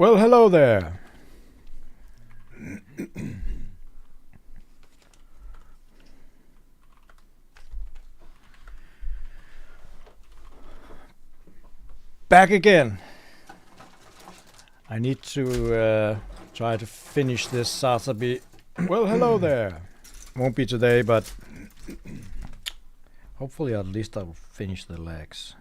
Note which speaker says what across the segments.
Speaker 1: Well, hello there. Back again. I need to try to finish this Sazabi. Well, hello there. Won't be today, but hopefully at least I'll finish the legs.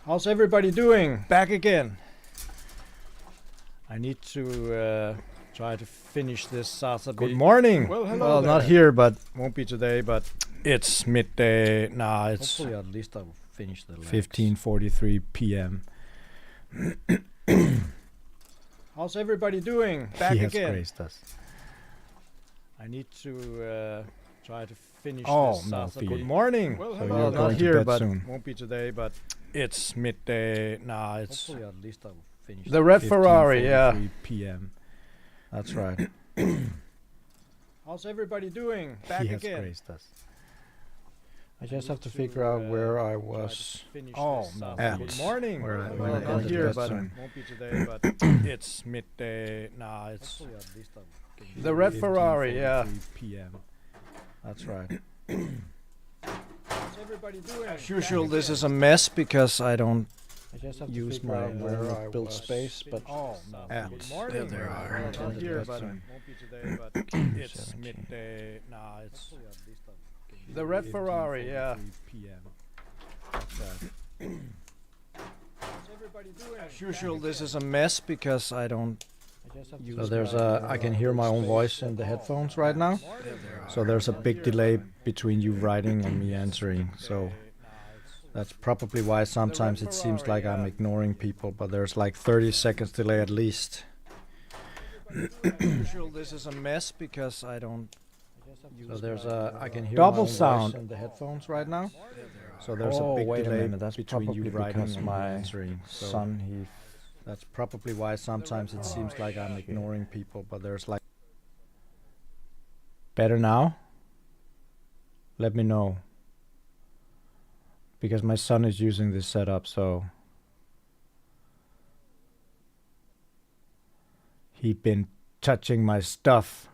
Speaker 1: How's everybody doing? Back again. I need to try to finish this Sazabi. Good morning. Well, hello. Well, not here, but won't be today, but it's midday. Nah, it's hopefully at least I'll finish the legs. 15:43 p.m. How's everybody doing? Back again. He has graced us. I need to try to finish this Sazabi. Good morning. Well, hello. Well, not here, but soon. Won't be today, but it's midday. Nah, it's hopefully at least I'll finish the red Ferrari. Yeah. p.m. That's right. How's everybody doing? Back again. He has graced us. I just have to figure out where I was at. Good morning. Well, not here, but won't be today, but it's midday. Nah, it's the red Ferrari. Yeah. p.m. That's right. How's everybody doing? As usual, this is a mess because I don't use my build space, but there they are. Not here, but won't be today, but it's midday. Nah, it's the red Ferrari. Yeah. p.m. That's right. How's everybody doing? As usual, this is a mess because I don't. So there's I can hear my own voice in the headphones right now. So there's a big delay between you writing and me answering. So that's probably why sometimes it seems like I'm ignoring people, but there's like 30 seconds delay at least. Usually this is a mess because I don't. So there's I can hear double my own sound voice in the headphones right now. So there's a big delay between you writing and my answering. Son, that's probably why sometimes it seems like I'm ignoring people, but there's like... Better now? Let me know. Because my son is using this setup, so... He been touching my stuff.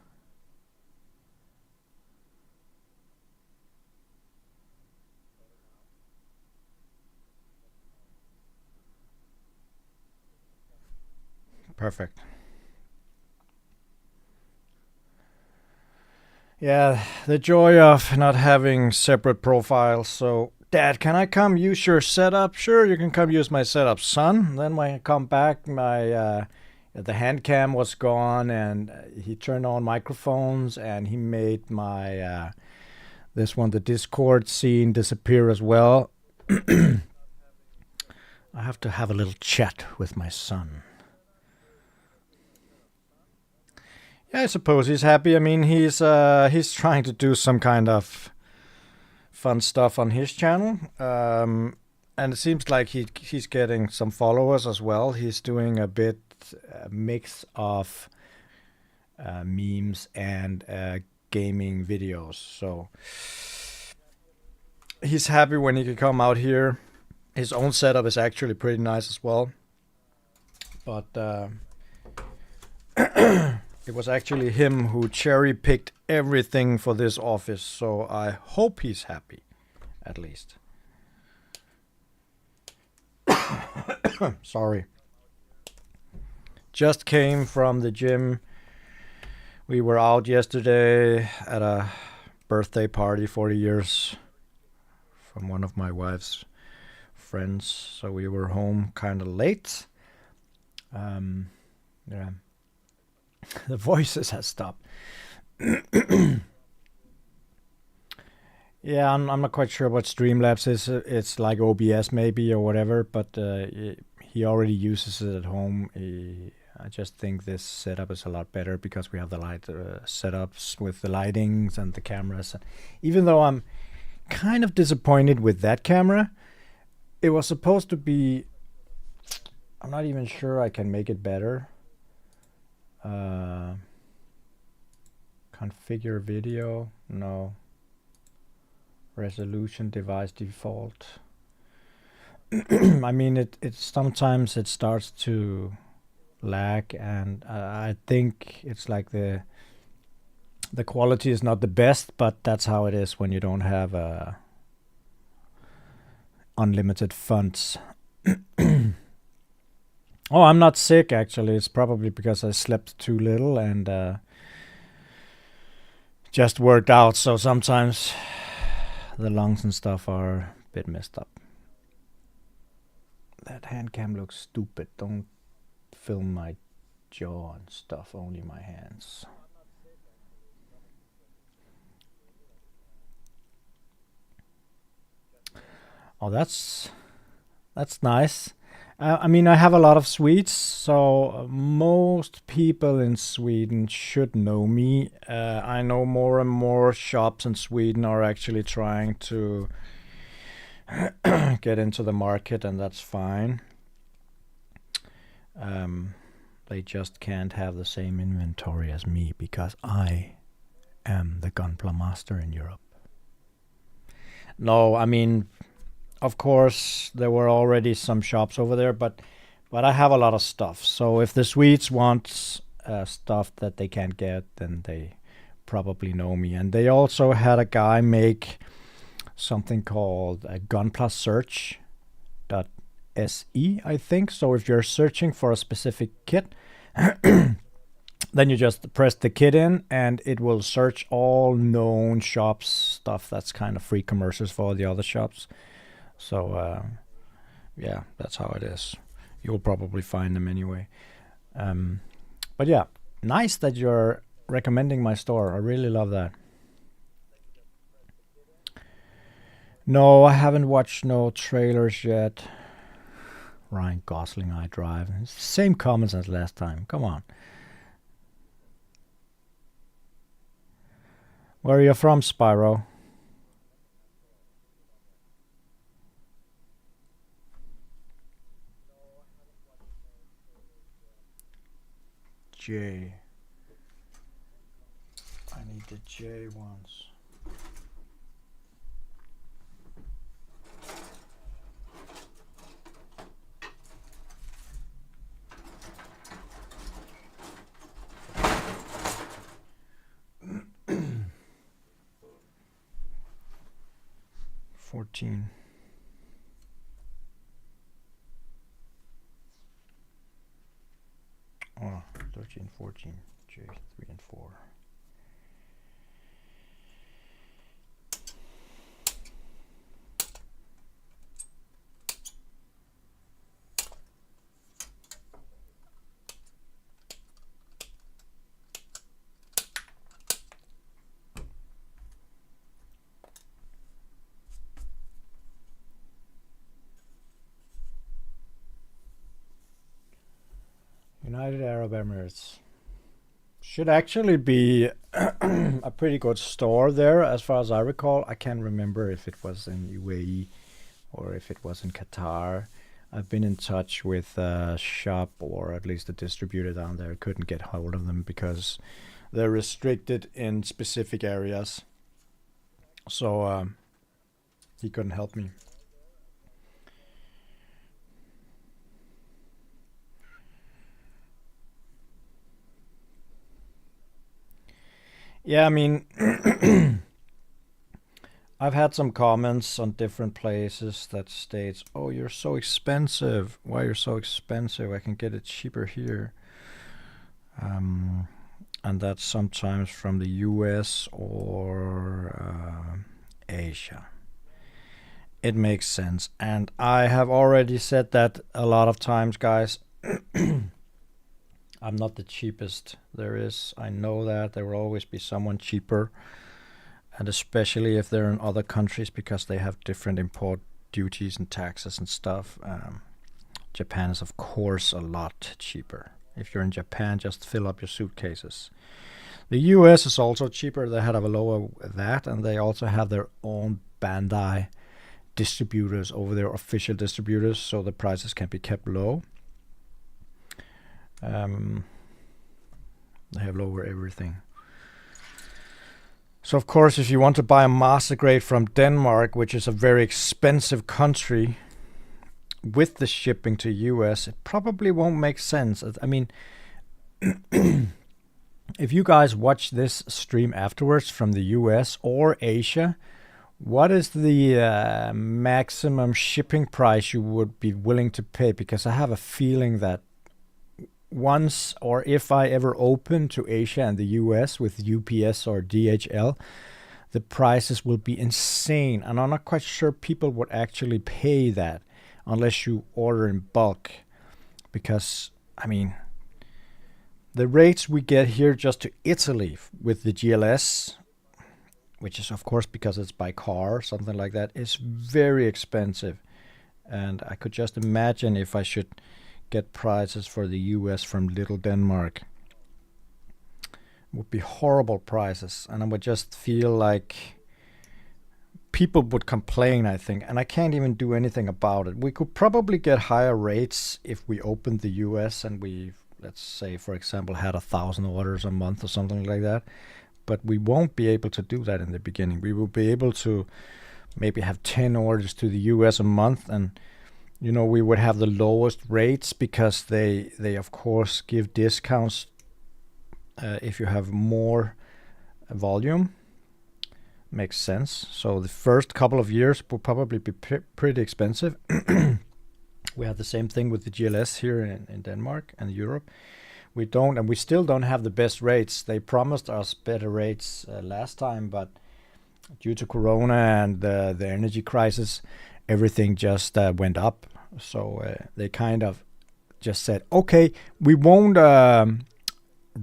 Speaker 1: Perfect. Yeah, the joy of not having separate profiles. So, Dad, can I come use your setup? Sure, you can come use my setup, son. Then when I come back, my the hand cam was gone, and he turned on microphones, and he made my this one, the Discord scene, disappear as well. I have to have a little chat with my son. Yeah, I suppose he's happy. I mean, he's trying to do some kind of fun stuff on his channel, and it seems like he's getting some followers as well. He's doing a mix of memes and gaming videos. So he's happy when he can come out here. His own setup is actually pretty nice as well, but. It was actually him who cherry-picked everything for this office, so I hope he's happy, at least. Sorry. Just came from the gym. We were out yesterday at a birthday party, 40 years, from one of my wife's friends, so we were home kind of late. Yeah. The voices have stopped. Yeah, I'm not quite sure what Streamlabs is. It's like OBS maybe or whatever, but he already uses it at home. I just think this setup is a lot better because we have the light setups with the lightings and the cameras. Even though I'm kind of disappointed with that camera, it was supposed to be... I'm not even sure I can make it better. Configure video, no. Resolution device default. I mean, it sometimes it starts to lag, and I think it's like the quality is not the best, but that's how it is when you don't have unlimited funds. Oh, I'm not sick actually. It's probably because I slept too little and just worked out. So sometimes the lungs and stuff are a bit messed up. That hand cam looks stupid. Don't film my jaw and stuff, only my hands. Oh, that's nice. I mean, I have a lot of Swedes, so most people in Sweden should know me. I know more and more shops in Sweden are actually trying to get into the market, and that's fine. They just can't have the same inventory as me because I am the Gunpla master in Europe. No, I mean, of course, there were already some shops over there, but I have a lot of stuff. So if the Swedes want stuff that they can't get, then they probably know me. And they also had a guy make something called a Gunpla Search.se, I think. So if you're searching for a specific kit, then you just press the kit in and it will search all known shops stuff. That's kind of free commercials for all the other shops. So yeah, that's how it is. You'll probably find them anyway. But yeah, nice that you're recommending my store. I really love that. No, I haven't watched no trailers yet. Ryan Gosling, I drive. Same comments as last time. Come on. Where are you from, Spyro? J. I need the J ones. $14. Oh, 13, 14, J, 3 and 4. United Arab Emirates. Should actually be a pretty good store there, as far as I recall. I can't remember if it was in UAE or if it was in Qatar. I've been in touch with a shop, or at least a distributor down there. Couldn't get hold of them because they're restricted in specific areas. So he couldn't help me. Yeah, I mean, I've had some comments on different places that states, "Oh, you're so expensive. Why you're so expensive? I can get it cheaper here." And that's sometimes from the US or Asia. It makes sense. And I have already said that a lot of times, guys. I'm not the cheapest there is. I know that there will always be someone cheaper, and especially if they're in other countries because they have different import duties and taxes and stuff. Japan is of course a lot cheaper. If you're in Japan, just fill up your suitcases. The US is also cheaper. They have a lower VAT, and they also have their own Bandai distributors over their official distributors, so the prices can be kept low. They have lower everything. So of course, if you want to buy a master grade from Denmark, which is a very expensive country, with the shipping to US, it probably won't make sense. I mean, if you guys watch this stream afterwards from the US or Asia, what is the maximum shipping price you would be willing to pay? Because I have a feeling that once, or if I ever open to Asia and the US with UPS or DHL, the prices will be insane. And I'm not quite sure people would actually pay that unless you order in bulk. Because, I mean, the rates we get here just to Italy with the GLS, which is of course because it's by car, something like that, is very expensive. And I could just imagine if I should get prices for the US from little Denmark. It would be horrible prices, and I would just feel like people would complain, I think, and I can't even do anything about it. We could probably get higher rates if we opened the US and we, let's say, for example, had 1,000 orders a month or something like that. But we won't be able to do that in the beginning. We will be able to maybe have 10 orders to the US a month, and you know, we would have the lowest rates because they of course give discounts if you have more volume. Makes sense. So the first couple of years will probably be pretty expensive. We have the same thing with the GLS here in Denmark and Europe. We still don't have the best rates. They promised us better rates last time, but due to Corona and the energy crisis, everything just went up. So they kind of just said, okay, we won't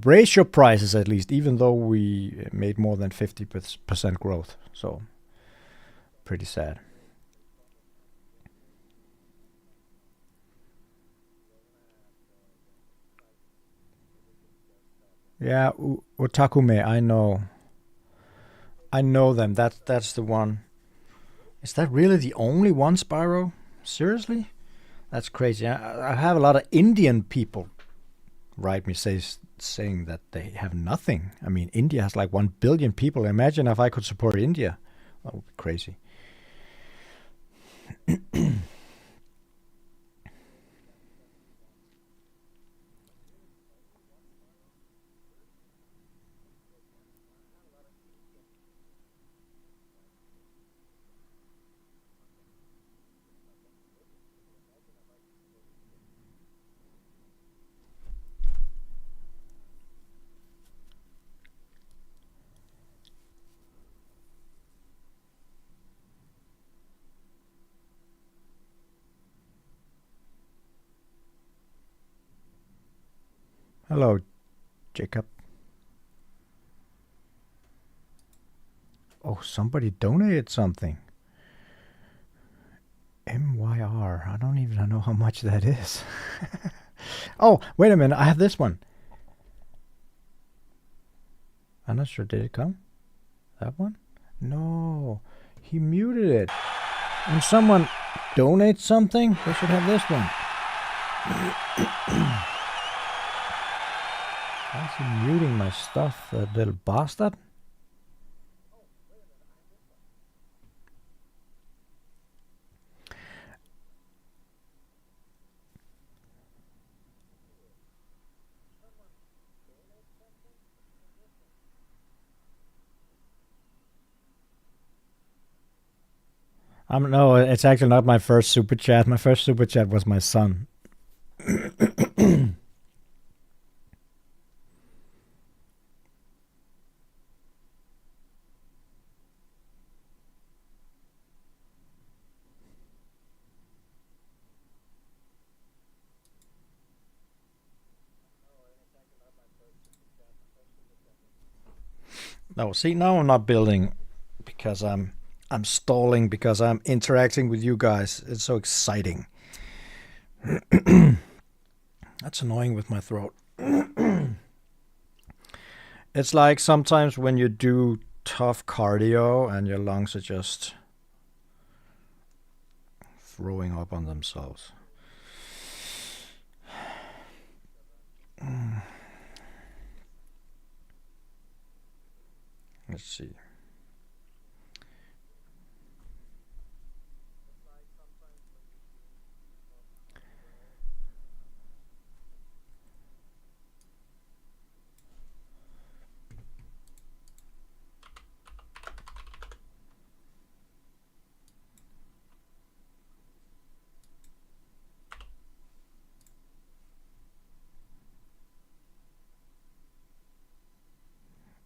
Speaker 1: raise your prices at least, even though we made more than 50% growth. So pretty sad. Yeah, Otakume, I know them. That's the one. Is that really the only one, Spyro? Seriously? That's crazy. I have a lot of Indian people write me saying that they have nothing. I mean, India has like 1 billion people. Imagine if I could support India. That would be crazy. Hello, Jacob. Oh, somebody donated something. MYR. I don't even know how much that is. Oh, wait a minute. I have this one. I'm not sure. Did it come? That one? No. He muted it. When someone donates something, they should have this one. Why is he muting my stuff, that little bastard? No, it's actually not my first super chat. My first super chat was my son. No, see, now I'm not building because I'm stalling because I'm interacting with you guys. It's so exciting. That's annoying with my throat. It's like sometimes when you do tough cardio and your lungs are just throwing up on themselves. Let's see.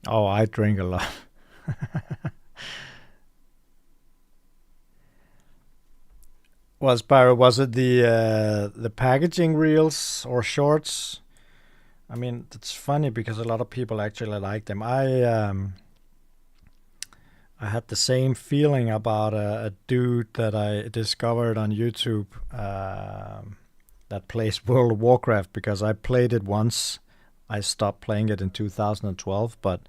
Speaker 1: Oh, I drink a lot. Well, Spyro, was it the packaging reels or shorts? I mean, it's funny because a lot of people actually like them. I had the same feeling about a dude that I discovered on YouTube that plays World of Warcraft, because I played it once. I stopped playing it in 2012, but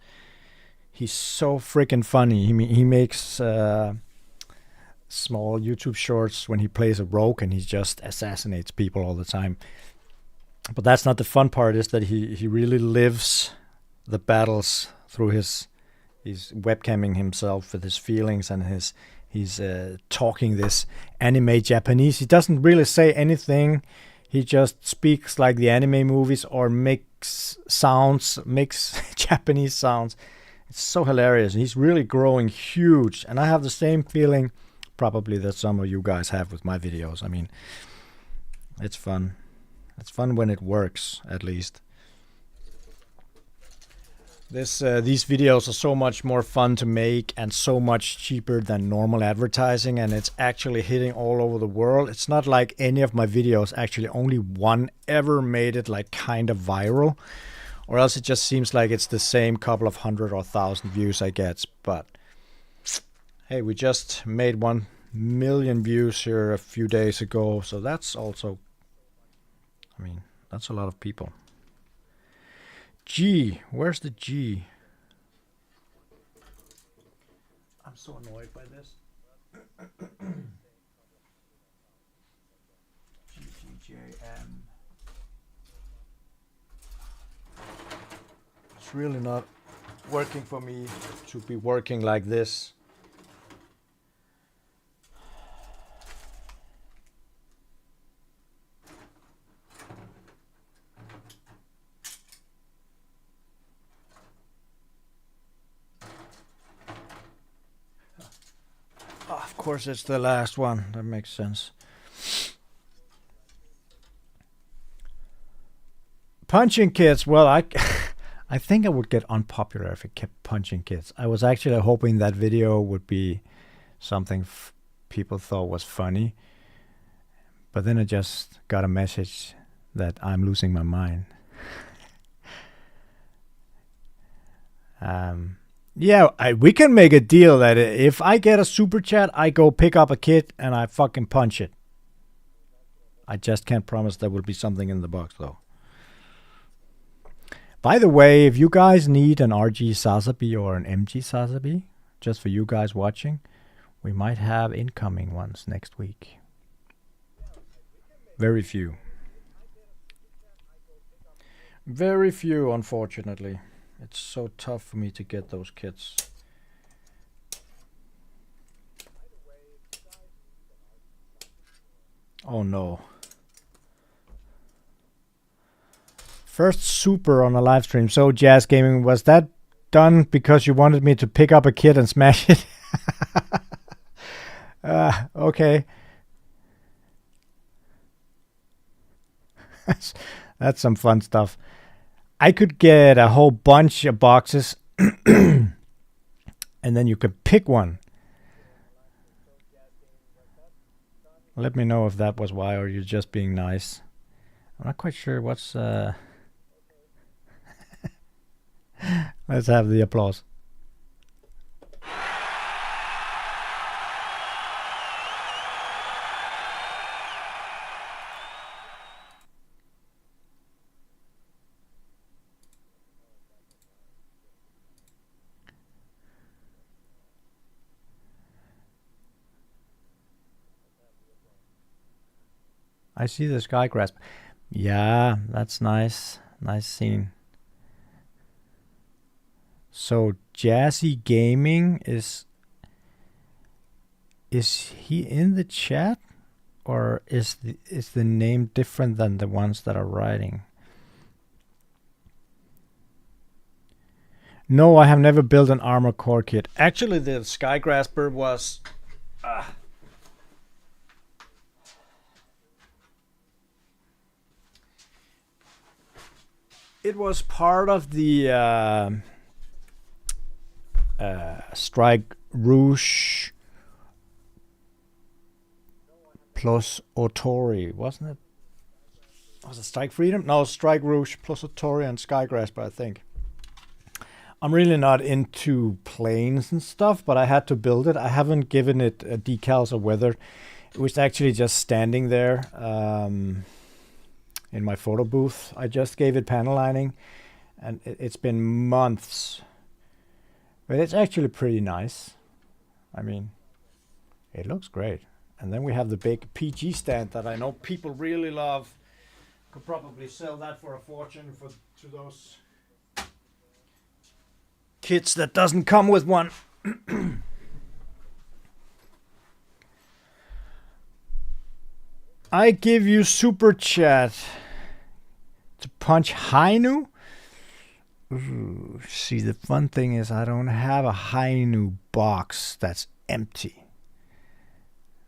Speaker 1: he's so freaking funny. He makes small YouTube shorts when he plays a rogue and he just assassinates people all the time. But that's not the fun part, is that he really lives the battles through he's webcamming himself with his feelings, and he's talking this anime Japanese. He doesn't really say anything. He just speaks like the anime movies, or makes Japanese sounds. It's so hilarious. He's really growing huge, and I have the same feeling probably that some of you guys have with my videos. I mean, it's fun. It's fun when it works, at least. These videos are so much more fun to make and so much cheaper than normal advertising, and it's actually hitting all over the world. It's not like any of my videos, actually only one ever made it like kind of viral, or else it just seems like it's the same couple of 100 or 1,000 views I get. But hey, we just made 1 million views here a few days ago, so that's also, I mean, that's a lot of people. G, where's the G? I'm so annoyed by this. GGJM. It's really not working for me to be working like this. Of course, it's the last one. That makes sense. Punching kids. Well, I think I would get unpopular if I kept punching kids. I was actually hoping that video would be something people thought was funny. But then I just got a message that I'm losing my mind. Yeah, we can make a deal that if I get a super chat, I go pick up a kid and I fucking punch it. I just can't promise there will be something in the box, though. By the way, if you guys need an RG Sazabi or an MG Sazabi, just for you guys watching, we might have incoming ones next week. Very few. Very few, unfortunately. It's so tough for me to get those kits. Oh no. First super on a live stream. So Jazz Gaming, was that done because you wanted me to pick up a kit and smash it? Okay. That's some fun stuff. I could get a whole bunch of boxes and then you could pick one. Let me know if that was why, or you're just being nice. I'm not quite sure what's... Let's have the applause. I see the sky grasp. Yeah, that's nice. Nice scene. So Jazzy Gaming is he in the chat, or is the name different than the ones that are writing? No, I have never built an armor core kit. Actually, the Sky Grasper was it was part of the Strike Rouge plus Otori, wasn't it? Was it Strike Freedom? No, Strike Rouge plus Otori and Skygrasper, I think. I'm really not into planes and stuff, but I had to build it. I haven't given it decals or weather. It was actually just standing there in my photo booth. I just gave it panel lining, and it's been months. But it's actually pretty nice. I mean, it looks great. And then we have the big PG stand that I know people really love. Could probably sell that for a fortune to those kids that doesn't come with one. I give you super chat to punch Hainu. Ooh, see, the fun thing is I don't have a Hainu box that's empty.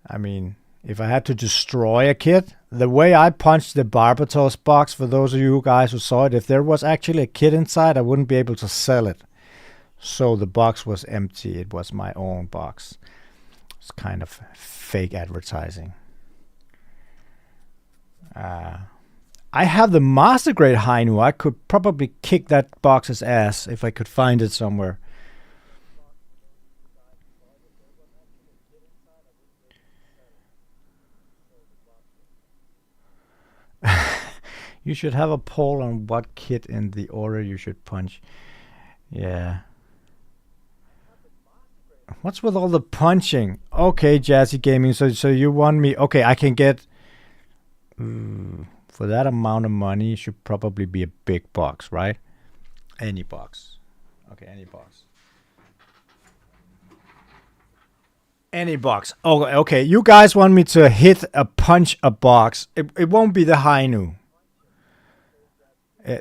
Speaker 1: I mean, if I had to destroy a kit, the way I punched the Barbatos box, for those of you guys who saw it, if there was actually a kit inside, I wouldn't be able to sell it. So the box was empty. It was my own box. It's kind of fake advertising. I have the Master Grade Hainu. I could probably kick that box's ass if I could find it somewhere. You should have a poll on what kit in the order you should punch. Yeah. What's with all the punching? Okay, Jazzy Gaming. So you want me? Okay, I can get. For that amount of money, it should probably be a big box, right? Any box. Okay, any box. Any box. Oh, okay. You guys want me to hit a punch a box. It won't be the Hainu.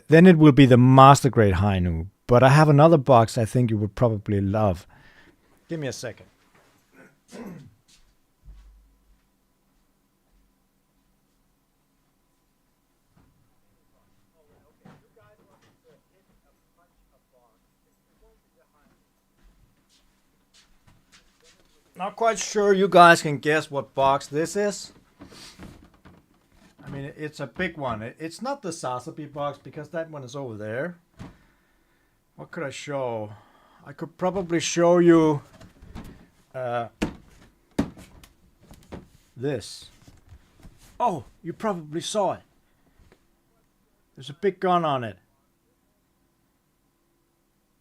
Speaker 1: Then it will be the Master Grade Hainu. But I have another box I think you would probably love. Give me a second. Not quite sure you guys can guess what box this is. I mean, it's a big one. It's not the Sazabi box because that one is over there. What could I show? I could probably show you this. Oh, you probably saw it. There's a big gun on it.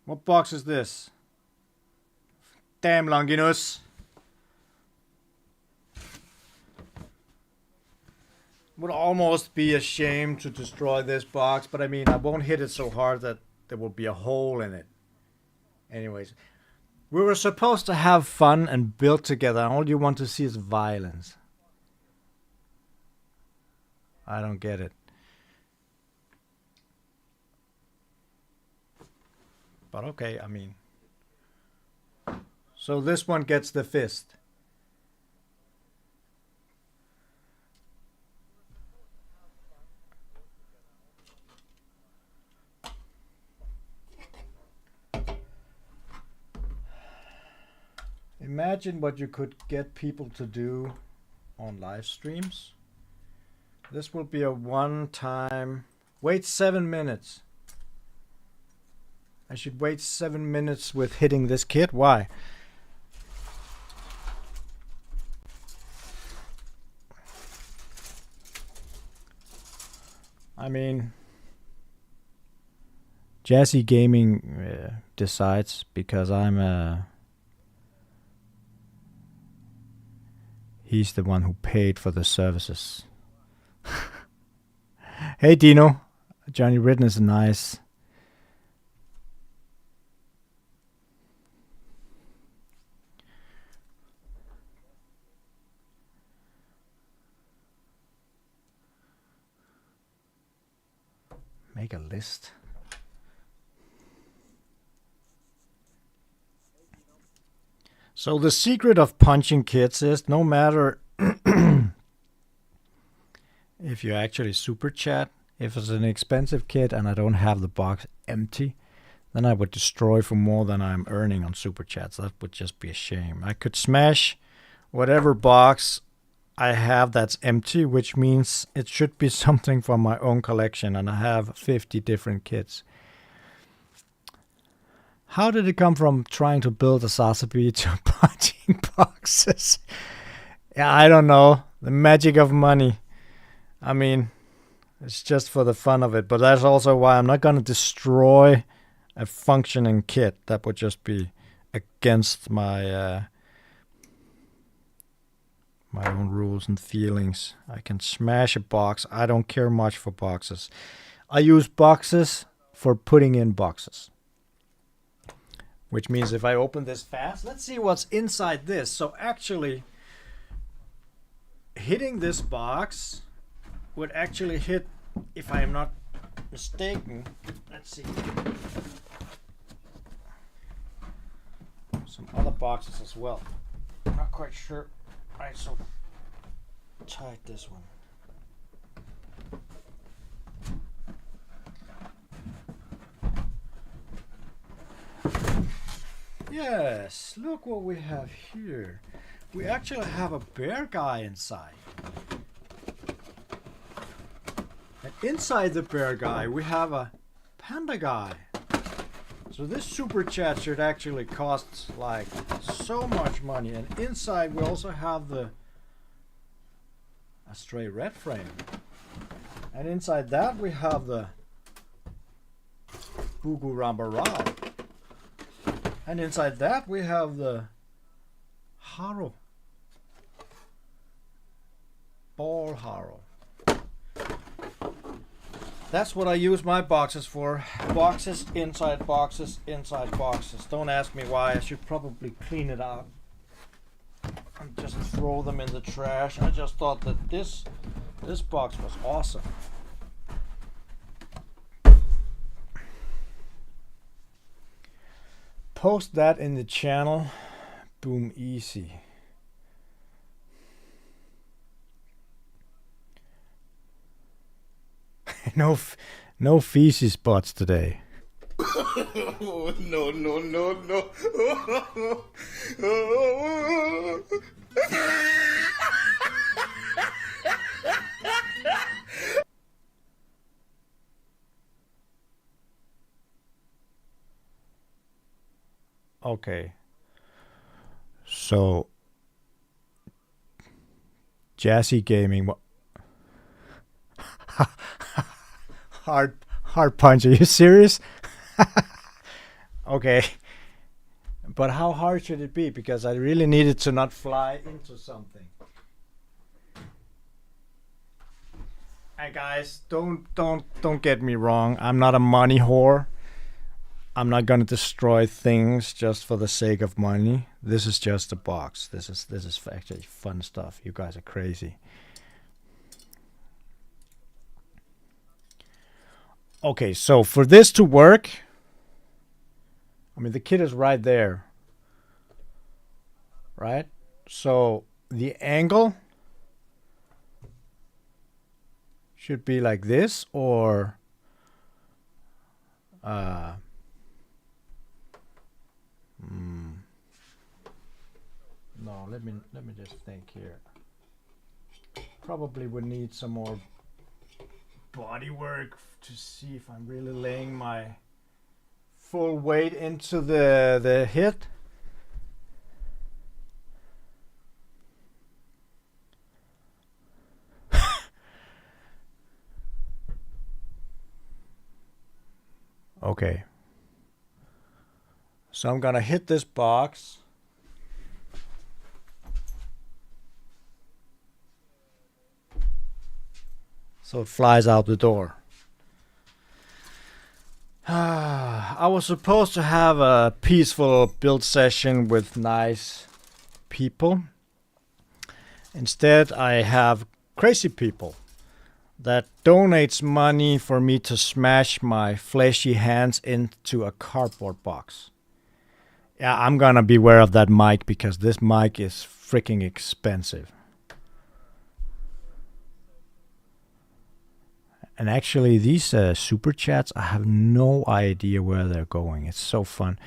Speaker 1: What box is this? Damn, Longinus. Would almost be a shame to destroy this box, but I mean, I won't hit it so hard that there will be a hole in it. Anyways, we were supposed to have fun and build together, and all you want to see is violence. I don't get it. But okay, I mean. So this one gets the fist. Imagine what you could get people to do on live streams. This will be a one-time. Wait 7 minutes. I should wait 7 minutes with hitting this kit. Why? I mean, Jazzy Gaming decides because I'm a. He's the one who paid for the services. Hey Dino, Johnny Ridden is nice. Make a list. So the secret of punching kits is no matter if you actually super chat, if it's an expensive kit and I don't have the box empty, then I would destroy for more than I'm earning on Super Chats. That would just be a shame. I could smash whatever box I have that's empty, which means it should be something from my own collection, and I have 50 different kits. How did it come from trying to build a Sazabi to buying boxes? Yeah, I don't know. The magic of money. I mean, it's just for the fun of it. But that's also why I'm not going to destroy a functioning kit. That would just be against my my own rules and feelings. I can smash a box. I don't care much for boxes. I use boxes for putting in boxes. Which means if I open this fast, let's see what's inside this. So actually, hitting this box would actually hit, if I am not mistaken, let's see, some other boxes as well. I'm not quite sure. Alright, so tight this one. Yes, look what we have here. We actually have a bear guy inside. And inside the bear guy, we have a panda guy. So this super chat should actually cost like so much money. And inside we also have a stray red frame. And inside that we have the Bugu Ramba Rao. And inside that we have the Haro. Ball Haro. That's what I use my boxes for. Boxes inside boxes inside boxes. Don't ask me why. I should probably clean it out and just throw them in the trash. I just thought that this box was awesome. Post that in the channel. Boom, easy. No FAZZ bots today.
Speaker 2: Oh, no, no, no, no.
Speaker 1: Okay. So Jazzy Gaming, hard punch. Are you serious? Okay, but how hard should it be? Because I really needed to not fly into something. Hey guys, don't get me wrong. I'm not a money whore. I'm not gonna destroy things just for the sake of money. This is just a box. This is actually fun stuff. You guys are crazy. Okay, so for this to work, I mean the kit is right there, right? So the angle should be like this, or no, let me just think here. Probably would need some more body work to see if I'm really laying my full weight into the hit. Okay. So I'm gonna hit this box. So it flies out the door. I was supposed to have a peaceful build session with nice people. Instead, I have crazy people that donates money for me to smash my fleshy hands into a cardboard box. Yeah, I'm gonna beware of that mic because this mic is freaking expensive. And actually, these super chats, I have no idea where they're going. It's so fun.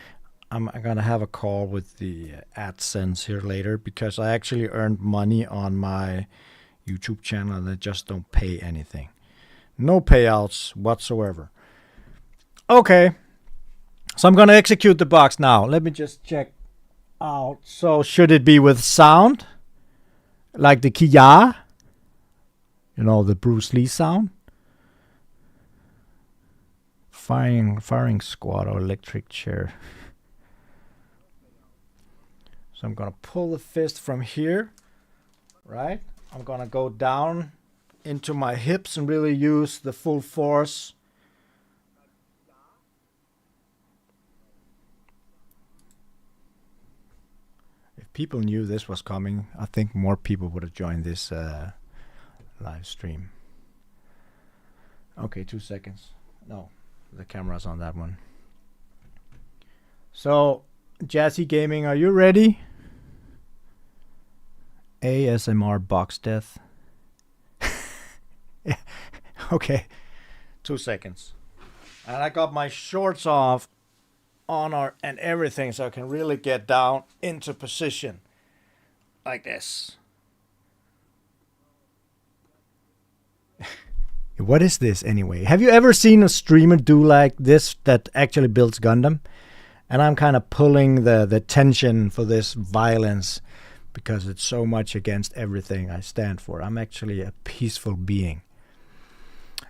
Speaker 1: I'm gonna have a call with the AdSense here later because I actually earned money on my YouTube channel and I just don't pay anything. No payouts whatsoever. Okay. So I'm gonna execute the box now. Let me just check out. So should it be with sound? Like the Kia? You know, the Bruce Lee sound? Firing squad or electric chair. So I'm gonna pull the fist from here, right? I'm gonna go down into my hips and really use the full force. If people knew this was coming, I think more people would have joined this live stream. Okay, 2 seconds. No, the camera's on that one. So, Jazzy Gaming, are you ready? ASMR box death. Yeah. Okay, 2 seconds. And I got my shorts off and everything so I can really get down into position like this. What is this anyway? Have you ever seen a streamer do like this that actually builds Gundam? And I'm kind of pulling the tension for this violence because it's so much against everything I stand for. I'm actually a peaceful being.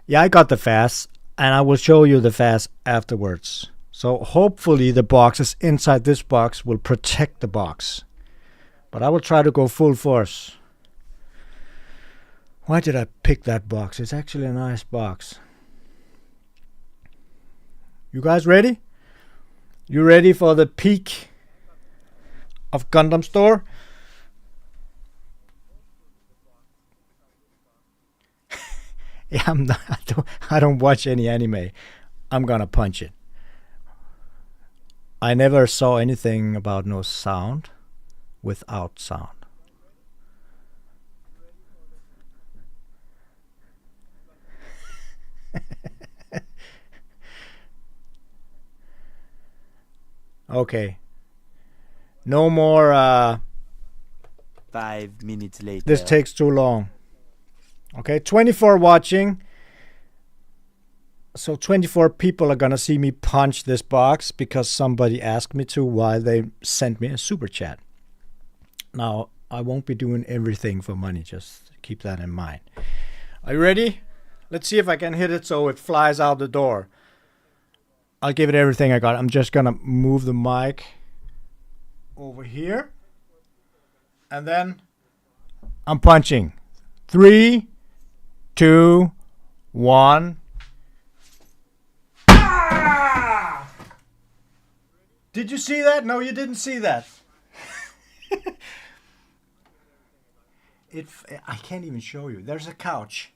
Speaker 1: Yeah, I got the FAZZ, and I will show you the FAZZ afterwards. So hopefully the boxes inside this box will protect the box. But I will try to go full force. Why did I pick that box? It's actually a nice box. You guys ready? You ready for the peak of Gundam Store? Yeah, I don't watch any anime. I'm gonna punch it. I never saw anything about no sound without sound. Okay. No more
Speaker 3: 5 minutes later.
Speaker 1: This takes too long. Okay, 24 watching. So 24 people are gonna see me punch this box because somebody asked me to while they sent me a super chat. Now, I won't be doing everything for money, just keep that in mind. Are you ready? Let's see if I can hit it so it flies out the door. I'll give it everything I got. I'm just gonna move the mic over here. And then I'm punching. 3, 2, 1. Ah! Did you see that? No, you didn't see that. I can't even show you. There's a couch.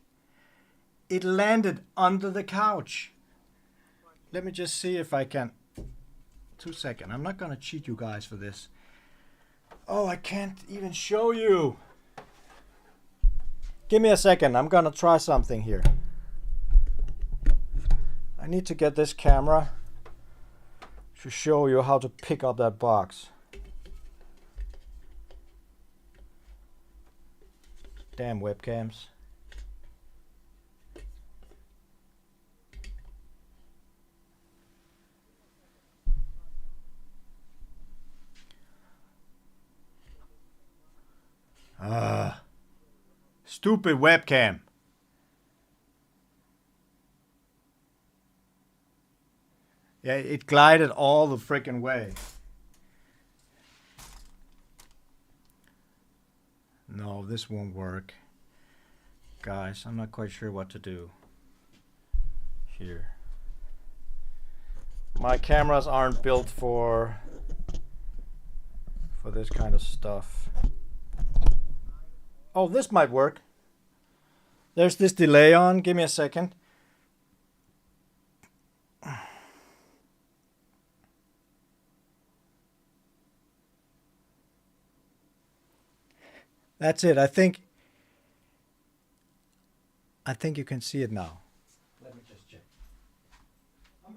Speaker 1: It landed under the couch. Let me just see if I can. 2 seconds. I'm not gonna cheat you guys for this. Oh, I can't even show you. Give me a second. I'm gonna try something here. I need to get this camera to show you how to pick up that box. Damn webcams. Stupid webcam. Yeah, it glided all the freaking way. No, this won't work. Guys, I'm not quite sure what to do here. My cameras aren't built for this kind of stuff. Oh, this might work. There's this delay on. Give me a second. That's it. I think you can see it now.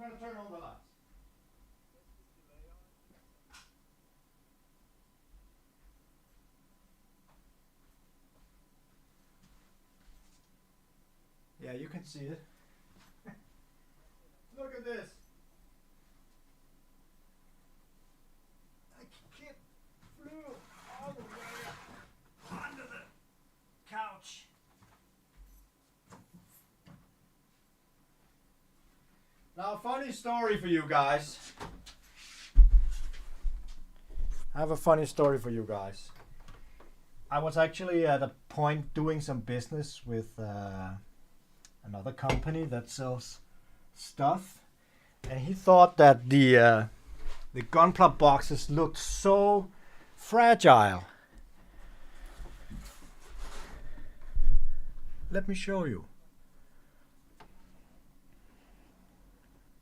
Speaker 1: gonna turn on the lights. Yeah, you can see it. Look at this. The kid flew all the way up under the couch. Now, a funny story for you guys. I have a funny story for you guys. I was actually at a point doing some business with another company that sells stuff, and he thought that the Gunpla boxes looked so fragile. Let me show you.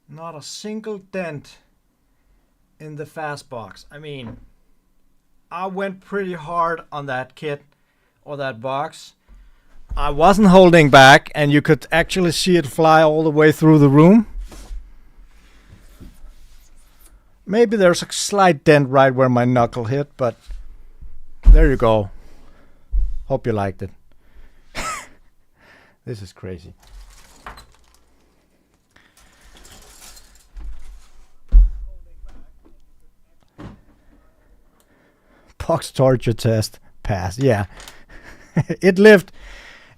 Speaker 1: Not a single dent in the FAZZ box. I mean, I went pretty hard on that kit or that box. I wasn't holding back, and you could actually see it fly all the way through the room. Maybe there's a slight dent right where my knuckle hit, but there you go. Hope you liked it. This is crazy. Box torture test passed. Yeah. It lived.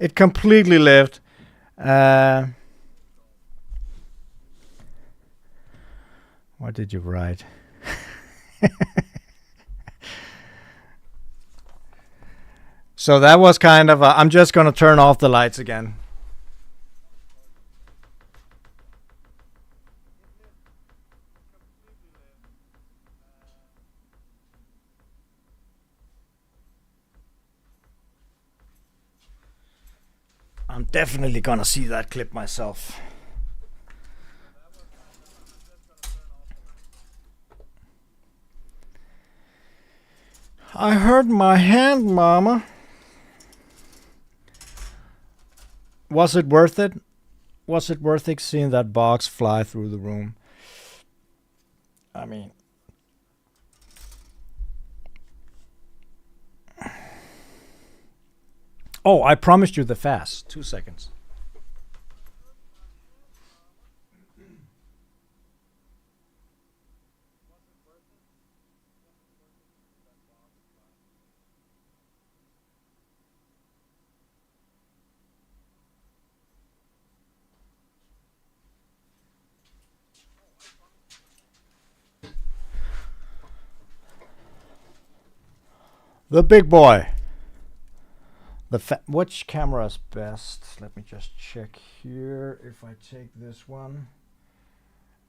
Speaker 1: It completely lived. What did you write? So that was kind of I'm just going to turn off the lights again. I'm definitely gonna see that clip myself. I hurt my hand, Mama. Was it worth it? Was it worth it seeing that box fly through the room? I mean, oh, I promised you the FAZZ. 2 seconds. The big boy. Which camera is best? Let me just check here. If I take this one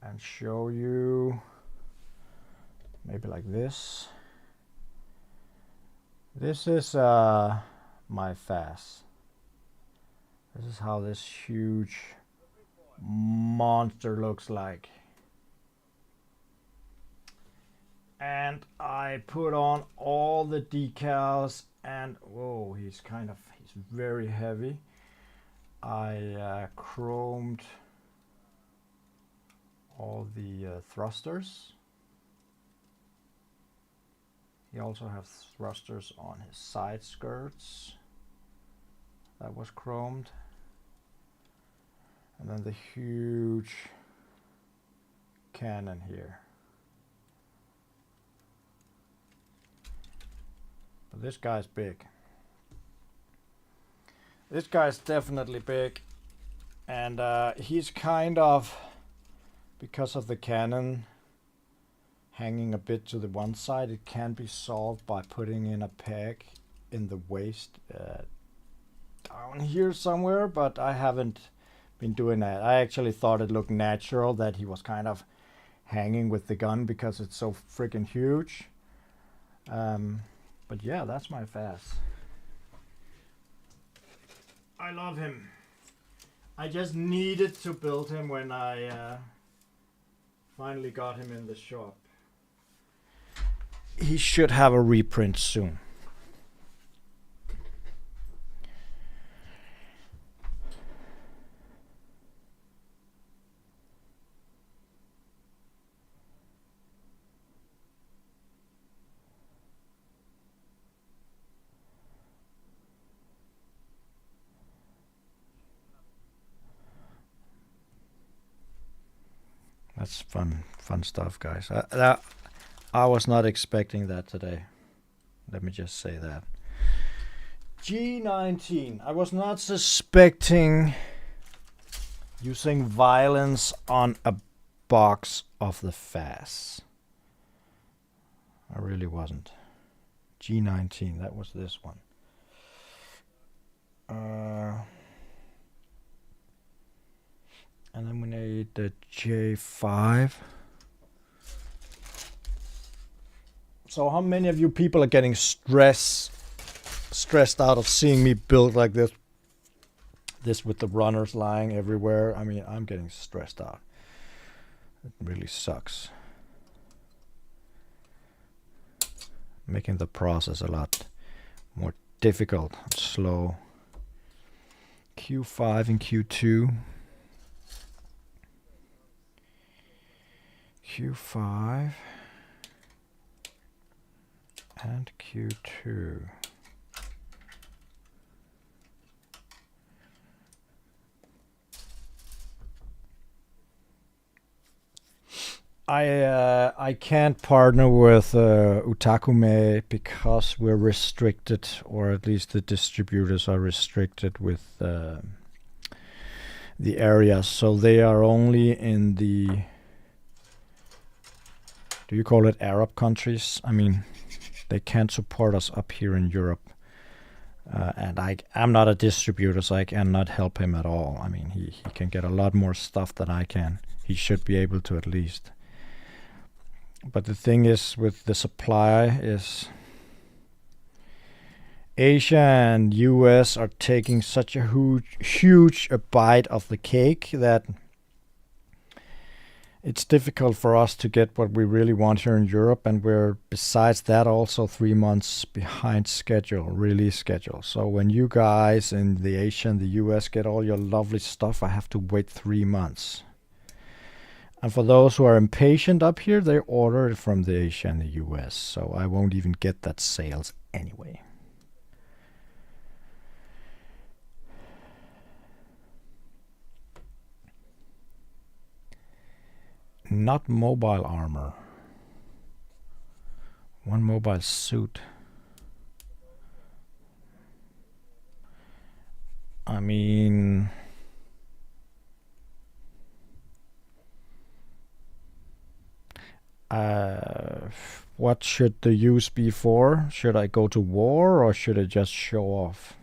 Speaker 1: and show you, maybe like this. This is my FAZZ. This is how this huge monster looks like. And I put on all the decals, and whoa, he's very heavy. I chromed all the thrusters. He also has thrusters on his side skirts. That was chromed. And then the huge cannon here. But this guy's big. This guy's definitely big. And he's kind of, because of the cannon hanging a bit to the one side, it can be solved by putting in a peg in the waist down here somewhere, but I haven't been doing that. I actually thought it looked natural that he was kind of hanging with the gun because it's so freaking huge. But yeah, that's my FAZZ. I love him. I just needed to build him when I finally got him in the shop. He should have a reprint soon. That's fun stuff, guys. I was not expecting that today. Let me just say that. G19. I was not suspecting using violence on a box of the FAZZ. I really wasn't. G19, that was this one. And then we need the J5. So how many of you people are getting stressed out of seeing me build like this? This with the runners lying everywhere. I mean, I'm getting stressed out. It really sucks. Making the process a lot more difficult and slow. Q5 and Q2. Q5 and Q2. I can't partner with Utakume because we're restricted, or at least the distributors are restricted with the area, so they are only in the, do you call it Arab countries? I mean, they can't support us up here in Europe. And I'm not a distributor, so I cannot help him at all. I mean, he can get a lot more stuff than I can. He should be able to, at least. But the thing is with the supply is Asia and US are taking such a huge bite of the cake that it's difficult for us to get what we really want here in Europe, and we're besides that also 3 months behind release schedule. So when you guys in the Asia and the US get all your lovely stuff, I have to wait 3 months. And for those who are impatient up here, they order it from the Asia and the US, so I won't even get that sales anyway. Not mobile armor. One mobile suit. I mean, what should the use be for? Should I go to war or should I just show off?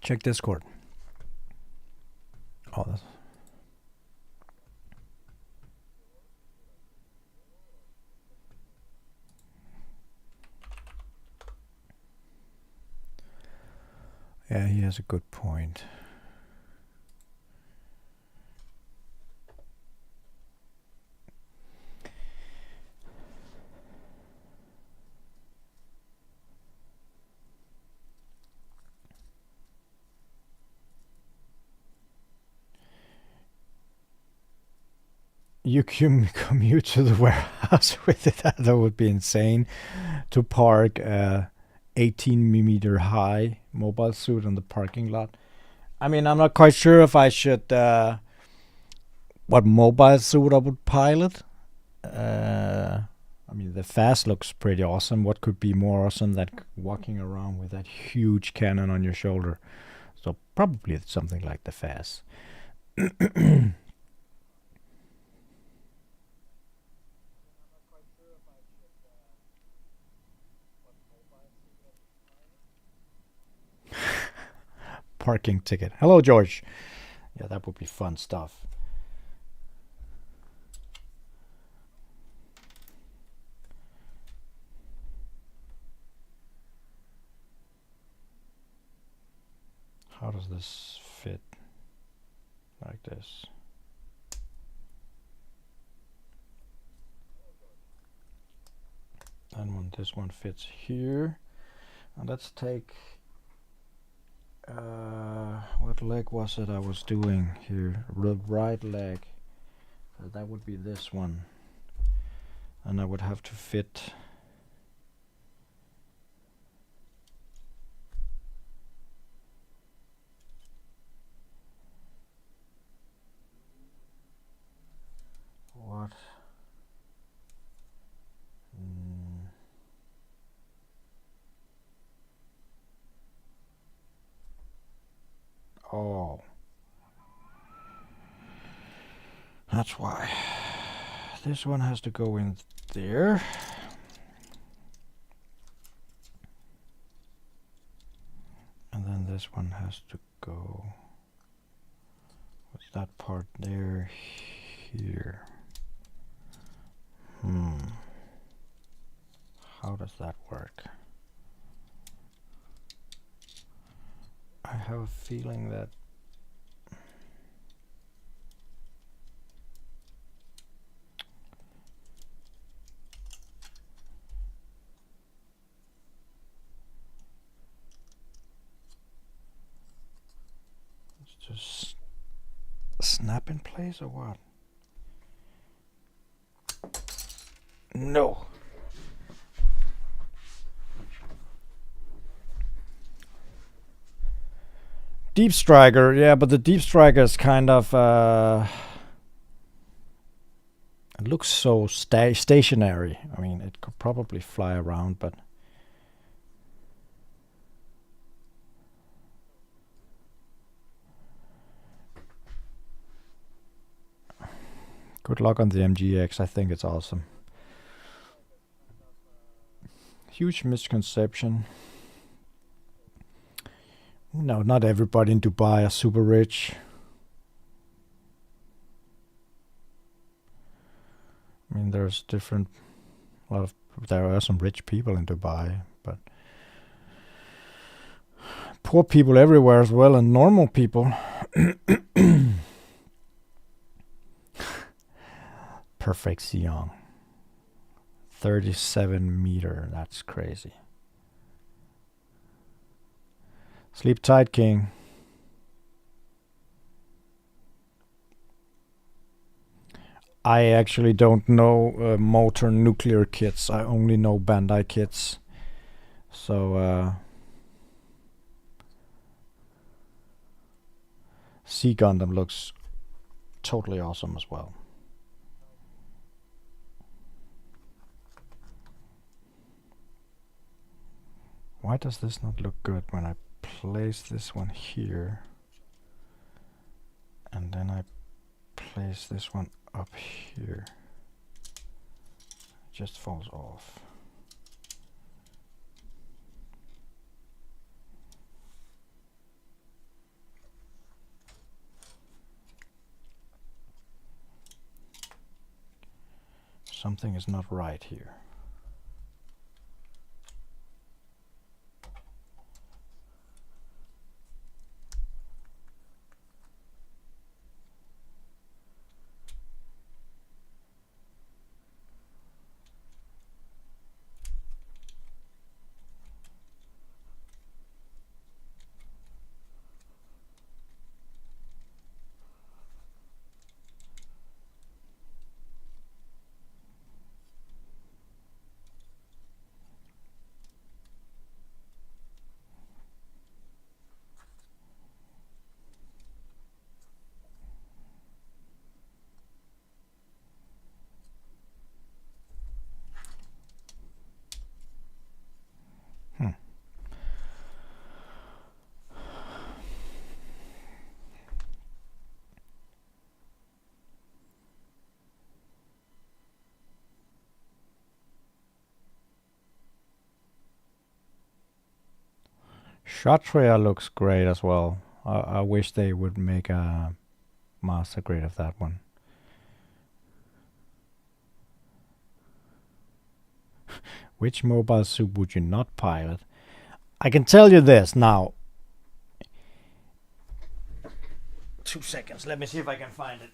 Speaker 1: Check Discord. Oh, that's yeah, he has a good point. You can commute to the warehouse with it. That would be insane. To park 18mm high mobile suit on the parking lot. I mean, I'm not quite sure if I should what mobile suit I would pilot. I mean, the FAZZ looks pretty awesome. What could be more awesome than walking around with that huge cannon on your shoulder? So probably something like the FAZZ. Parking ticket. Hello, George. Yeah, that would be fun stuff. How does this fit? Like this. And when this one fits here, and let's take what leg was it I was doing here? The right leg. So that would be this one, and I would have to fit That's why. This one has to go in there. And then this one has to go with that part there, here. How does that work? I have a feeling that it's just snap in place or what? No. Deep Striker, yeah, but the Deep Striker is kind of it looks so stationary. I mean, it could probably fly around, but good luck on the MGX. I think it's awesome. Huge misconception. No, not everybody in Dubai are super rich. I mean, there are some rich people in Dubai, but poor people everywhere as well, and normal people. Perfect Xiong. 37 meter, that's crazy. Sleep tight, King. I actually don't know motor nuclear kits. I only know Bandai kits. So Sea Gundam looks totally awesome as well. Why does this not look good when I place this one here and then I place this one up here? It just falls off. Something is not right here. Shatria looks great as well. I wish they would make a master grade of that one. Which mobile suit would you not pilot? I can tell you this now. 2 seconds. Let me see if I can find it.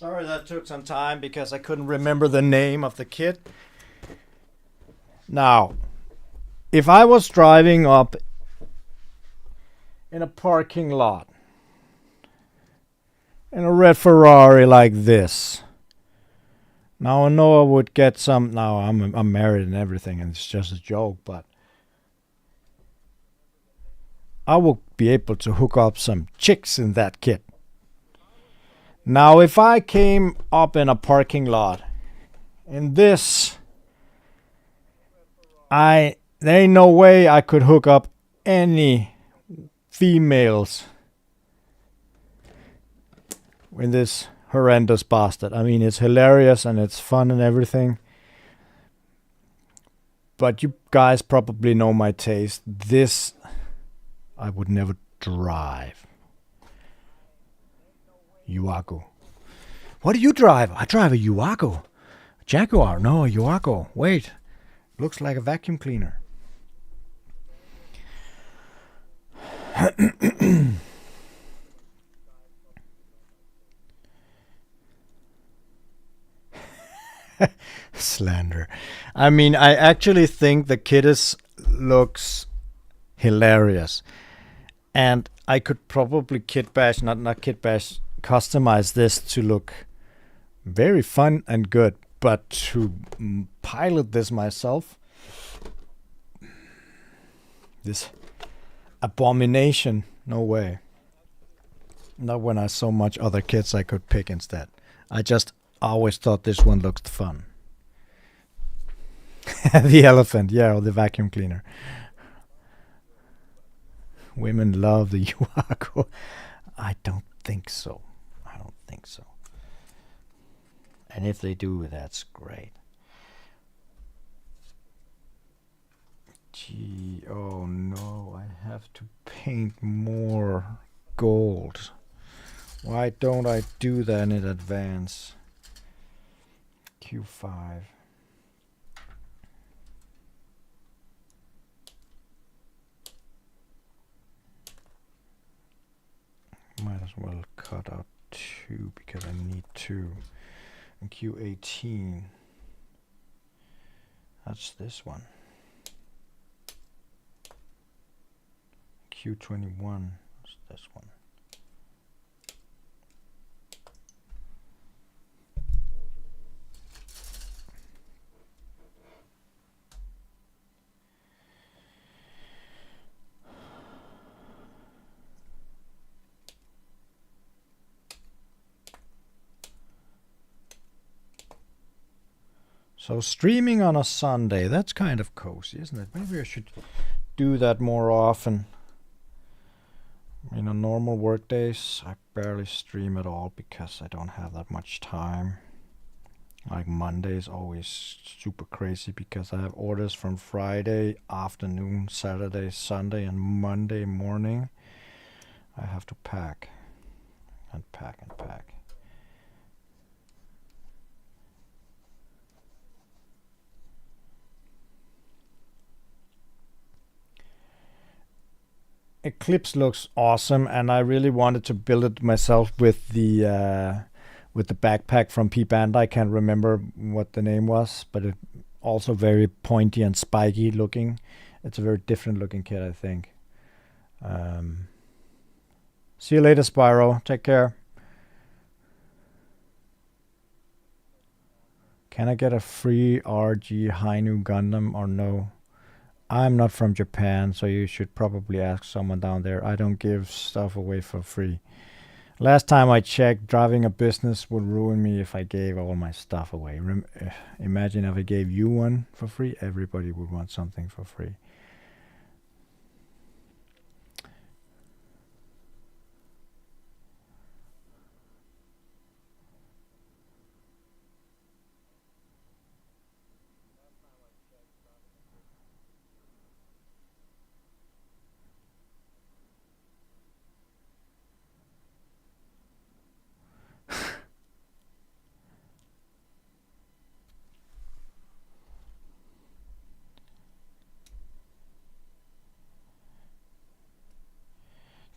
Speaker 1: Sorry that took some time because I couldn't remember the name of the kit. Now, if I was driving up in a parking lot in a red Ferrari like this, now I know I would get some. Now I'm married and everything, and it's just a joke, but I will be able to hook up some chicks in that kit. Now, if I came up in a parking lot in this, there ain't no way I could hook up any females in this horrendous bastard. I mean, it's hilarious and it's fun and everything. But you guys probably know my taste. This, I would never drive. Yuago. What do you drive? I drive a Yuago. Jaguar? No, a Yuago. Wait. Looks like a vacuum cleaner. Slander. I mean, I actually think the kit looks hilarious. And I could probably customize this to look very fun and good, but to pilot this myself, this abomination, no way. Not when I so much other kits I could pick instead. I just always thought this one looked fun. The elephant, yeah, or the vacuum cleaner. Women love the Yuago. I don't think so. And if they do, that's great. Gee, oh no, I have to paint more gold. Why don't I do that in advance? Q5. Might as well cut out 2 because I need 2. And Q18. That's this one. Q21. That's this one. So streaming on a Sunday, that's kind of cozy, isn't it? Maybe I should do that more often. You know, normal work days, I barely stream at all because I don't have that much time. Like Monday is always super crazy because I have orders from Friday afternoon, Saturday, Sunday, and Monday morning. I have to pack and pack and pack. Eclipse looks awesome, and I really wanted to build it myself with the backpack from P Band. I can't remember what the name was, but it also very pointy and spiky looking. It's a very different looking kit, I think. See you later, Spyro. Take care. Can I get a free RG Hainu Gundam or no? I'm not from Japan, so you should probably ask someone down there. I don't give stuff away for free. Last time I checked, driving a business would ruin me if I gave all my stuff away. Imagine if I gave you one for free. Everybody would want something for free.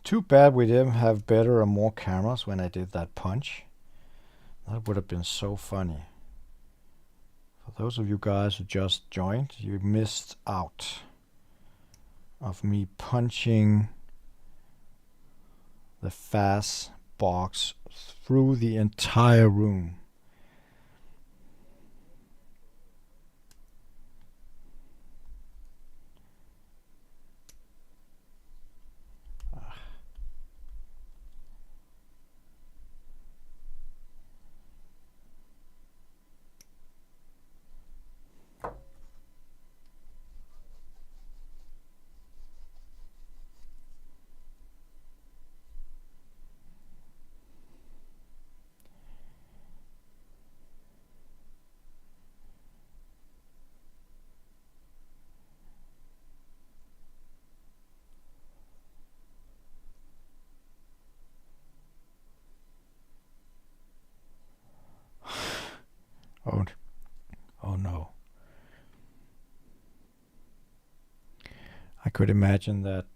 Speaker 1: Too bad we didn't have better or more cameras when I did that punch. That would have been so funny. For those of you guys who just joined, you missed out of me punching the FAZZ box through the entire room. Oh no. I could imagine that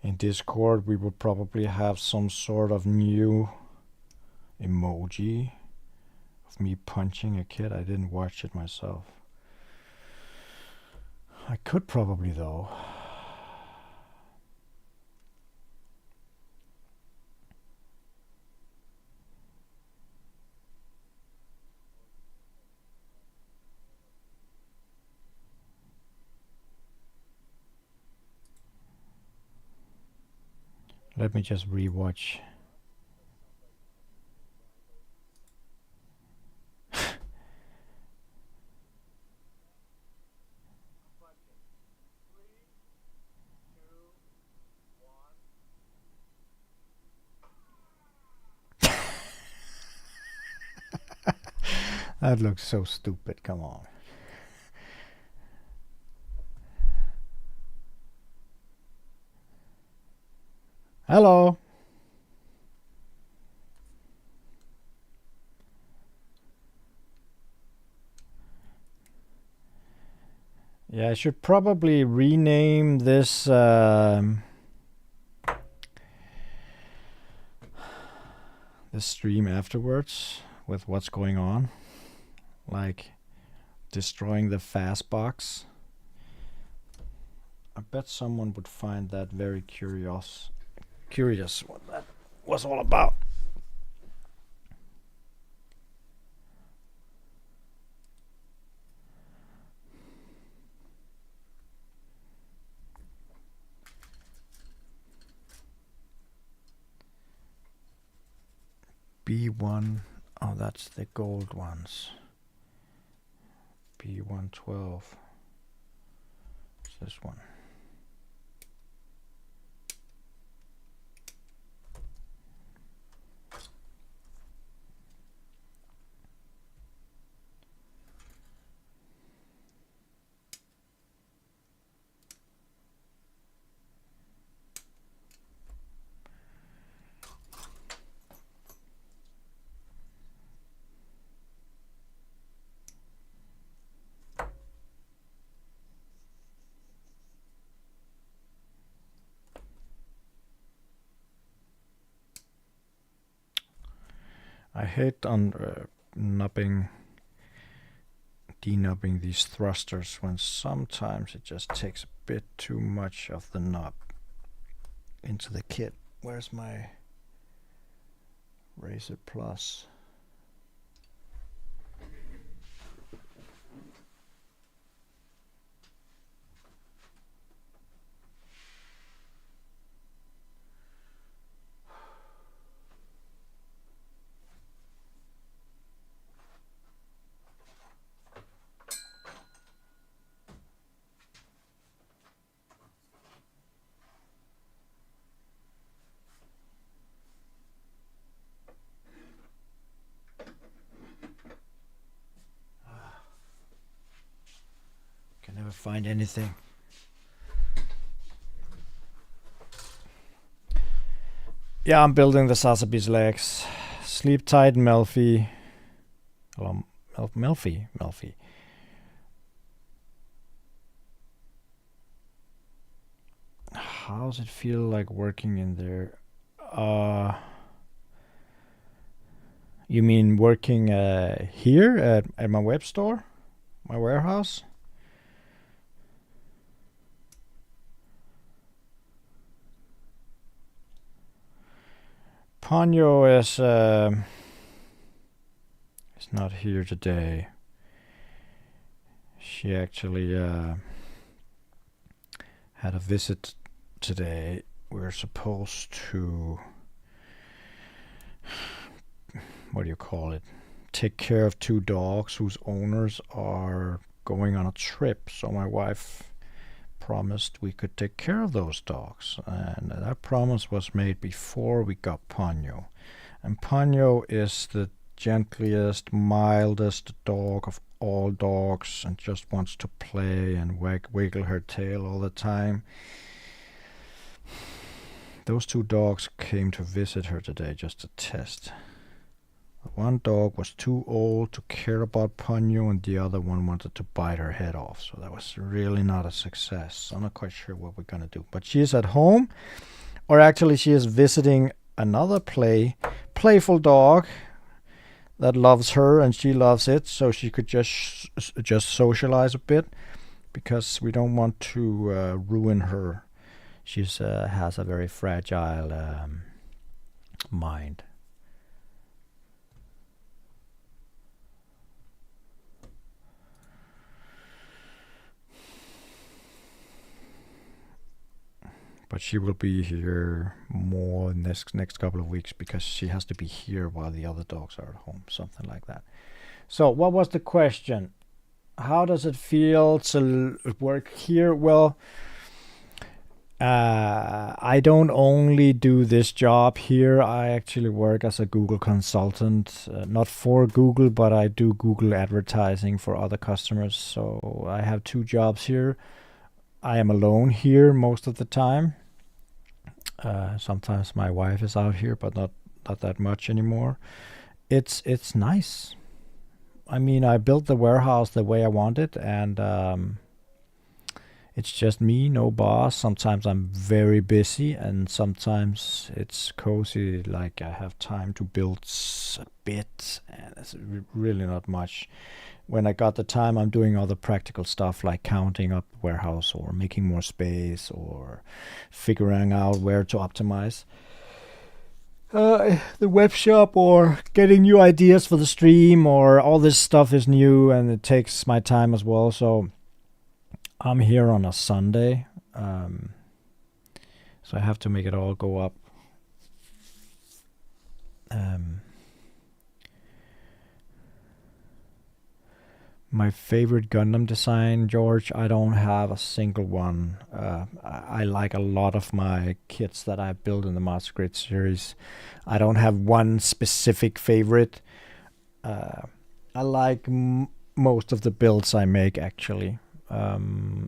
Speaker 1: in Discord we would probably have some sort of new emoji of me punching a kid. I didn't watch it myself. I could probably though. Let me just rewatch. That looks so stupid, come on. Hello. Yeah, I should probably rename this this stream afterwards with what's going on. Like destroying the FAZZ box. I bet someone would find that very curious what that was all about. B1, oh, that's the gold ones. B112. It's this one. I hate on denubbing these thrusters when sometimes it just takes a bit too much of the nub into the kit. Where's my Razor Plus? Never find anything. Yeah, I'm building the Sazabi's legs. Sleep tight, Melfi. Hello, Melfi. How's it feel like working in there? You mean working here at my web store, my warehouse? Ponyo is not here today. She actually had a visit today. We're supposed to, what do you call it? Take care of 2 dogs whose owners are going on a trip. So my wife promised we could take care of those dogs, and that promise was made before we got Ponyo. And Ponyo is the gentlest, mildest dog of all dogs, and just wants to play and wiggle her tail all the time. Those 2 dogs came to visit her today just to test. One dog was too old to care about Ponyo, and the other one wanted to bite her head off. So that was really not a success. I'm not quite sure what we're gonna do. But she is at home, or actually she is visiting another playful dog that loves her, and she loves it. So she could just socialize a bit, because we don't want to ruin her. She has a very fragile mind. But she will be here more next couple of weeks, because she has to be here while the other dogs are at home, something like that. So what was the question? How does it feel to work here? Well, I don't only do this job here. I actually work as a Google consultant, not for Google, but I do Google advertising for other customers. So I have 2 jobs here. I am alone here most of the time. Sometimes my wife is out here, but not that much anymore. It's nice. I mean, I built the warehouse the way I want it, and it's just me, no boss. Sometimes I'm very busy, and sometimes it's cozy, like I have time to build a bit, and it's really not much. When I got the time, I'm doing other practical stuff like counting up the warehouse, or making more space, or figuring out where to optimize the web shop, or getting new ideas for the stream, or all this stuff is new and it takes my time as well. So I'm here on a Sunday, so I have to make it all go up. My favorite Gundam design, George, I don't have a single one. I like a lot of my kits that I built in the Master Grade series. I don't have one specific favorite. I like most of the builds I make, actually,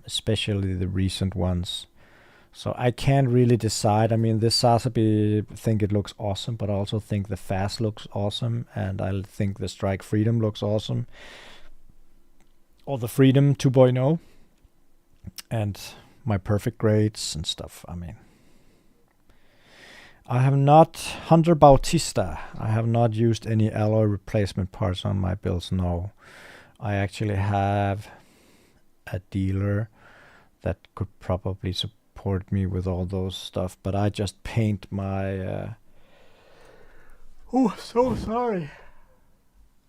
Speaker 1: especially the recent ones. So I can't really decide. I mean, this Sazabi, I think it looks awesome, but I also think the FAZZ looks awesome, and I think the Strike Freedom looks awesome. Or the Freedom 2.0, and my perfect grades and stuff. I mean, I have not, Hunter Bautista, I have not used any alloy replacement parts on my builds, no. I actually have a dealer that could probably support me with all those stuff, but I just paint my, oh, so sorry.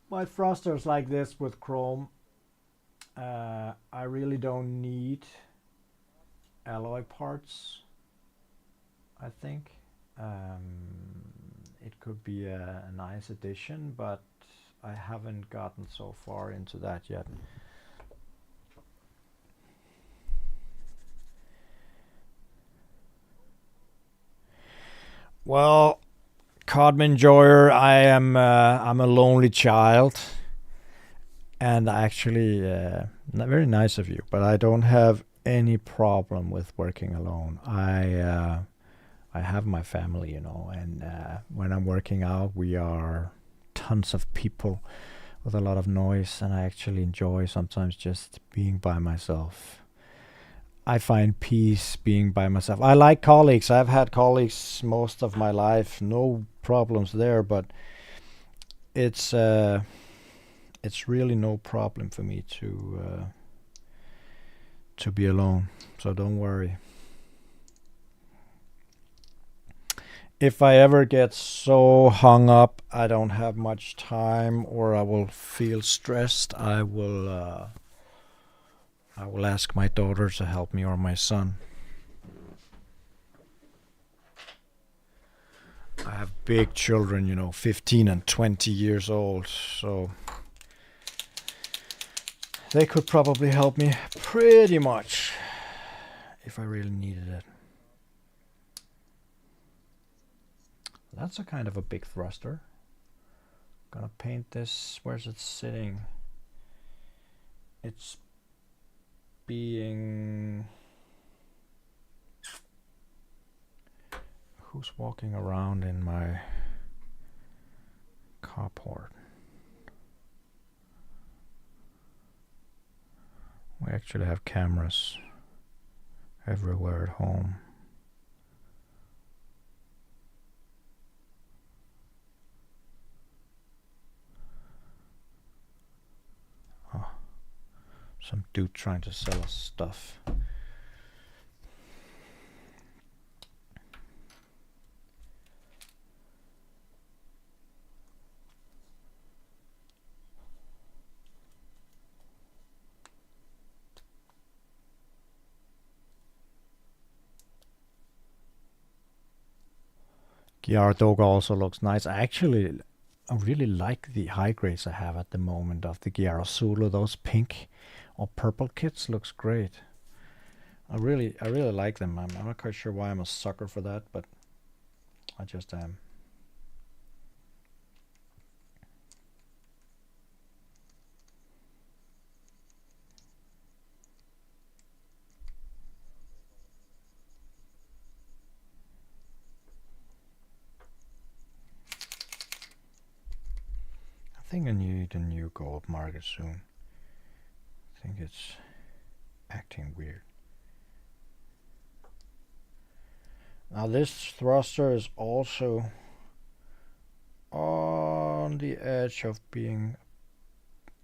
Speaker 1: My thrusters like this with chrome. I really don't need alloy parts, I think. It could be a nice addition, but I haven't gotten so far into that yet. Well, Codman Enjoyer, I'm a lonely child. And actually, not very nice of you, but I don't have any problem with working alone. I have my family, you know, and when I'm working out, we are tons of people with a lot of noise, and I actually enjoy sometimes just being by myself. I find peace being by myself. I like colleagues. I've had colleagues most of my life, no problems there, but it's really no problem for me to be alone, so don't worry. If I ever get so hung up I don't have much time, or I will feel stressed, I will ask my daughter to help me, or my son. I have big children, 15 and 20 years old, so they could probably help me pretty much if I really needed it. That's a kind of a big thruster. Gonna paint this. Where's it sitting? It's being... Who's walking around in my carport? We actually have cameras everywhere at home. Oh, some dude trying to sell us stuff. Gyaradoga also looks nice. I really like the high grades I have at the moment of the Gyaradoga. Those pink or purple kits looks great. I really like them. I'm not quite sure why I'm a sucker for that, but I just am. I think I need a new gold marker soon. I think it's acting weird. Now this thruster is also on the edge of being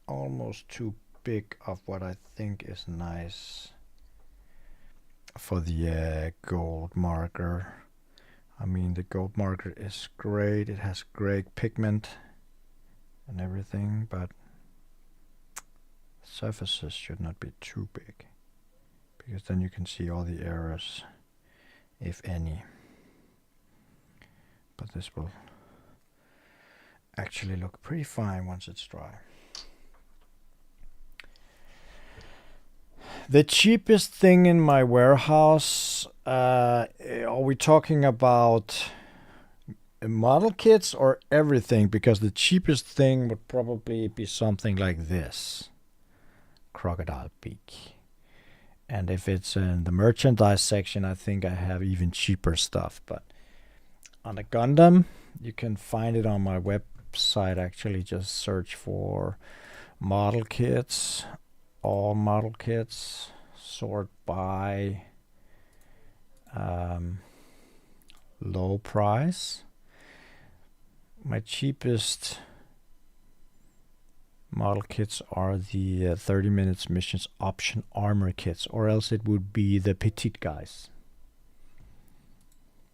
Speaker 1: almost too big of what I think is nice for the gold marker. I mean, the gold marker is great. It has great pigment and everything, but surfaces should not be too big, because then you can see all the errors, if any. But this will actually look pretty fine once it's dry. The cheapest thing in my warehouse, are we talking about model kits or everything? Because the cheapest thing would probably be something like this crocodile beak, and if it's in the merchandise section, I think I have even cheaper stuff. But on the Gundam, you can find it on my website. Actually, just search for model kits, all model kits, sort by low price. My cheapest model kits are the 30 minutes missions option armor kits, or else it would be the petite guys,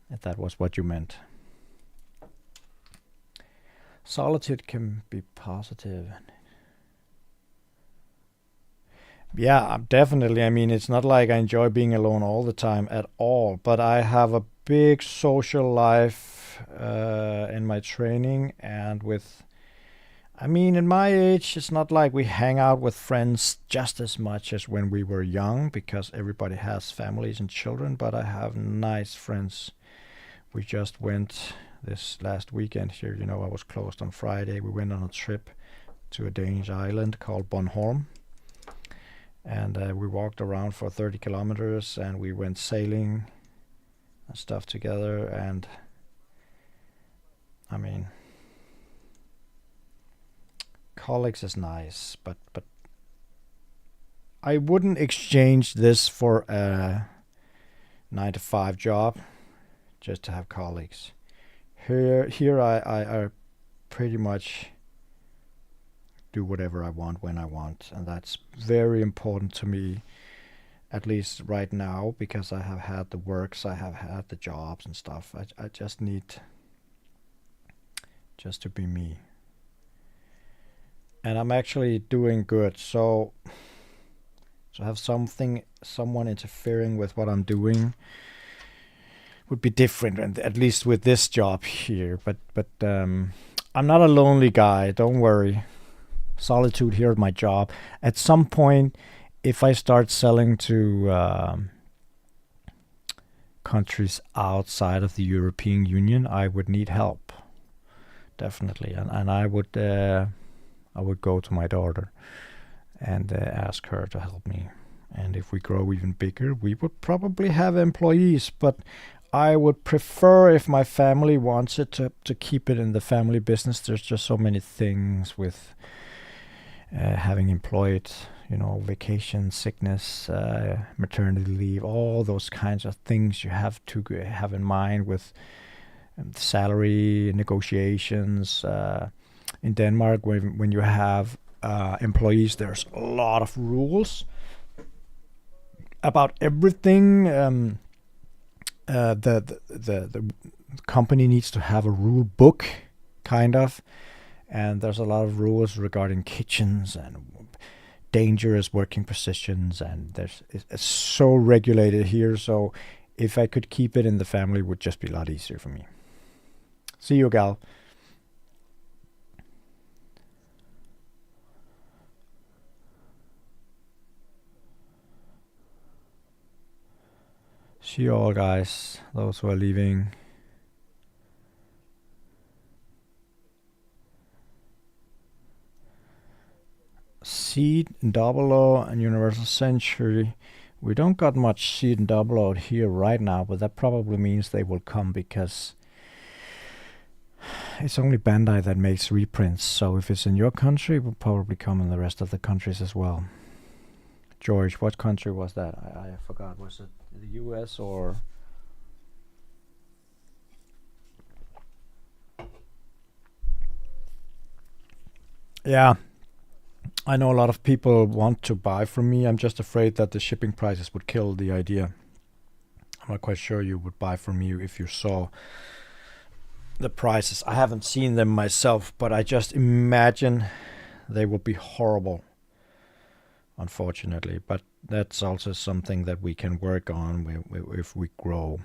Speaker 1: if that was what you meant. Solitude can be positive. Yeah, definitely. I mean, it's not like I enjoy being alone all the time at all, but I have a big social life in my training, and with, I mean, in my age, it's not like we hang out with friends just as much as when we were young, because everybody has families and children, but I have nice friends. We just went this last weekend here, I was closed on Friday. We went on a trip to a Danish island called Bornholm, and we walked around for 30 kilometers, and we went sailing and stuff together. And I mean, colleagues is nice, but I wouldn't exchange this for a 9-to-5 job just to have colleagues. Here I pretty much do whatever I want when I want, and that's very important to me, at least right now, because I have had the works, I have had the jobs and stuff. I just need just to be me. And I'm actually doing good, so have someone interfering with what I'm doing would be different, and at least with this job here. But I'm not a lonely guy, don't worry. Solitude here at my job. At some point, if I start selling to countries outside of the European Union, I would need help, definitely, and I would go to my daughter and ask her to help me. And if we grow even bigger, we would probably have employees, but I would prefer, if my family wants it, to keep it in the family business. There's just so many things with having employed, vacation, sickness, maternity leave, all those kinds of things you have to have in mind with salary negotiations. In Denmark, when you have employees, there's a lot of rules about everything. The company needs to have a rule book, kind of, and there's a lot of rules regarding kitchens and dangerous working positions, and it's so regulated here. So if I could keep it in the family, it would just be a lot easier for me. See you, gal. See you all, guys, those who are leaving. Seed, Double O, and Universal Century. We don't got much Seed and Double O here right now, but that probably means they will come, because it's only Bandai that makes reprints. So if it's in your country, it will probably come in the rest of the countries as well. George, what country was that? I forgot. Was it the US or? Yeah, I know a lot of people want to buy from me. I'm just afraid that the shipping prices would kill the idea. I'm not quite sure you would buy from me if you saw the prices. I haven't seen them myself, but I just imagine they would be horrible, unfortunately. But that's also something that we can work on if we grow.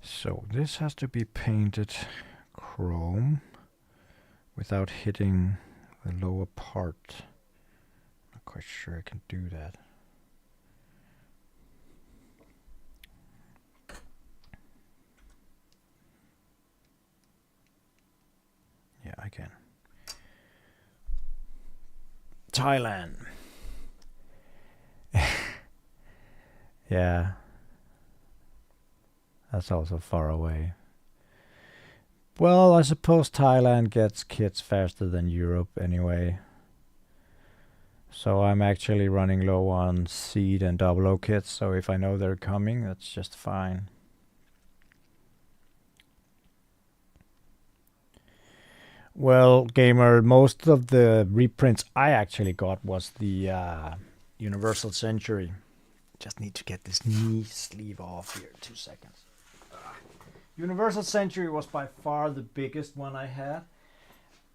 Speaker 1: So this has to be painted chrome without hitting the lower part. Not quite sure I can do that. Yeah, I can. Thailand. Yeah. That's also far away. Well, I suppose Thailand gets kits faster than Europe anyway. So I'm actually running low on Seed and Double O kits, so if I know they're coming, that's just fine. Well, Gamer, most of the reprints I actually got was the Universal Century. Just need to get this knee sleeve off here. 2 seconds. Universal Century was by far the biggest one I had,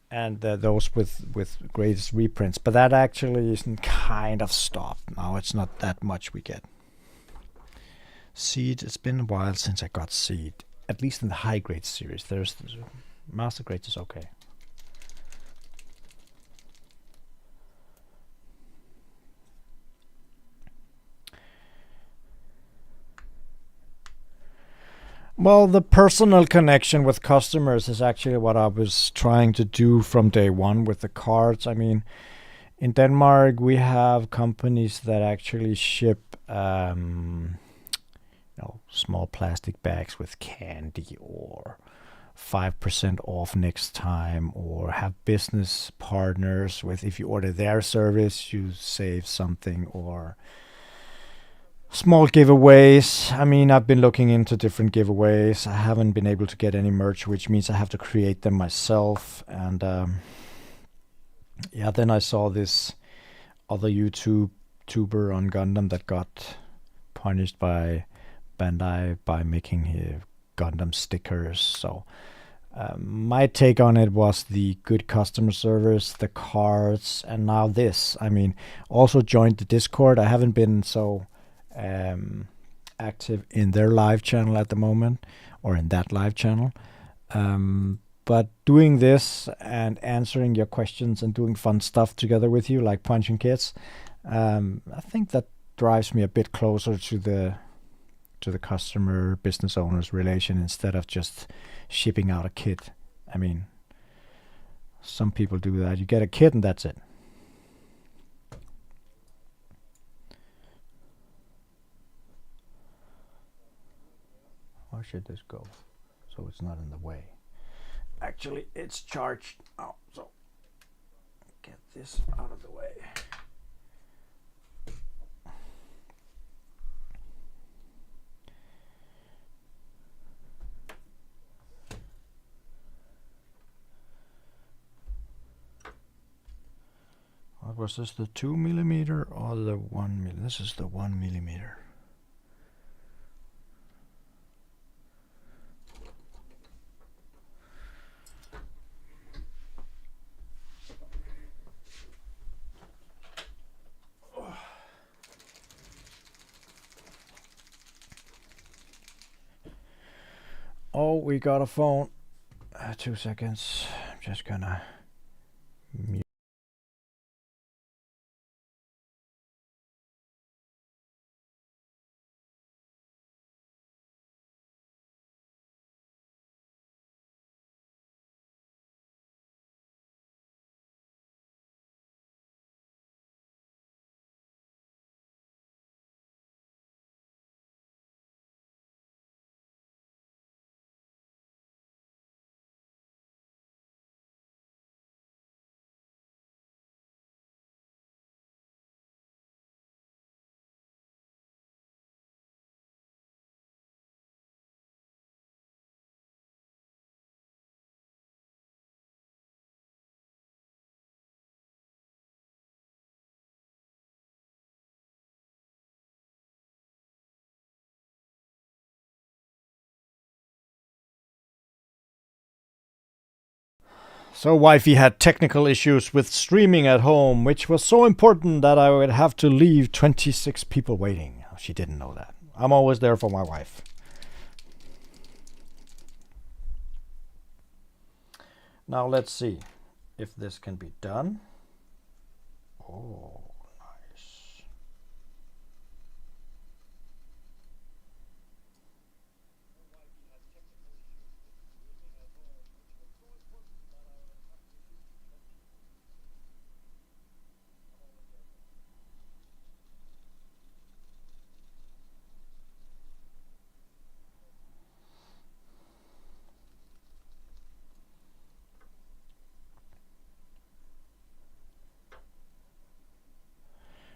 Speaker 1: and those with greatest reprints. But that actually isn't kind of stopped now. It's not that much we get. Seed. It's been a while since I got Seed. At least in the high grade series. There's Master Grades is okay. Well, the personal connection with customers is actually what I was trying to do from day one with the cards. I mean, in Denmark, we have companies that actually ship small plastic bags with candy, or 5% off next time, or have business partners with, if you order their service, you save something, or small giveaways. I mean, I've been looking into different giveaways. I haven't been able to get any merch, which means I have to create them myself. And yeah, then I saw this other YouTuber on Gundam that got punished by Bandai by making Gundam stickers. So my take on it was the good customer service, the cards, and now this. I mean, also joined the Discord. I haven't been so active in their live channel at the moment, or in that live channel. But doing this and answering your questions and doing fun stuff together with you, like punching kids, I think that drives me a bit closer to the customer business owner's relation instead of just shipping out a kit. I mean, some people do that. You get a kit and that's it. Where should this go so it's not in the way? Actually, it's charged. Oh, so get this out of the way. What was this, the 2mm or the 1mm? This is the 1mm. Oh, we got a phone. 2 seconds. I'm just gonna mute. So wifey had technical issues with streaming at home, which was so important that I would have to leave 26 people waiting. She didn't know that. I'm always there for my wife. Now let's see if this can be done. Oh, nice.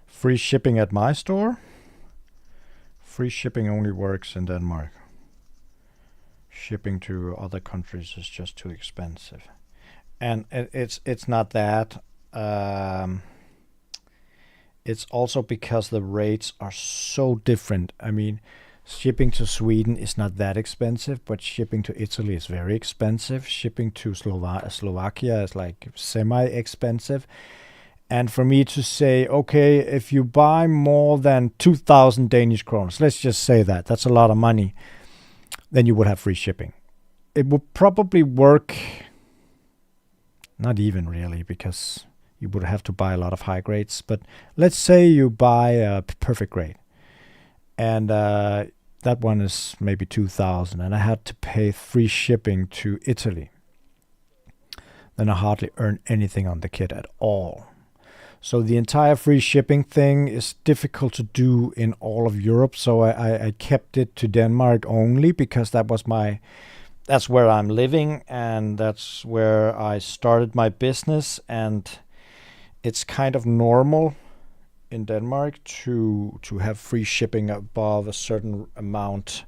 Speaker 1: Free shipping at my store. Free shipping only works in Denmark. Shipping to other countries is just too expensive. And it's not that. It's also because the rates are so different. I mean, shipping to Sweden is not that expensive, but shipping to Italy is very expensive. Shipping to Slovakia is like semi-expensive. And for me to say, okay, if you buy more than 2,000 Danish kroner, let's just say that, that's a lot of money, then you would have free shipping. It would probably work, not even really, because you would have to buy a lot of high grades. But let's say you buy a perfect grade, and that one is maybe 2,000, and I had to pay free shipping to Italy. Then I hardly earn anything on the kit at all. So the entire free shipping thing is difficult to do in all of Europe. So I kept it to Denmark only because that's where I'm living and that's where I started my business, and it's kind of normal in Denmark to have free shipping above a certain amount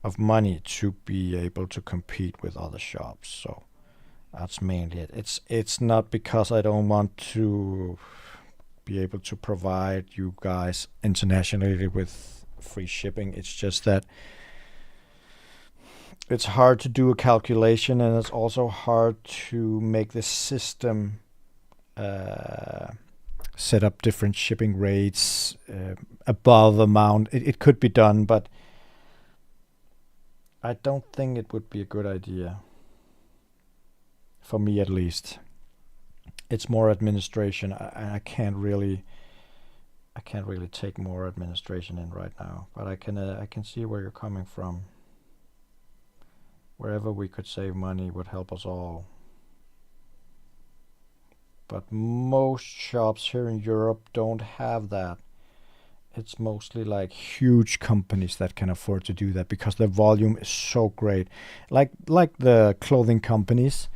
Speaker 1: of money to be able to compete with other shops. So that's mainly it. It's not because I don't want to be able to provide you guys internationally with free shipping. It's just that it's hard to do a calculation, and it's also hard to make the system set up different shipping rates above amount. It could be done, but I don't think it would be a good idea. For me, at least. It's more administration. I can't really take more administration in right now. But I can see where you're coming from. Wherever we could save money would help us all. But most shops here in Europe don't have that. It's mostly like huge companies that can afford to do that because the volume is so great. Like the clothing companies,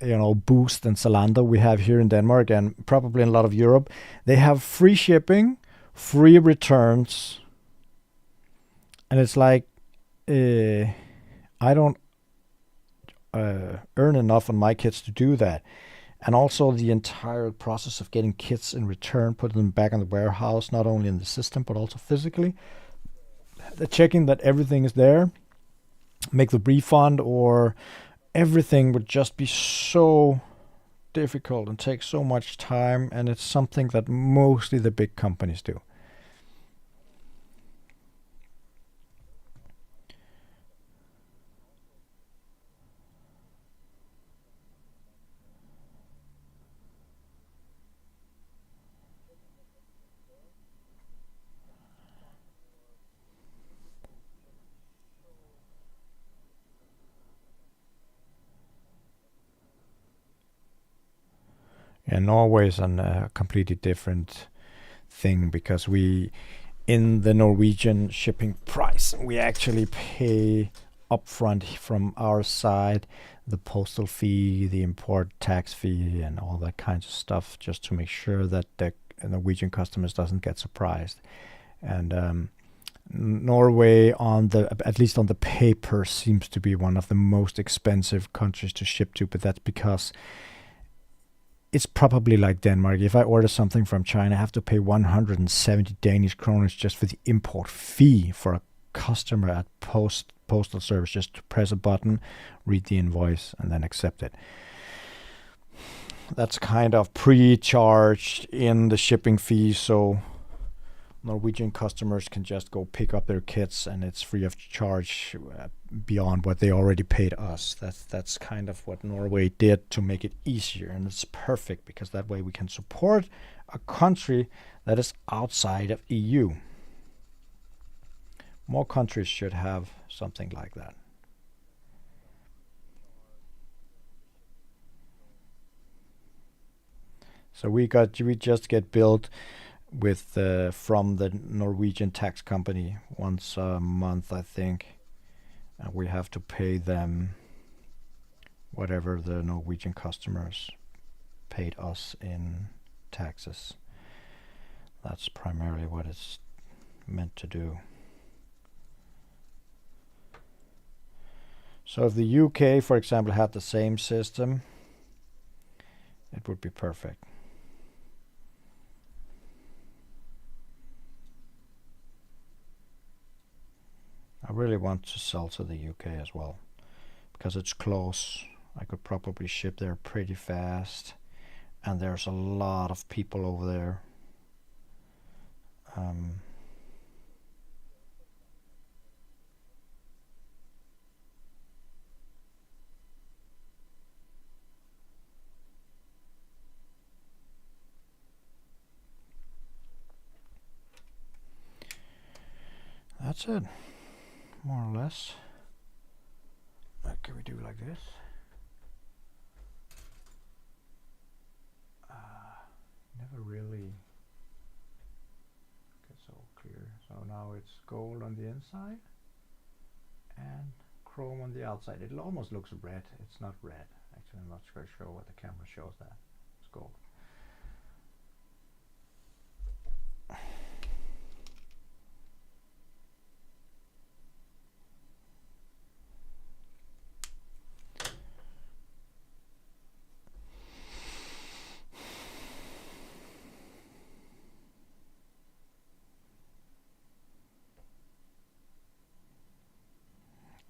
Speaker 1: Boost and Zalando we have here in Denmark and probably in a lot of Europe. They have free shipping, free returns. And it's like, I don't earn enough on my kits to do that. And also the entire process of getting kits in return, putting them back in the warehouse, not only in the system, but also physically. The checking that everything is there, make the refund, or everything would just be so difficult and take so much time. And it's something that mostly the big companies do. And Norway is a completely different thing because in the Norwegian shipping price, we actually pay upfront from our side the postal fee, the import tax fee, and all that kinds of stuff, just to make sure that the Norwegian customers doesn't get surprised. And Norway, at least on the paper, seems to be one of the most expensive countries to ship to, but that's because it's probably like Denmark. If I order something from China, I have to pay 170 Danish kroner just for the import fee for a customer at postal service, just to press a button, read the invoice, and then accept it. That's kind of pre-charged in the shipping fee, so Norwegian customers can just go pick up their kits and it's free of charge beyond what they already paid us. That's kind of what Norway did to make it easier, and it's perfect because that way we can support a country that is outside of EU. More countries should have something like that. So we just get billed with from the Norwegian tax company once a month, I think, and we have to pay them whatever the Norwegian customers paid us in taxes. That's primarily what it's meant to do. So if the UK, for example, had the same system, it would be perfect. I really want to sell to the UK as well because it's close. I could probably ship there pretty fast, and there's a lot of people over there. That's it, more or less. What can we do like this? Never really get so clear. So now it's gold on the inside and chrome on the outside. It almost looks red. It's not red. Actually, I'm not quite sure what the camera shows that. It's gold.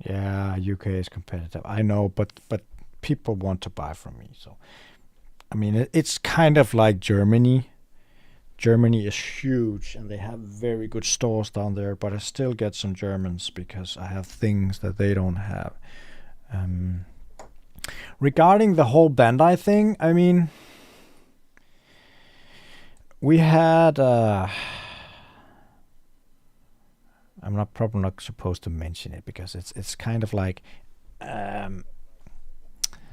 Speaker 1: Yeah, UK is competitive. I know, but people want to buy from me. So, I mean, it's kind of like Germany. Germany is huge, and they have very good stores down there. But I still get some Germans because I have things that they don't have. Regarding the whole Bandai thing, I mean, we had. I'm probably not supposed to mention it because it's kind of like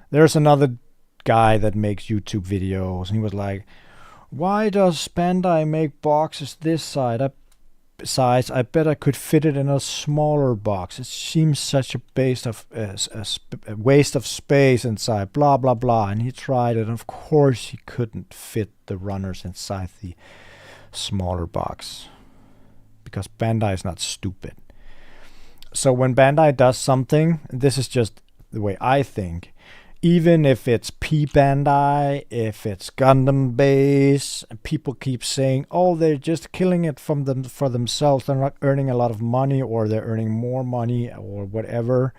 Speaker 1: there's another guy that makes YouTube videos, and he was like, "Why does Bandai make boxes this size? I bet I could fit it in a smaller box. It seems such a waste of space inside. Blah blah blah." And he tried it, and of course he couldn't fit the runners inside the smaller box. Because Bandai is not stupid. So when Bandai does something, this is just the way I think, even if it's P Bandai, if it's Gundam base, and people keep saying, oh, they're just killing it for themselves, they're not earning a lot of money, or they're earning more money, or whatever.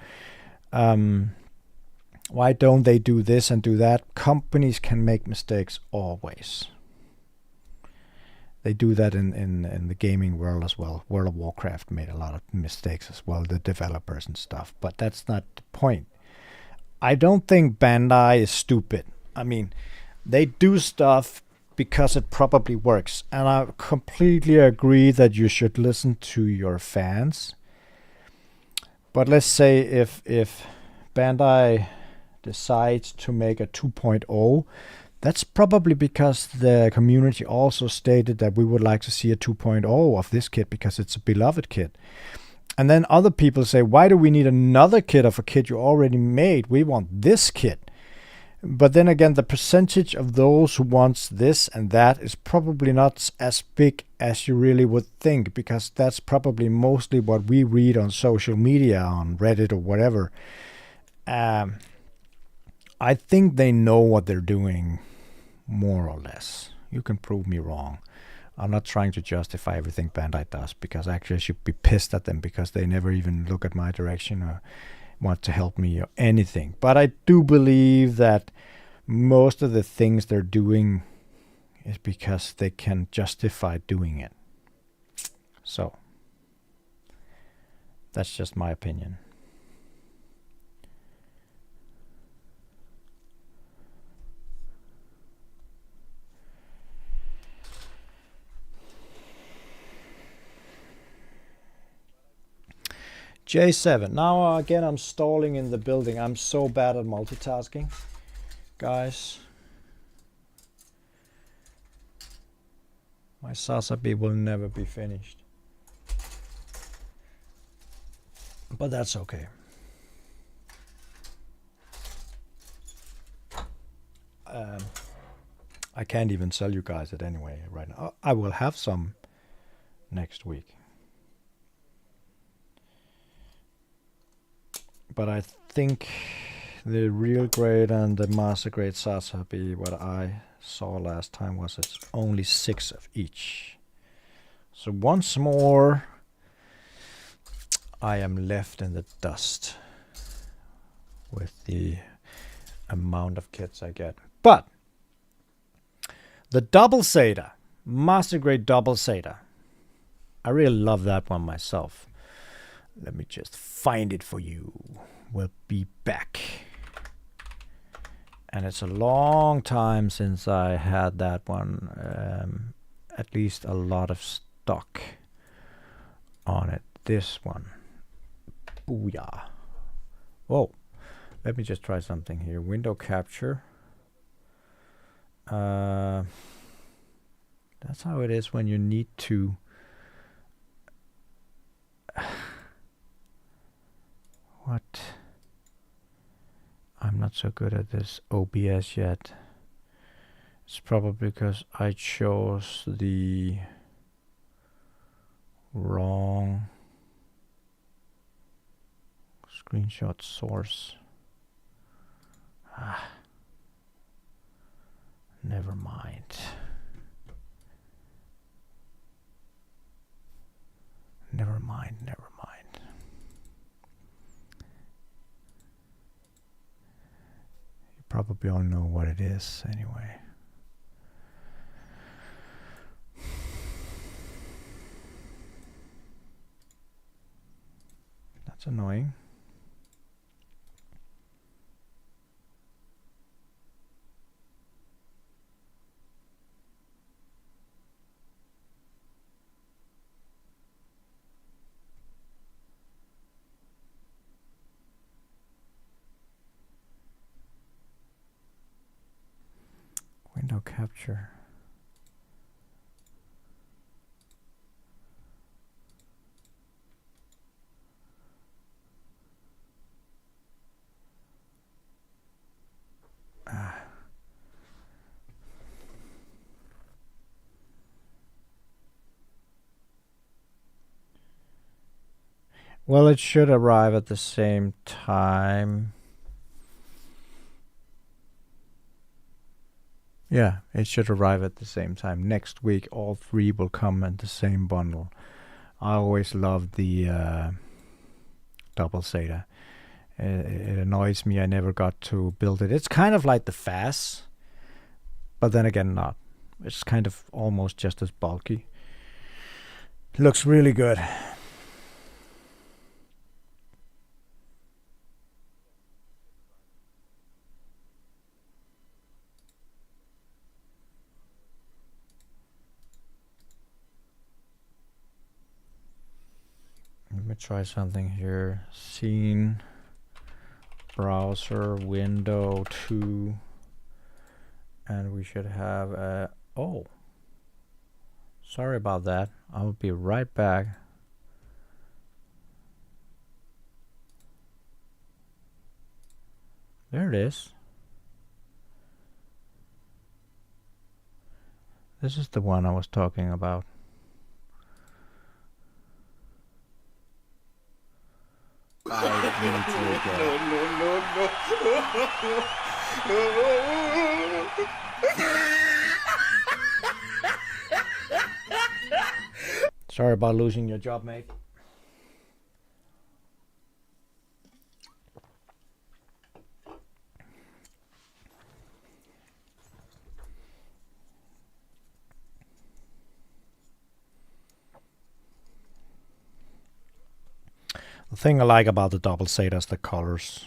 Speaker 1: Why don't they do this and do that? Companies can make mistakes always. They do that in the gaming world as well. World of Warcraft made a lot of mistakes as well, the developers and stuff. But that's not the point. I don't think Bandai is stupid. I mean, they do stuff because it probably works. And I completely agree that you should listen to your fans. But let's say if Bandai decides to make a 2.0, that's probably because the community also stated that we would like to see a 2.0 of this kit because it's a beloved kit. And then other people say, why do we need another kit of a kit you already made? We want this kit. But then again, the percentage of those who wants this and that is probably not as big as you really would think, because that's probably mostly what we read on social media, on Reddit or whatever. I think they know what they're doing, more or less. You can prove me wrong. I'm not trying to justify everything Bandai does, because actually I should be pissed at them because they never even look at my direction or want to help me or anything. But I do believe that most of the things they're doing is because they can justify doing it. So that's just my opinion. J7. Now again, I'm stalling in the building. I'm so bad at multitasking, guys. My Sazabi will never be finished, but that's okay. I can't even sell you guys it anyway right now. I will have some next week. But I think the real grade and the master grade Sazabi, what I saw last time, was it's only 6 of each. So once more, I am left in the dust with the amount of kits I get. But the double Zeta, master grade double Zeta, I really love that one myself. Let me just find it for you. We'll be back. And it's a long time since I had that one. At least a lot of stock on it. This one. Booyah. Whoa. Let me just try something here. Window capture. That's how it is when you need to... What? I'm not so good at this OBS yet. It's probably because I chose the wrong screenshot source. Never mind. Never mind. probably all know what it is anyway. That's annoying. Window capture. Well, it should arrive at the same time. Yeah, it should arrive at the same time. Next week, all 3 will come in the same bundle. I always loved the double Zeta. It annoys me I never got to build it. It's kind of like the FAZZ, but then again not. It's kind of almost just as bulky. It looks really good. Let me try something here. Scene, browser, window 2, and we should have a... Oh, sorry about that. I'll be right back. There it is. This is the one I was talking about. Sorry about losing your job, mate. The thing I like about the double Zeta is the colors.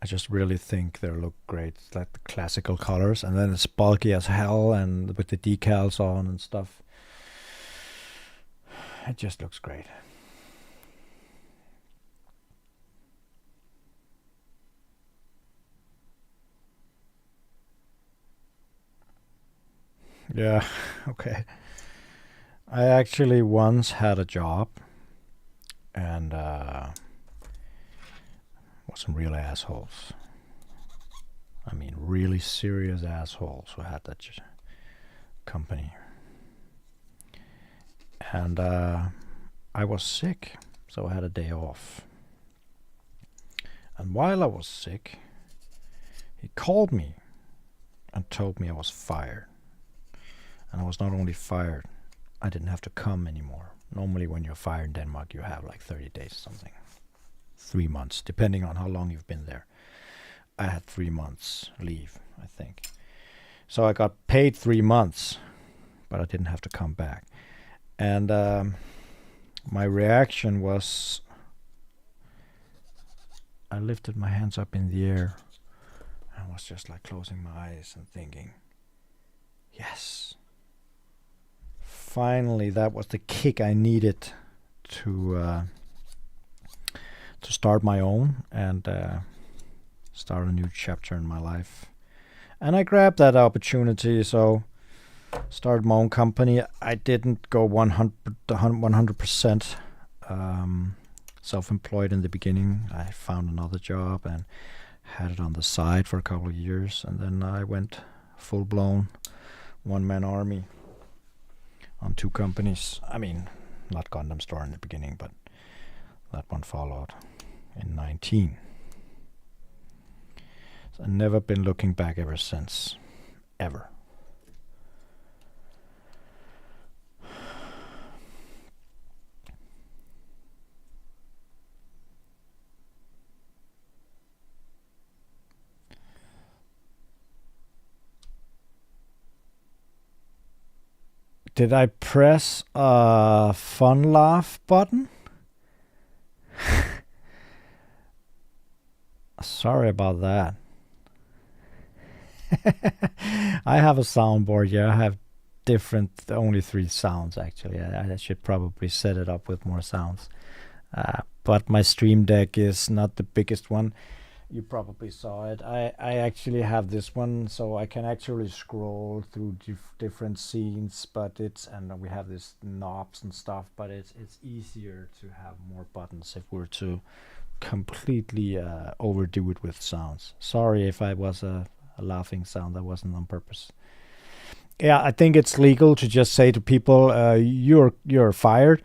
Speaker 1: I just really think they look great. It's like the classical colors, and then it's bulky as hell, and with the decals on and stuff. It just looks great. Yeah, okay. I actually once had a job, and with some real assholes. I mean, really serious assholes who had that company. And I was sick, so I had a day off. And while I was sick, he called me and told me I was fired. And I was not only fired, I didn't have to come anymore. Normally when you're fired in Denmark, you have like 30 days or something. 3 months, depending on how long you've been there. I had 3 months leave, I think. So I got paid 3 months, but I didn't have to come back. And my reaction was, I lifted my hands up in the air and was just like closing my eyes and thinking, yes. Finally, that was the kick I needed to start my own and start a new chapter in my life. And I grabbed that opportunity, so started my own company. I didn't go 100% self-employed in the beginning. I found another job and had it on the side for a couple of years, and then I went full-blown one-man army on 2 companies. I mean, not Gundam Store in the beginning, but that one followed in 19. So I've never been looking back ever since. Ever. Did I press a fun laugh button? Sorry about that. I have a soundboard here. I have only 3 sounds actually. I should probably set it up with more sounds. But my Stream Deck is not the biggest one. You probably saw it. I actually have this one, so I can actually scroll through different scenes, and we have these knobs and stuff, but it's easier to have more buttons if we're to completely overdo it with sounds. Sorry if I was a laughing sound. That wasn't on purpose. Yeah, I think it's legal to just say to people, you're fired,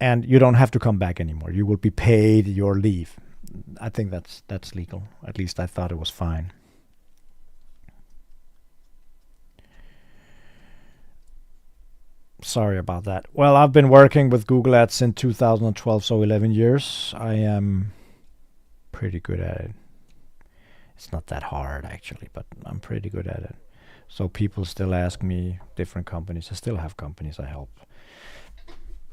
Speaker 1: and you don't have to come back anymore. You will be paid your leave. I think that's legal. At least I thought it was fine. Sorry about that. Well, I've been working with Google Ads since 2012, so 11 years. I am pretty good at it. It's not that hard actually, but I'm pretty good at it. So people still ask me, different companies. I still have companies I help.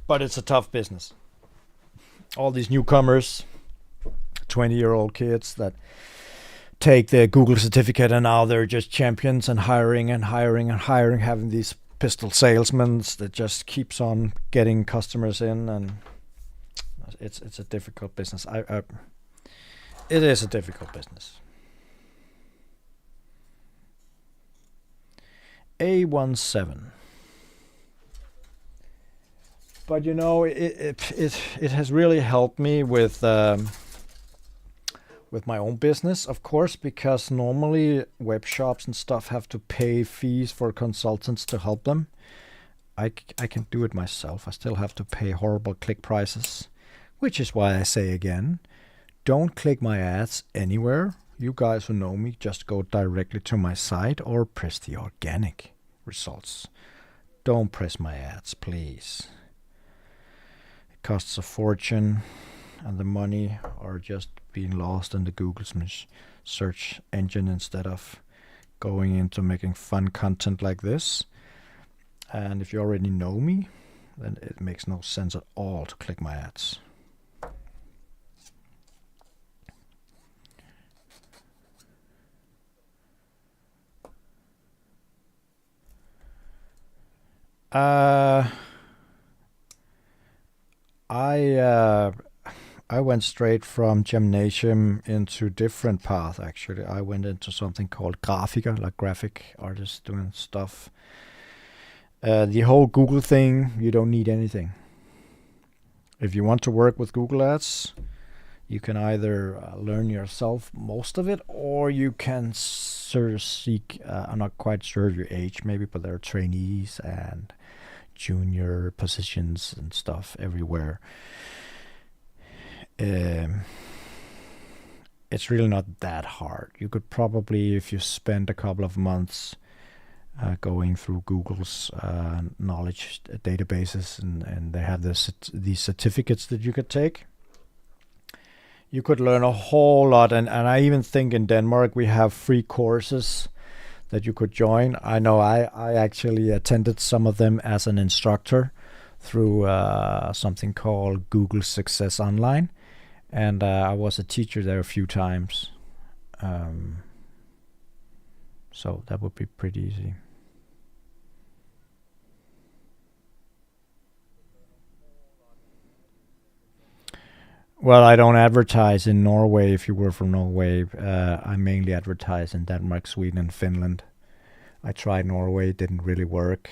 Speaker 1: But it's a tough business. All these newcomers, 20-year-old kids that take the Google certificate and now they're just champions and hiring, having these pistol salesmen that just keeps on getting customers in, and it's a difficult business. It is a difficult business. A17. But you know, it has really helped me with my own business, of course, because normally web shops and stuff have to pay fees for consultants to help them. I can do it myself. I still have to pay horrible click prices, which is why I say again, don't click my ads anywhere. You guys who know me, just go directly to my site or press the organic results. Don't press my ads, please. It costs a fortune, and the money are just being lost in the Google's search engine instead of going into making fun content like this. And if you already know me, then it makes no sense at all to click my ads. I went straight from gymnasium into different path. Actually, I went into something called grafiker, like graphic artists doing stuff. The whole Google thing, you don't need anything. If you want to work with Google Ads, you can either learn yourself most of it, or you can seek. I'm not quite sure of your age, maybe, but there are trainees and junior positions and stuff everywhere. It's really not that hard. You could probably, if you spend a couple of months going through Google's knowledge databases, and they have these certificates that you could take, you could learn a whole lot. And I even think in Denmark we have free courses that you could join. I know I actually attended some of them as an instructor through something called Google Success Online. And I was a teacher there a few times. So that would be pretty easy. Well, I don't advertise in Norway. If you were from Norway, I mainly advertise in Denmark, Sweden, and Finland. I tried Norway, it didn't really work.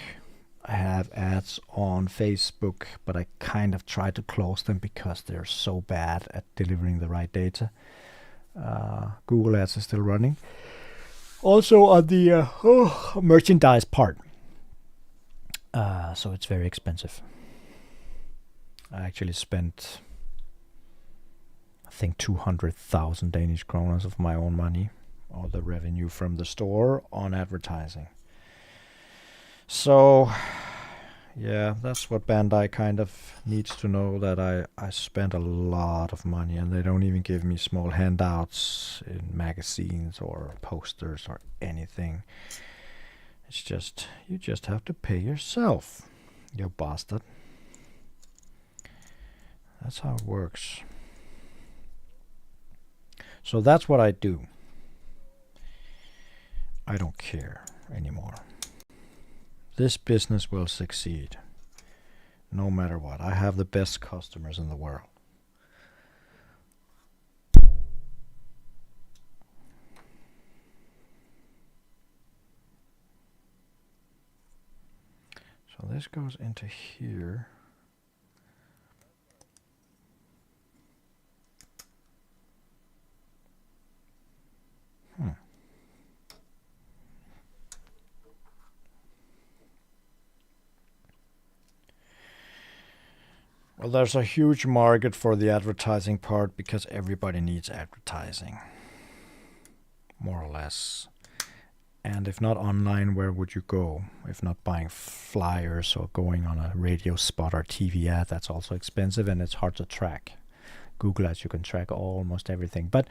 Speaker 1: I have ads on Facebook, but I kind of tried to close them because they're so bad at delivering the right data. Google Ads is still running. Also on the merchandise part. So it's very expensive. I actually spent, I think, 200,000 Danish kroner of my own money, or the revenue from the store, on advertising. So, yeah, that's what Bandai kind of needs to know, that I spent a lot of money, and they don't even give me small handouts in magazines or posters or anything. It's just, you just have to pay yourself. You bastard. That's how it works. So that's what I do. I don't care anymore. This business will succeed no matter what. I have the best customers in the world. So this goes into here. Well, there's a huge market for the advertising part because everybody needs advertising, more or less. And if not online, where would you go? If not buying flyers or going on a radio spot or TV ad, that's also expensive and it's hard to track. Google Ads, you can track almost everything. But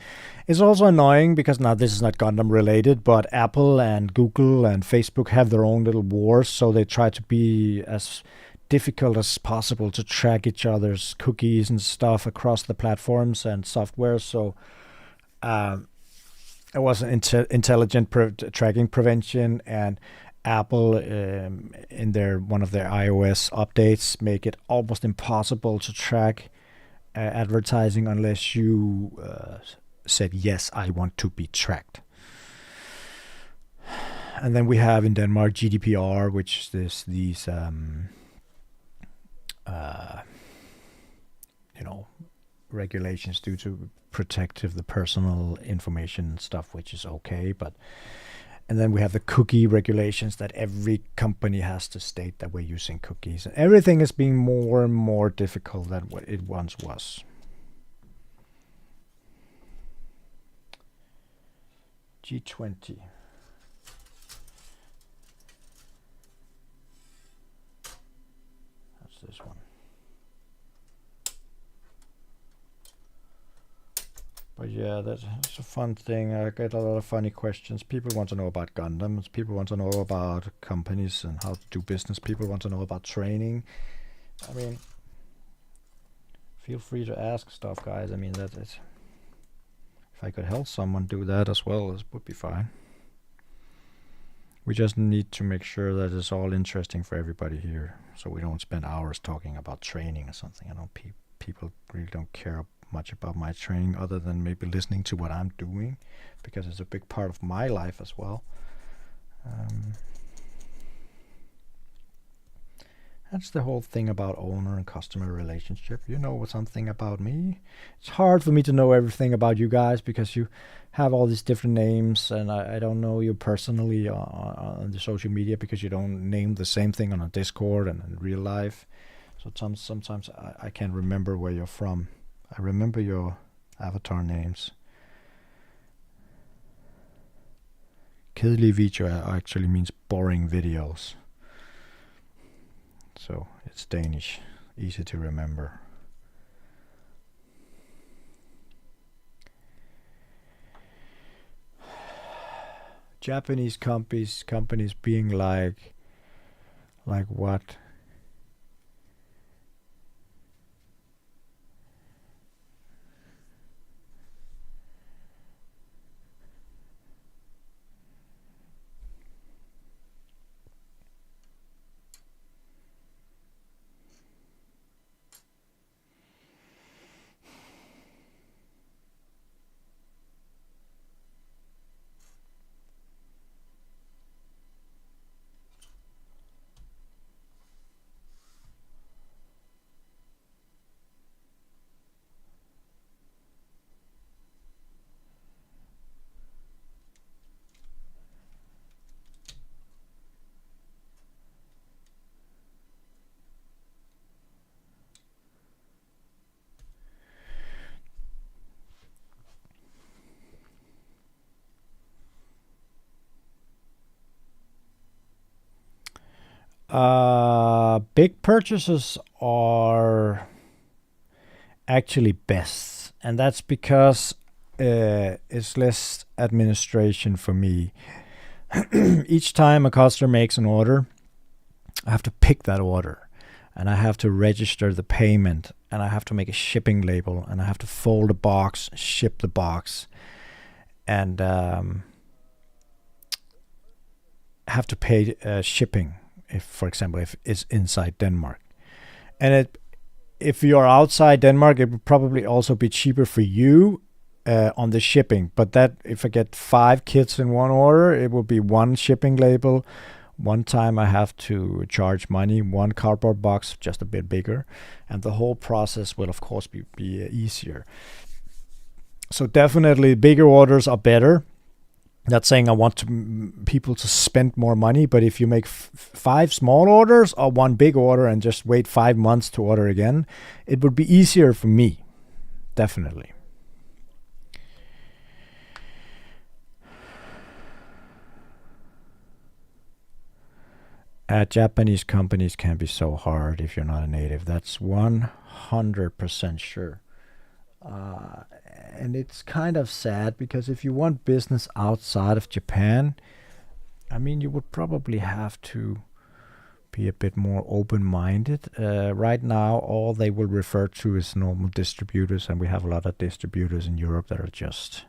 Speaker 1: it's also annoying because now this is not Gundam related, but Apple and Google and Facebook have their own little wars, so they try to be as difficult as possible to track each other's cookies and stuff across the platforms and software. So it was intelligent tracking prevention, and Apple in one of their iOS updates make it almost impossible to track advertising unless you said, yes, I want to be tracked. And then we have in Denmark GDPR, which is these regulations due to protective the personal information and stuff, which is okay. And then we have the cookie regulations that every company has to state that we're using cookies. And everything is being more and more difficult than what it once was. G20. That's this one. But yeah, that's a fun thing. I get a lot of funny questions. People want to know about Gundams. People want to know about companies and how to do business. People want to know about training. I mean, feel free to ask stuff, guys. I mean, that is. If I could help someone do that as well, it would be fine. We just need to make sure that it's all interesting for everybody here, so we don't spend hours talking about training or something. I know people really don't care much about my training other than maybe listening to what I'm doing, because it's a big part of my life as well. That's the whole thing about owner and customer relationship. You know something about me. It's hard for me to know everything about you guys because you have all these different names, and I don't know you personally on the social media because you don't name the same thing on a Discord and in real life. So sometimes I can't remember where you're from. I remember your avatar names. Kedelige video actually means boring videos. So it's Danish, easy to remember. Japanese companies being like what? Big purchases are actually best, and that's because it's less administration for me. Each time a customer makes an order, I have to pick that order. and I have to register the payment, and I have to make a shipping label, and I have to fold a box, ship the box, and have to pay shipping, if, for example, if it's inside Denmark. And if you're outside Denmark, it would probably also be cheaper for you on the shipping. But that, if I get 5 kits in one order, it will be one shipping label. One time I have to charge money, one cardboard box, just a bit bigger. And the whole process will, of course, be easier. So definitely bigger orders are better. Not saying I want people to spend more money, but if you make 5 small orders or 1 big order and just wait 5 months to order again, it would be easier for me. Definitely. Japanese companies can be so hard if you're not a native. That's 100% sure. And it's kind of sad, because if you want business outside of Japan, I mean, you would probably have to be a bit more open-minded. Right now, all they will refer to is normal distributors, and we have a lot of distributors in Europe that are just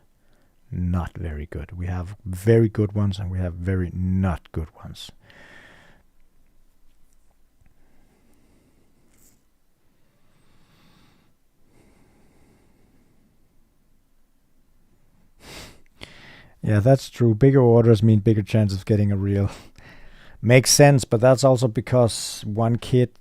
Speaker 1: not very good. We have very good ones, and we have very not good ones. Yeah, that's true. Bigger orders mean bigger chance of getting a reel. Makes sense, but that's also because 1 kit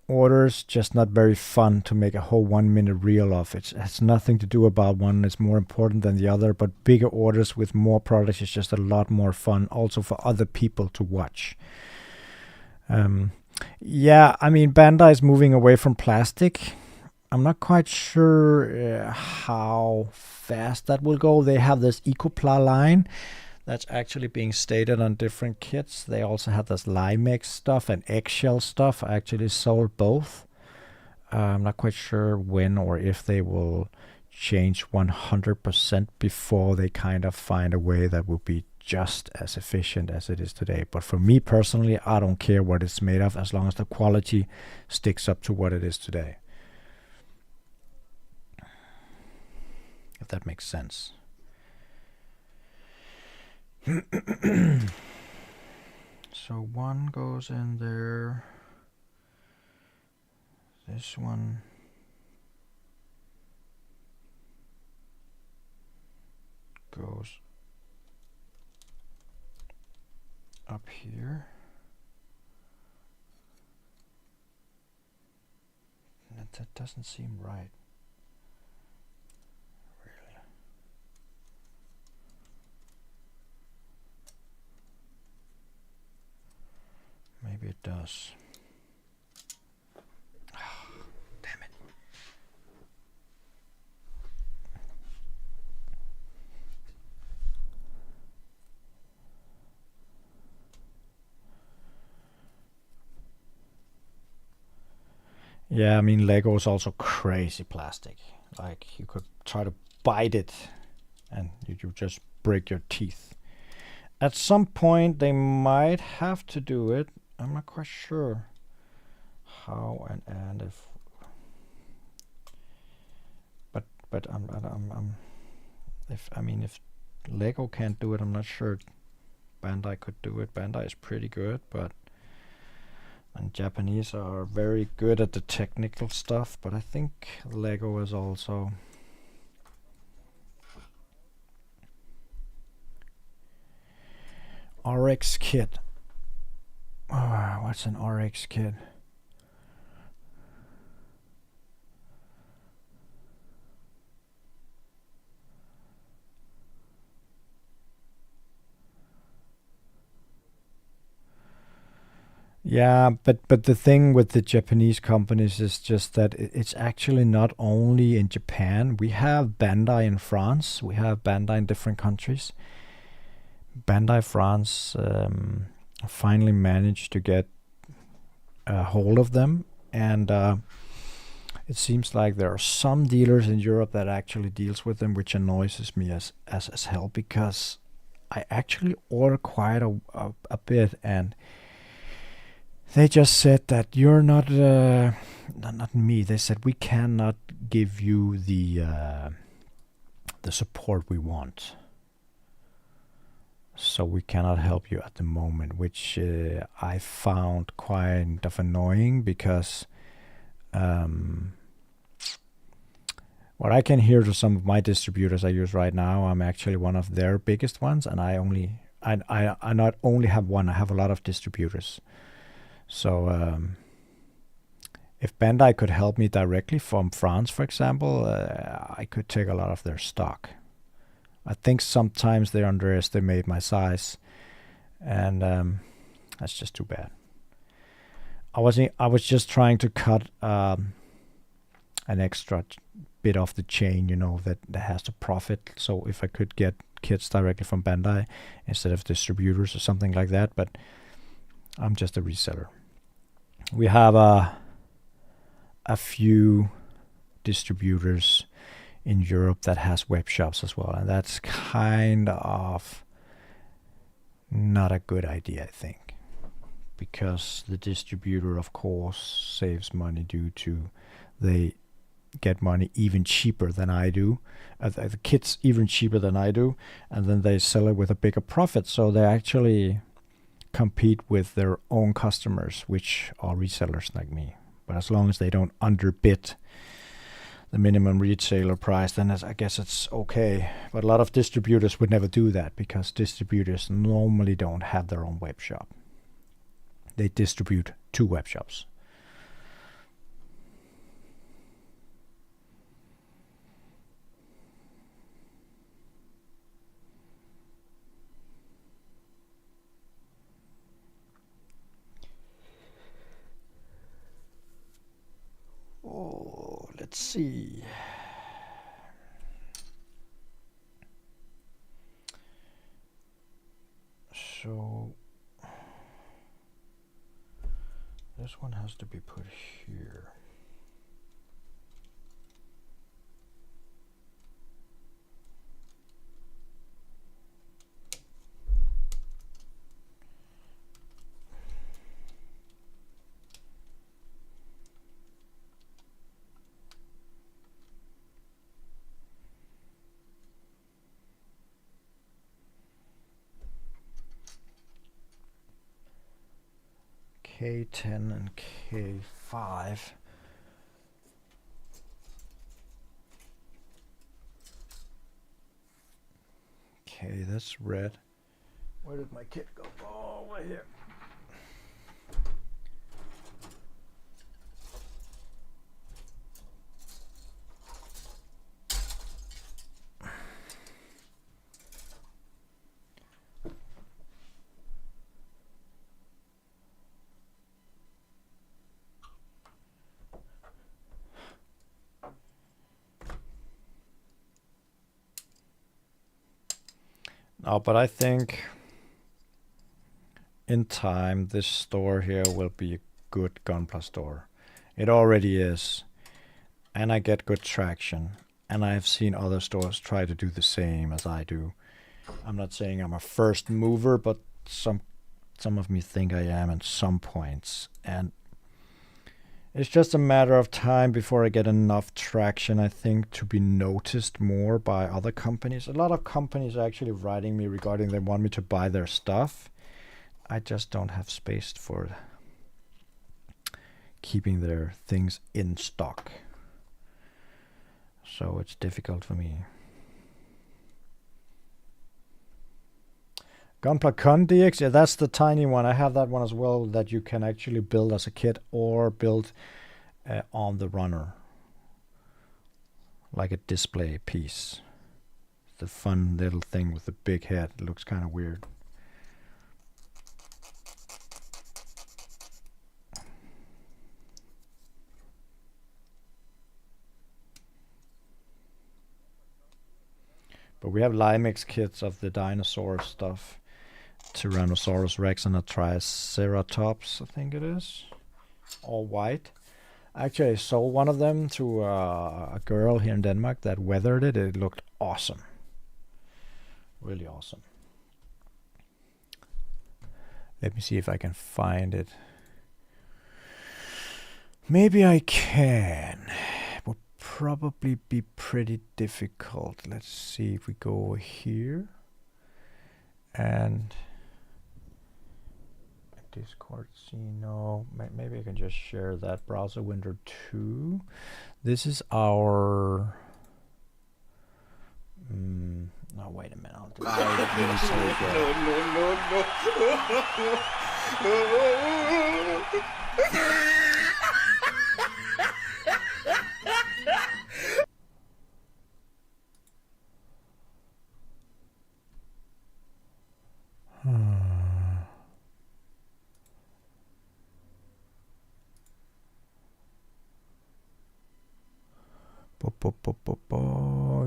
Speaker 1: orders just not very fun to make a whole 1-minute reel of. It has nothing to do about one is more important than the other, but bigger orders with more products is just a lot more fun, also for other people to watch. Yeah, I mean, Bandai is moving away from plastic. I'm not quite sure how fast that will go. They have this Ecopla line that's actually being stated on different kits. They also have this Limex stuff and eggshell stuff. I actually sold both. I'm not quite sure when or if they will change 100% before they kind of find a way that will be just as efficient as it is today. But for me personally, I don't care what it's made of as long as the quality sticks up to what it is today. If that makes sense. So 1 goes in there. This one goes up here. That doesn't seem right. Maybe it does. Oh, damn it. Yeah, I mean, Lego is also crazy plastic. Like, you could try to bite it and you just break your teeth. At some point, they might have to do it. I'm not quite sure how and if, but if Lego can't do it, I'm not sure Bandai could do it. Bandai is pretty good, and Japanese are very good at the technical stuff, but I think Lego is also. RX kit. Oh, what's an RX kit? Yeah, but the thing with the Japanese companies is just that it's actually not only in Japan. We have Bandai in France. We have Bandai in different countries. Bandai France finally managed to get a hold of them, and it seems like there are some dealers in Europe that actually deals with them, which annoys me as hell, because I actually order quite a bit, and They just said that you're not me. They said we cannot give you the support we want. So we cannot help you at the moment, which I found kind of annoying because what I can hear to some of my distributors I use right now, I'm actually one of their biggest ones, and I not only have one, I have a lot of distributors. So if Bandai could help me directly from France, for example, I could take a lot of their stock. I think sometimes they underestimate my size, and that's just too bad. I was just trying to cut an extra bit off the chain, you know, that has to profit. So if I could get kits directly from Bandai instead of distributors or something like that, but I'm just a reseller. We have a few distributors in Europe that has web shops as well, and that's kind of not a good idea, I think, because the distributor, of course, saves money due to they get money even cheaper than I do, the kits even cheaper than I do, and then they sell it with a bigger profit, so they actually compete with their own customers, which are resellers like me. But as long as they don't underbid the minimum retailer price, then I guess it's okay. But a lot of distributors would never do that because distributors normally don't have their own web shop. They distribute to web shops. Oh, let's see. So this one has to be put here. K10 and K5. Okay, that's red. Where did my kit go? Oh, right here. No, but I think in time this store here will be a good Gunpla store. It already is. And I get good traction. And I've seen other stores try to do the same as I do. I'm not saying I'm a first mover, but some of me think I am at some points. And it's just a matter of time before I get enough traction, I think, to be noticed more by other companies. A lot of companies are actually writing me regarding they want me to buy their stuff. I just don't have space for keeping their things in stock. So it's difficult for me. Gunpla Con DX, yeah, that's the tiny one. I have that one as well that you can actually build as a kit or build on the runner. Like a display piece. The fun little thing with the big head. It looks kind of weird. But we have Limex kits of the dinosaur stuff. Tyrannosaurus Rex and a Triceratops, I think it is. All white. Actually, I sold one of them to a girl here in Denmark that weathered it. It looked awesome. Really awesome. Let me see if I can find it. Maybe I can. It would probably be pretty difficult. Let's see if we go over here and Discord scene. No, maybe I can just share that browser window too. This is our. No, wait a minute. I'll do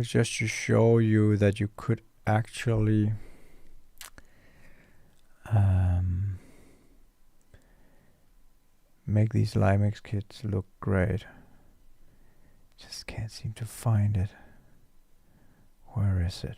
Speaker 1: just to show you that you could actually make these Limex kits look great. Just can't seem to find it. Where is it?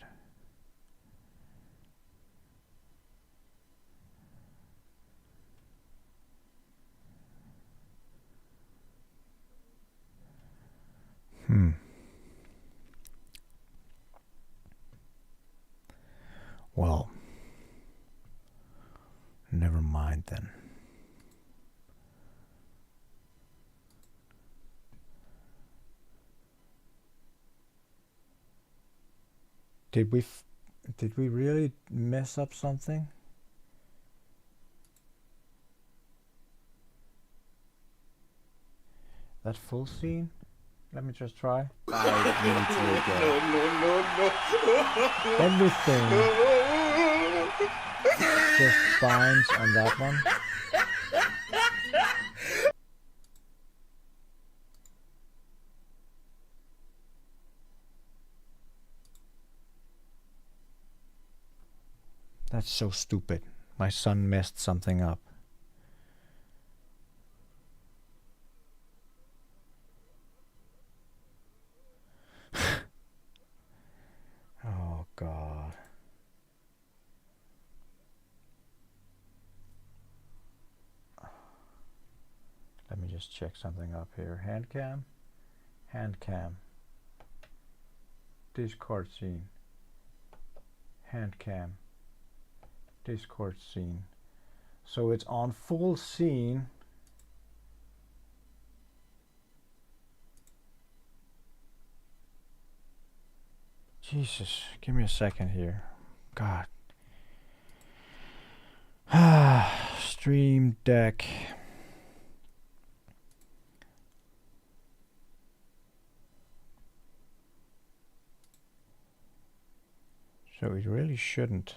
Speaker 1: Well, never mind then. Did we really mess up something? That full scene? Let me just try. 5 minutes later. Everything just binds on that one. That's so stupid. My son messed something up. Oh God. Let me just check something up here. Hand cam, Discord scene, hand cam, Discord scene. So it's on full scene. Jesus, give me a second here. God. Stream Deck. So it really shouldn't.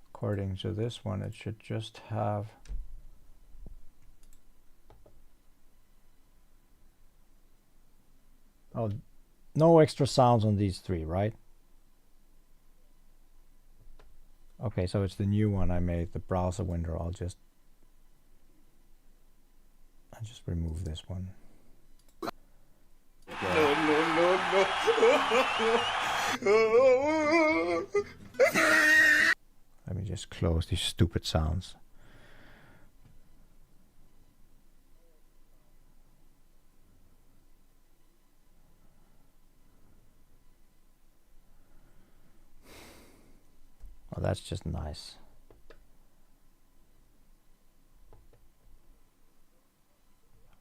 Speaker 1: According to this one, it should just have no extra sounds on these three, right? Okay, so it's the new one I made, the browser window. I'll just remove this one. Let me just close these stupid sounds. Oh, that's just nice.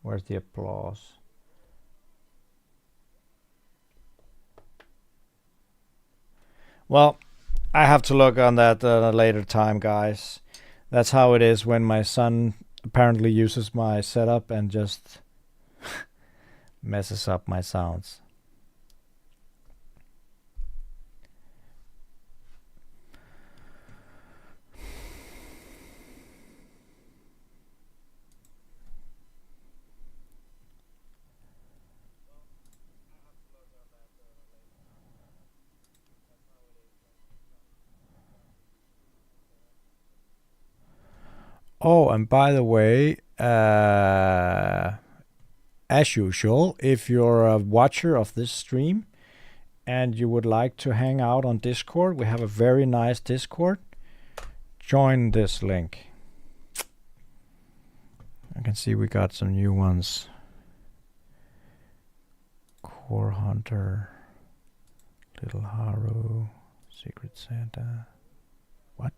Speaker 1: Where's the applause? Well, I have to look on that at a later time, guys. That's how it is when my son apparently uses my setup and just messes up my sounds. Oh, and by the way, as usual, if you're a watcher of this stream and you would like to hang out on Discord, we have a very nice Discord. Join this link. can see we got some new ones. Core Hunter, Little Haru, Secret Santa. What?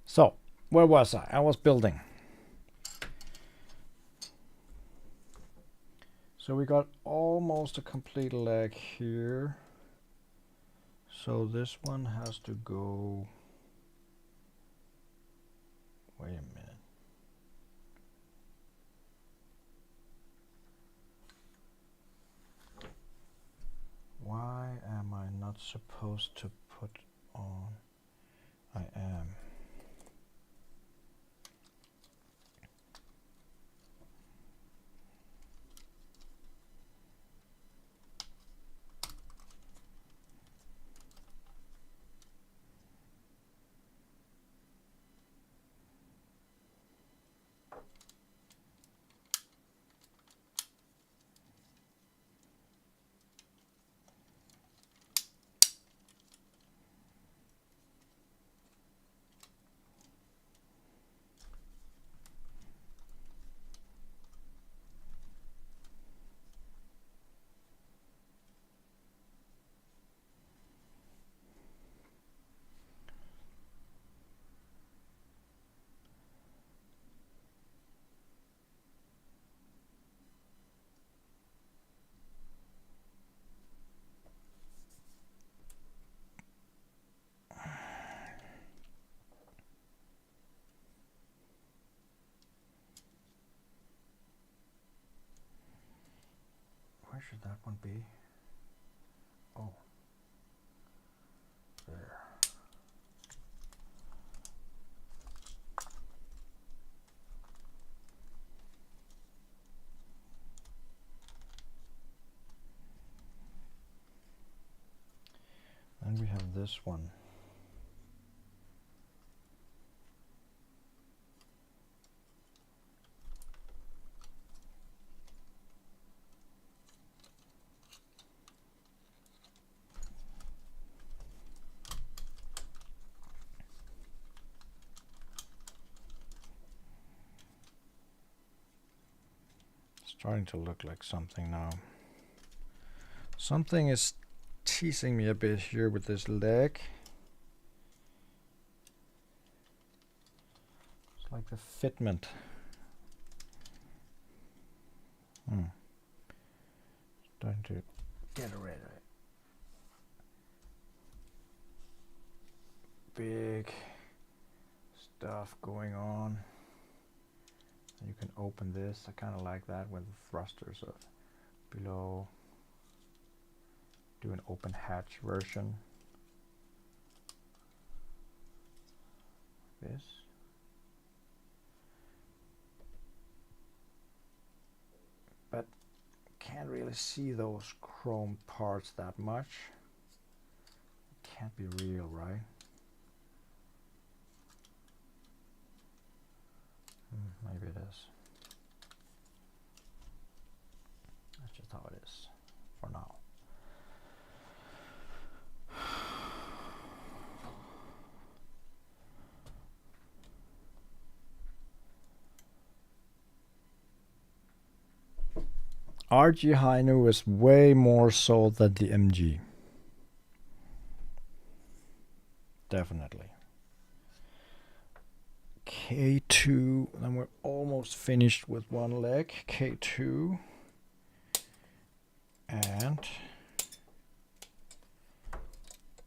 Speaker 1: So, where was I? I was building. So we got almost a complete leg here. So this one has to go... Wait a minute. Why am I not supposed to put on? I am. Where should that one be? Oh, there. Then we have this one. Starting to look like something now. Something is teasing me a bit here with this leg. It's like the fitment. Starting to get rid of it. Big stuff going on. You can open this. I kind of like that with the thrusters of below. Do an open hatch version. This. But can't really see those chrome parts that much. It can't be real, right? Maybe it is. That's just how it is for now. RG Hainu is way more sold than the MG. Definitely. K2, then we're almost finished with one leg. K2 and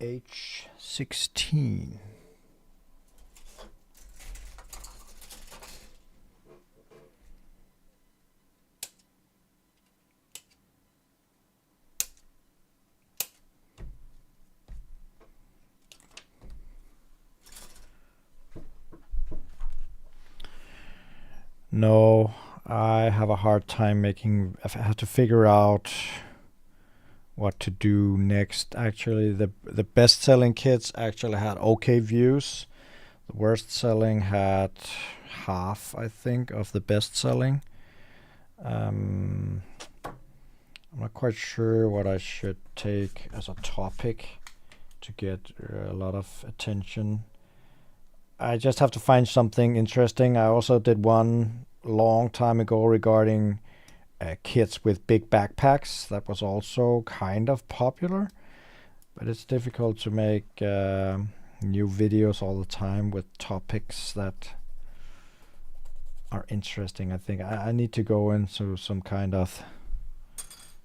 Speaker 1: H16. No, I have a hard time making. I have to figure out what to do next. Actually, the best selling kits actually had okay views. The worst selling had half, I think, of the best selling. I'm not quite sure what I should take as a topic to get a lot of attention. I just have to find something interesting. I also did one long time ago regarding kits with big backpacks. That was also kind of popular, but it's difficult to make new videos all the time with topics that are interesting. I think I need to go into some kind of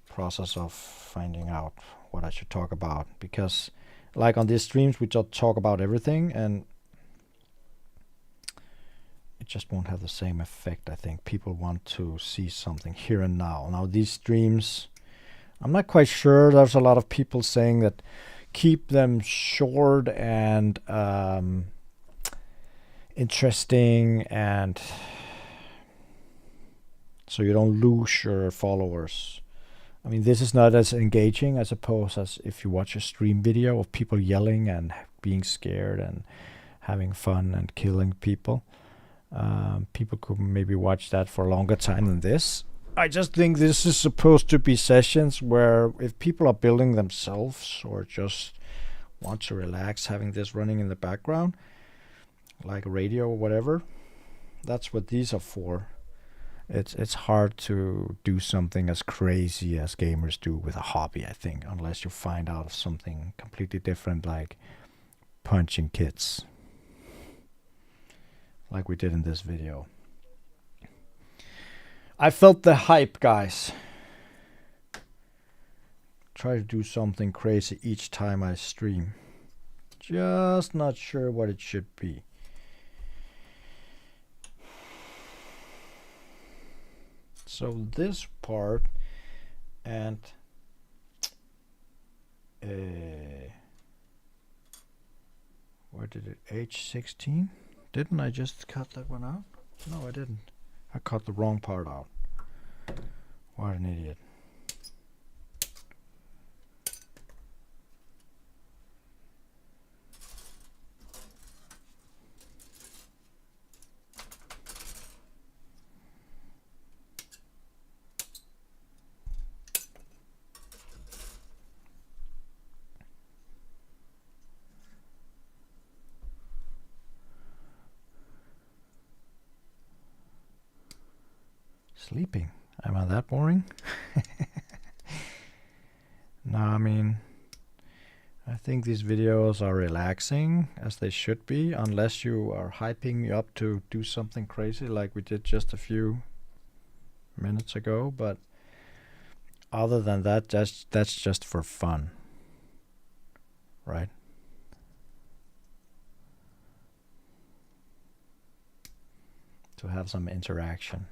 Speaker 1: process of finding out what I should talk about, because like on these streams we just talk about everything and it just won't have the same effect. I think people want to see something here and now. Now these streams, I'm not quite sure. There's a lot of people saying that keep them short and interesting, and so you don't lose your followers. I mean, this is not as engaging, I suppose, as if you watch a stream video of people yelling and being scared and having fun and killing people. People could maybe watch that for a longer time than this. I just think this is supposed to be sessions where if people are building themselves or just want to relax having this running in the background, like radio or whatever, that's what these are for. It's hard to do something as crazy as gamers do with a hobby, I think, unless you find out of something completely different like punching kits, like we did in this video. I felt the hype, guys. Try to do something crazy each time I stream. Just not sure what it should be. So this part and where did it? H16? Didn't I just cut that one out? No, I didn't. I cut the wrong part out. What an idiot. Sleeping. Am I that boring? No, I mean, I think these videos are relaxing, as they should be, unless you are hyping me up to do something crazy like we did just a few minutes ago. But other than that, that's just for fun, right? To have some interaction.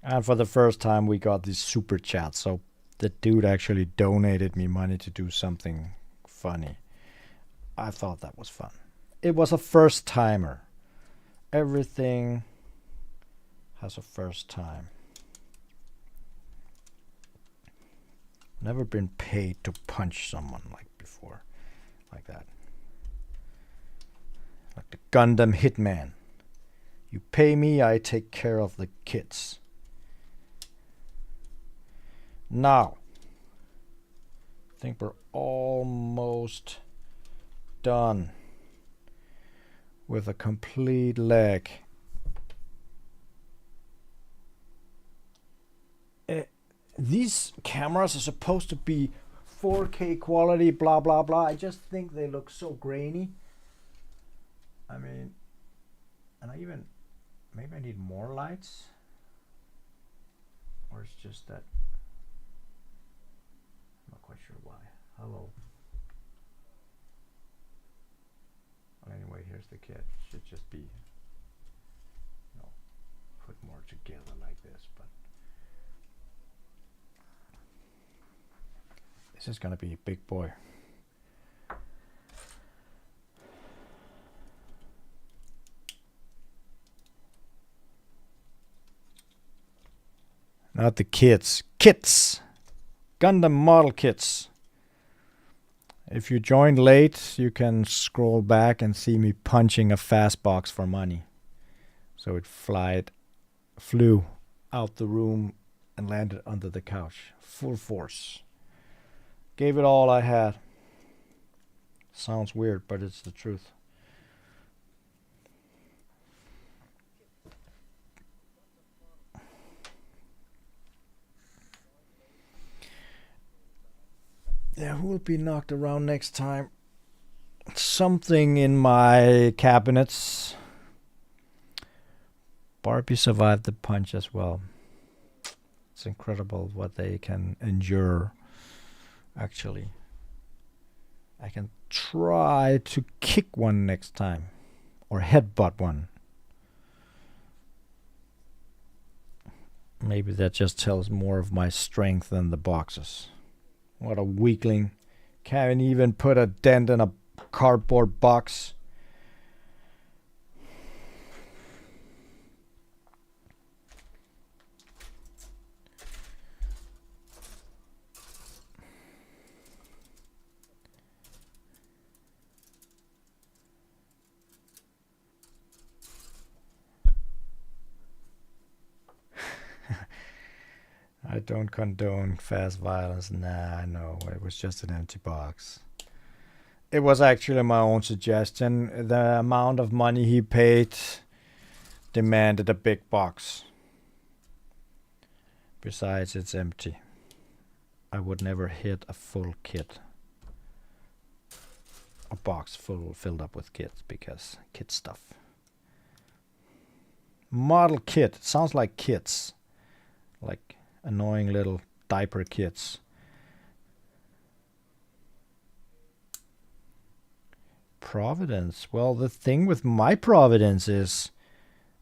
Speaker 1: And for the first time we got this super chat, so the dude actually donated me money to do something funny. I thought that was fun. It was a first timer. Everything has a first time. Never been paid to punch someone like before, like that. Like the Gundam Hitman. You pay me, I take care of the kids. Now, I think we're almost done with a complete leg. These cameras are supposed to be 4K quality, blah, blah, blah. I just think they look so grainy. I mean, and maybe I need more lights. Or it's just that. I'm not quite sure why. Hello. Well, anyway, here's the kit. Should just be, put more together like this, but this is gonna be a big boy. Not the kits. Kits. Gundam model kits. If you joined late, you can scroll back and see me punching a FAZZ box for money. So it flew out the room and landed under the couch. Full force. Gave it all I had. Sounds weird, but it's the truth. Yeah, who will be knocked around next time? Something in my cabinets. Barbie survived the punch as well. It's incredible what they can endure, actually. I can try to kick one next time. Or headbutt one. Maybe that just tells more of my strength than the boxes. What a weakling. Can't even put a dent in a cardboard box. I don't condone fast violence. Nah, no, it was just an empty box. It was actually my own suggestion. The amount of money he paid demanded a big box. Besides, it's empty. I would never hit a full kit. A box filled up with kits, because kit stuff. Model kit. It sounds like kits. Like annoying little diaper kits. Providence. Well, the thing with my Providence is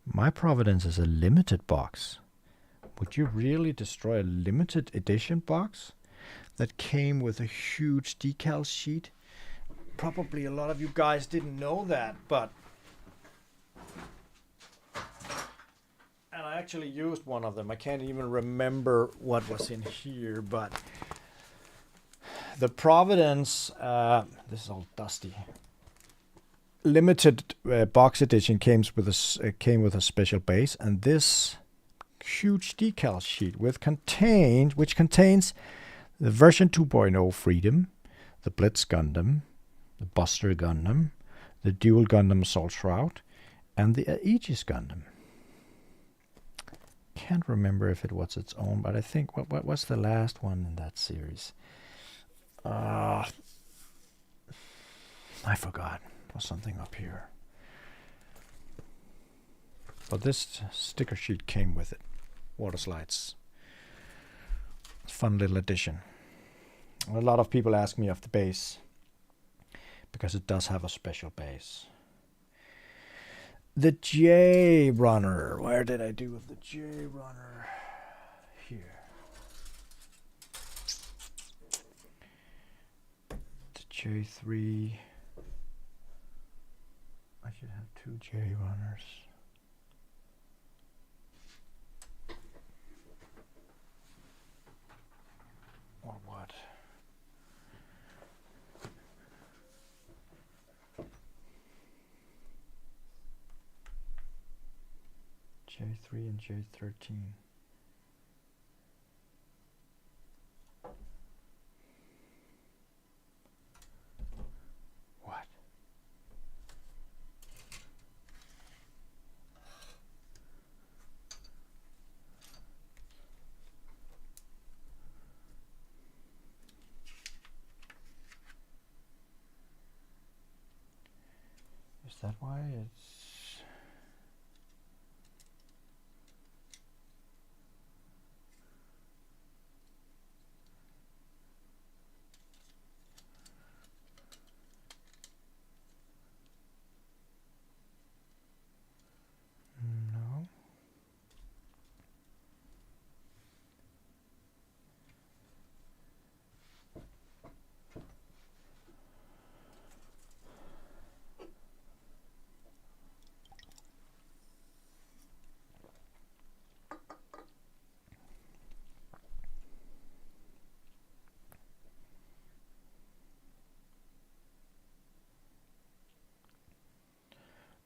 Speaker 1: a limited box. Would you really destroy a limited edition box that came with a huge decal sheet? Probably a lot of you guys didn't know that, but and I actually used one of them. I can't even remember what was in here, but the Providence, this is all dusty. Limited box edition came with a special base, and this huge decal sheet which contains the version 2.0 Freedom, the Blitz Gundam, the Buster Gundam, the Dual Gundam Assault Shroud, and the Aegis Gundam. Can't remember if it was its own, but I think what was the last one in that series? I forgot. There was something up here. But this sticker sheet came with it. Water slides. Fun little addition. A lot of people ask me of the base, because it does have a special base. The J Runner. Where did I do with the J Runner? Here. The J3. I should have 2 J Runners. Or what? J3 and J13. What? Is that why it's... No.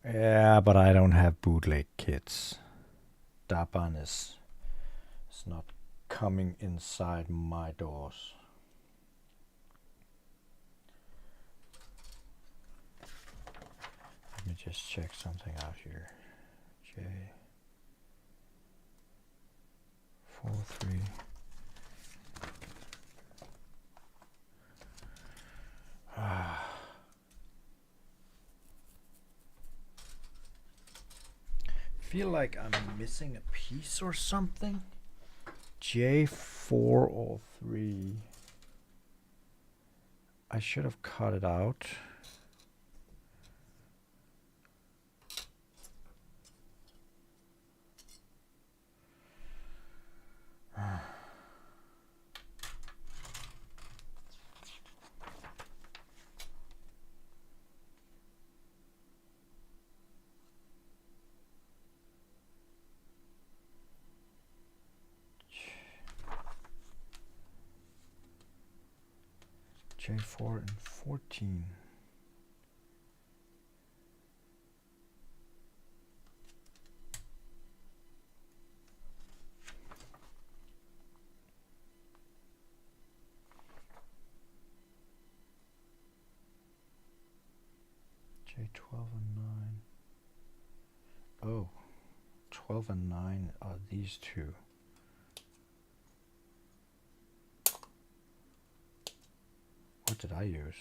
Speaker 1: Yeah, but I don't have bootleg kits. Daban is not coming inside my doors. Let me just check something out here. J43. Feel like I'm missing a piece or something. J403. I should have cut it out. J4 and 14. J12 and 9. Oh, 12 and 9 are these two. What did I use?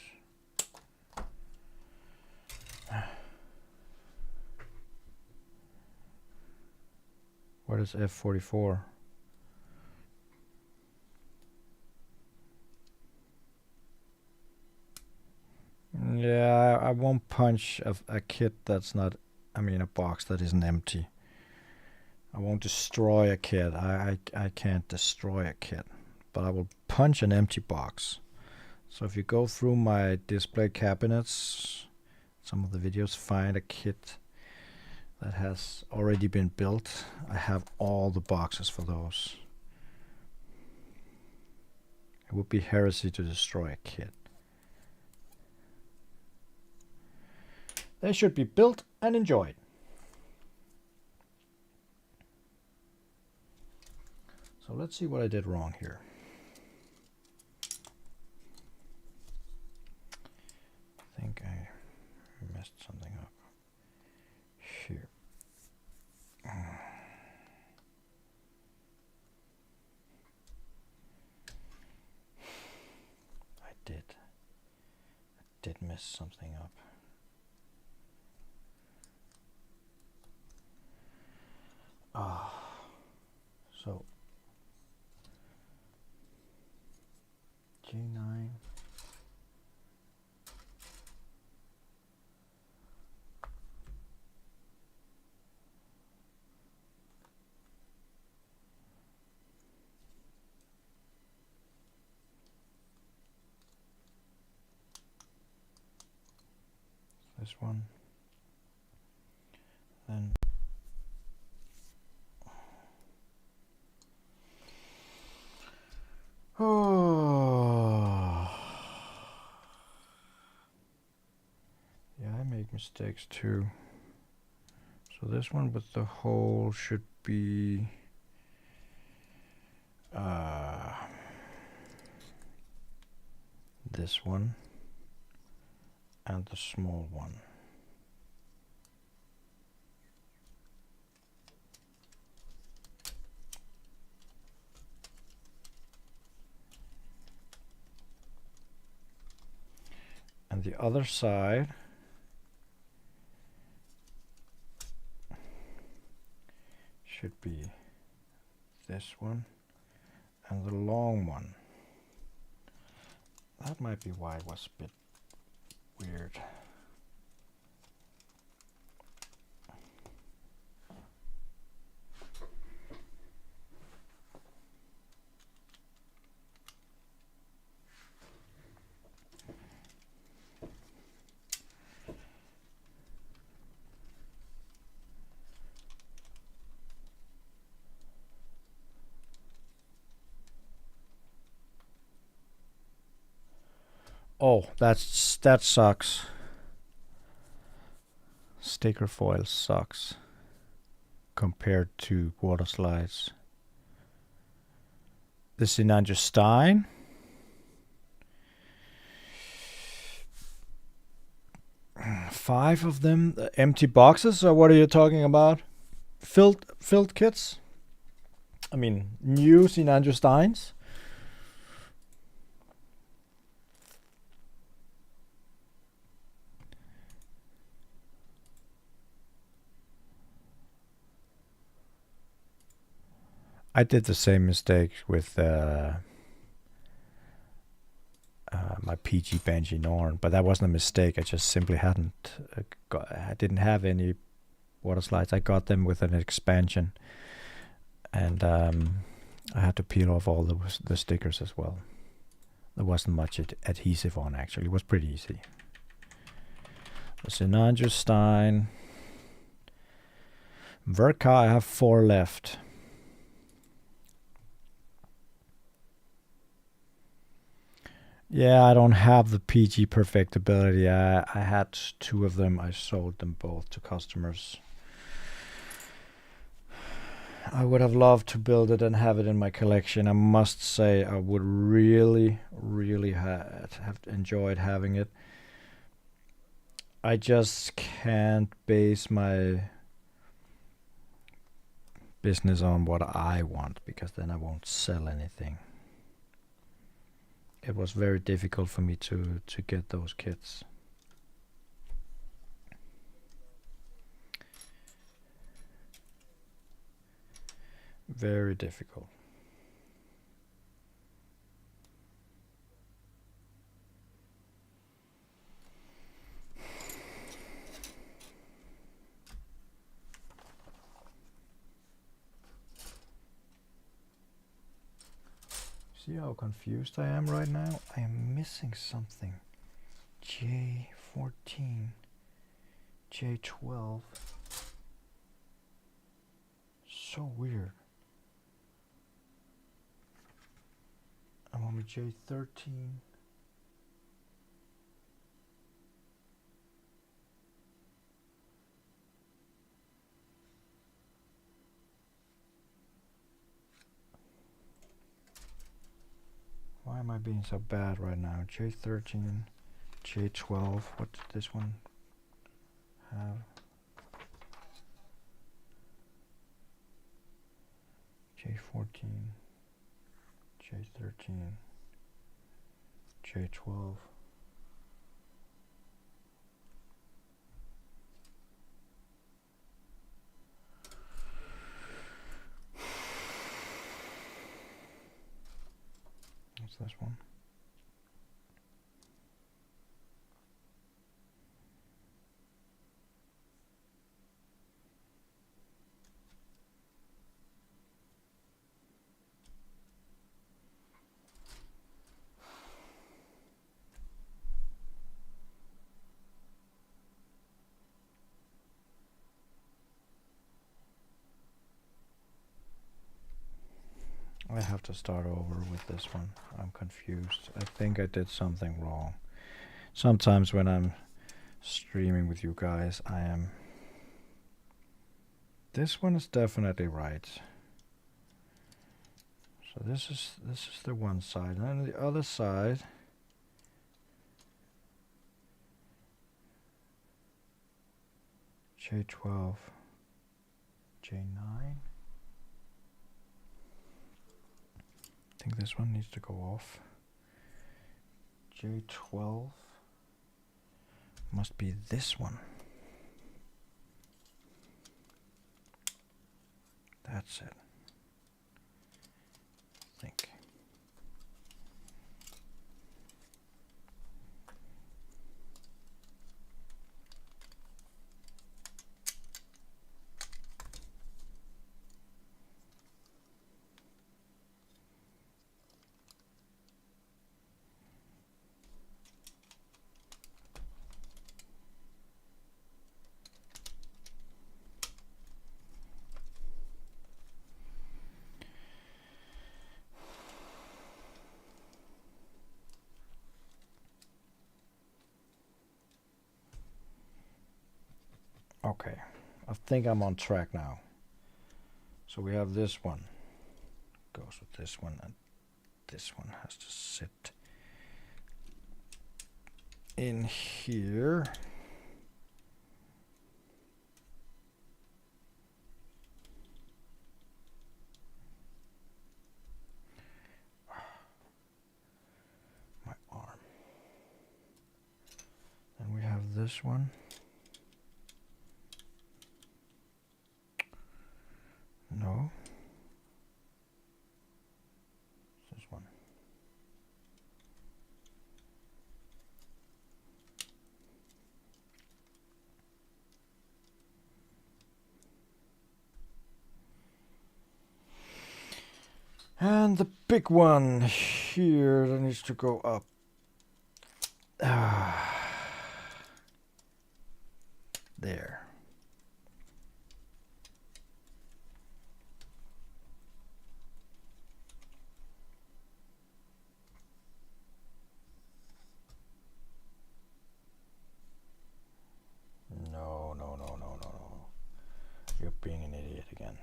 Speaker 1: What is F44? Yeah, I won't punch a kit that's not, I mean a box that isn't empty. I won't destroy a kit. I can't destroy a kit, but I will punch an empty box. So if you go through my display cabinets, some of the videos, find a kit that has already been built. I have all the boxes for those. It would be heresy to destroy a kit. They should be built and enjoyed. So let's see what I did wrong here. I think I messed something up here. I did mess something up. So J9. This one. Then oh, yeah, I make mistakes too. So this one with the hole should be this one and the small one. And the other side should be this one and the long one. That might be why it was a bit weird. Oh, that sucks. sticker foil sucks compared to water slides. The Sinanju Stein. Five of them, empty boxes, or what are you talking about? Filled kits? I mean, new Sinanju Steins? I did the same mistake with my PG Banshee Norn, but that wasn't a mistake. I just simply hadn't I didn't have any water slides. I got them with an expansion, and I had to peel off all the stickers as well. There wasn't much adhesive on, actually. It was pretty easy. The Sinanju Stein. Verka, I have 4 left. Yeah, I don't have the PG perfectibility. I had 2 of them. I sold them both to customers. I would have loved to build it and have it in my collection. I must say I would really have enjoyed having it. I just can't base my business on what I want, because then I won't sell anything. It was very difficult for me to get those kits. Very difficult. See how confused I am right now? I am missing something. J14, J12. So weird. I'm on J13. Why am I being so bad right now? J13, J12. What did this one have? J14, J13, J12. What's this one? I have to start over with this one. I'm confused. I think I did something wrong. Sometimes when I'm streaming with you guys, I am... This one is definitely right. So this is the one side, and then the other side J12, J9. I think this one needs to go off. J12 must be this one. That's it. I think. Okay, I think I'm on track now. So we have this one. Goes with this one, and this one has to sit in here. My arm. And we have this one. No. This one. And the big one here that needs to go up. There. No. You're being an idiot again.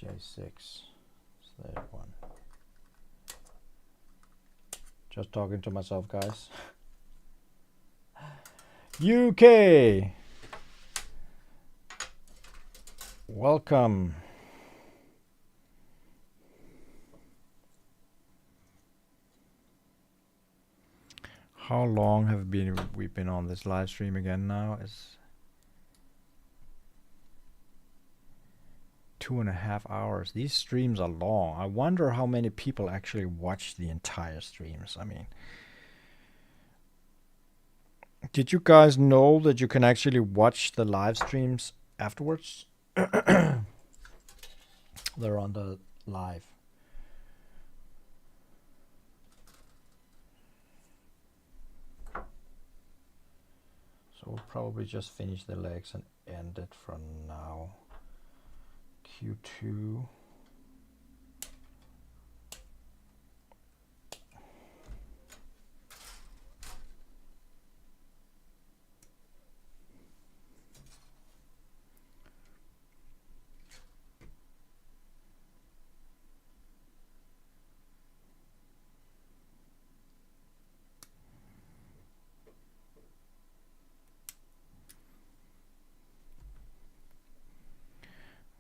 Speaker 1: J6. Is that one? Just talking to myself, guys. UK! Welcome. How long have we been on this live stream again now? It's 2.5 hours. These streams are long. I wonder how many people actually watch the entire streams. I mean, did you guys know that you can actually watch the live streams afterwards? They're on the live. So we'll probably just finish the legs and end it from now. Q2.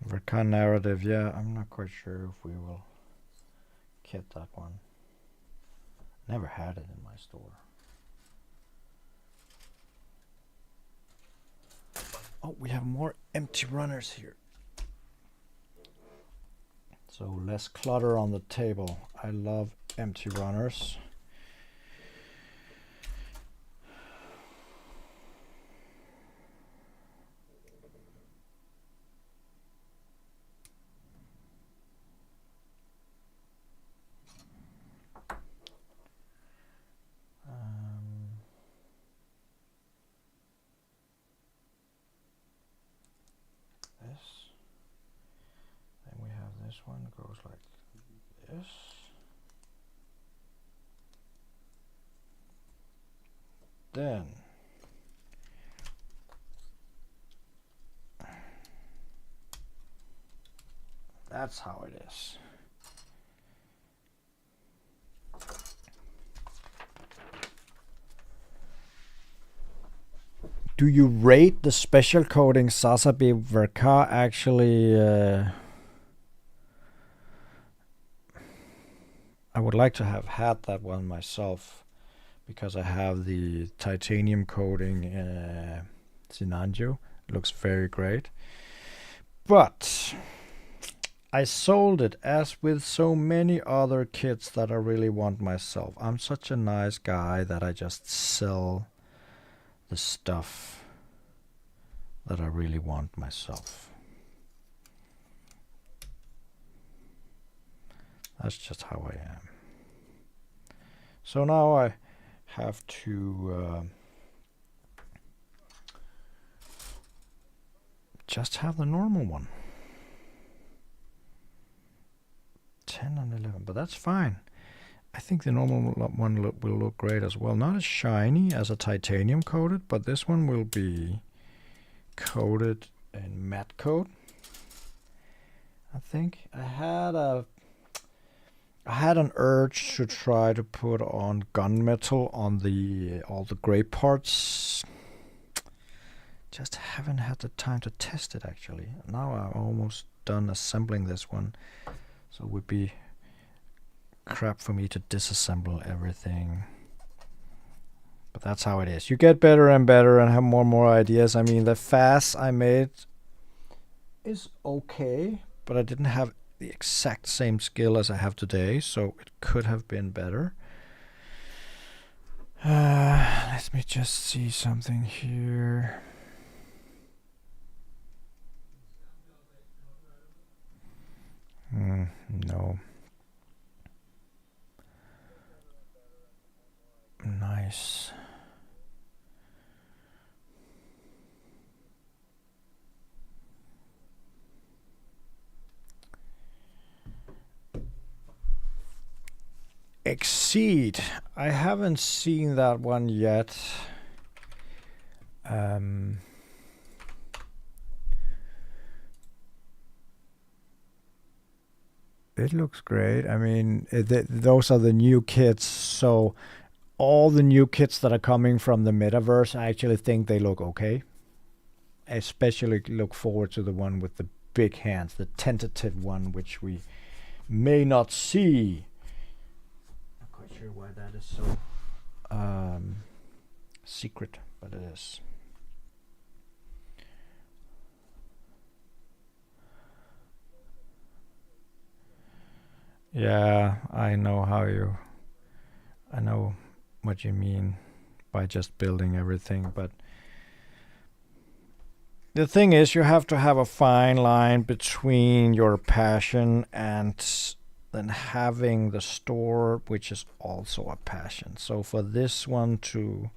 Speaker 1: Verkan narrative, yeah, I'm not quite sure if we will get that one. Never had it in my store. Oh, we have more empty runners here. So less clutter on the table. I love empty runners. This one goes like this. Then that's how it is. Do you rate the special coating Sazabi Verka actually? I would like to have had that one myself because I have the titanium coating Zinanjo. It looks very great. But I sold it as with so many other kits that I really want myself. I'm such a nice guy that I just sell the stuff that I really want myself. That's just how I am. So now I have to just have the normal one. 10 and 11, but that's fine. I think the normal one will look great as well. Not as shiny as a titanium coated, but this one will be coated in matte coat. I think I had an urge to try to put on gunmetal on all the gray parts. Just haven't had the time to test it actually. Now I'm almost done assembling this one, so it would be crap for me to disassemble everything. But that's how it is. You get better and better and have more and more ideas. I mean, the FAZZ I made is okay, but I didn't have the exact same skill as I have today, so it could have been better. Let me just see something here. No. Nice. Exceed. I haven't seen that one yet. It looks great. I mean, those are the new kits, so all the new kits that are coming from the metaverse, I actually think they look okay. I especially look forward to the one with the big hands, the tentative one, which we may not see. Not quite sure why that is so secret, but it is. Yeah, I know what you mean by just building everything, but the thing is, you have to have a fine line between your passion and then having the store, which is also a passion. So for this one to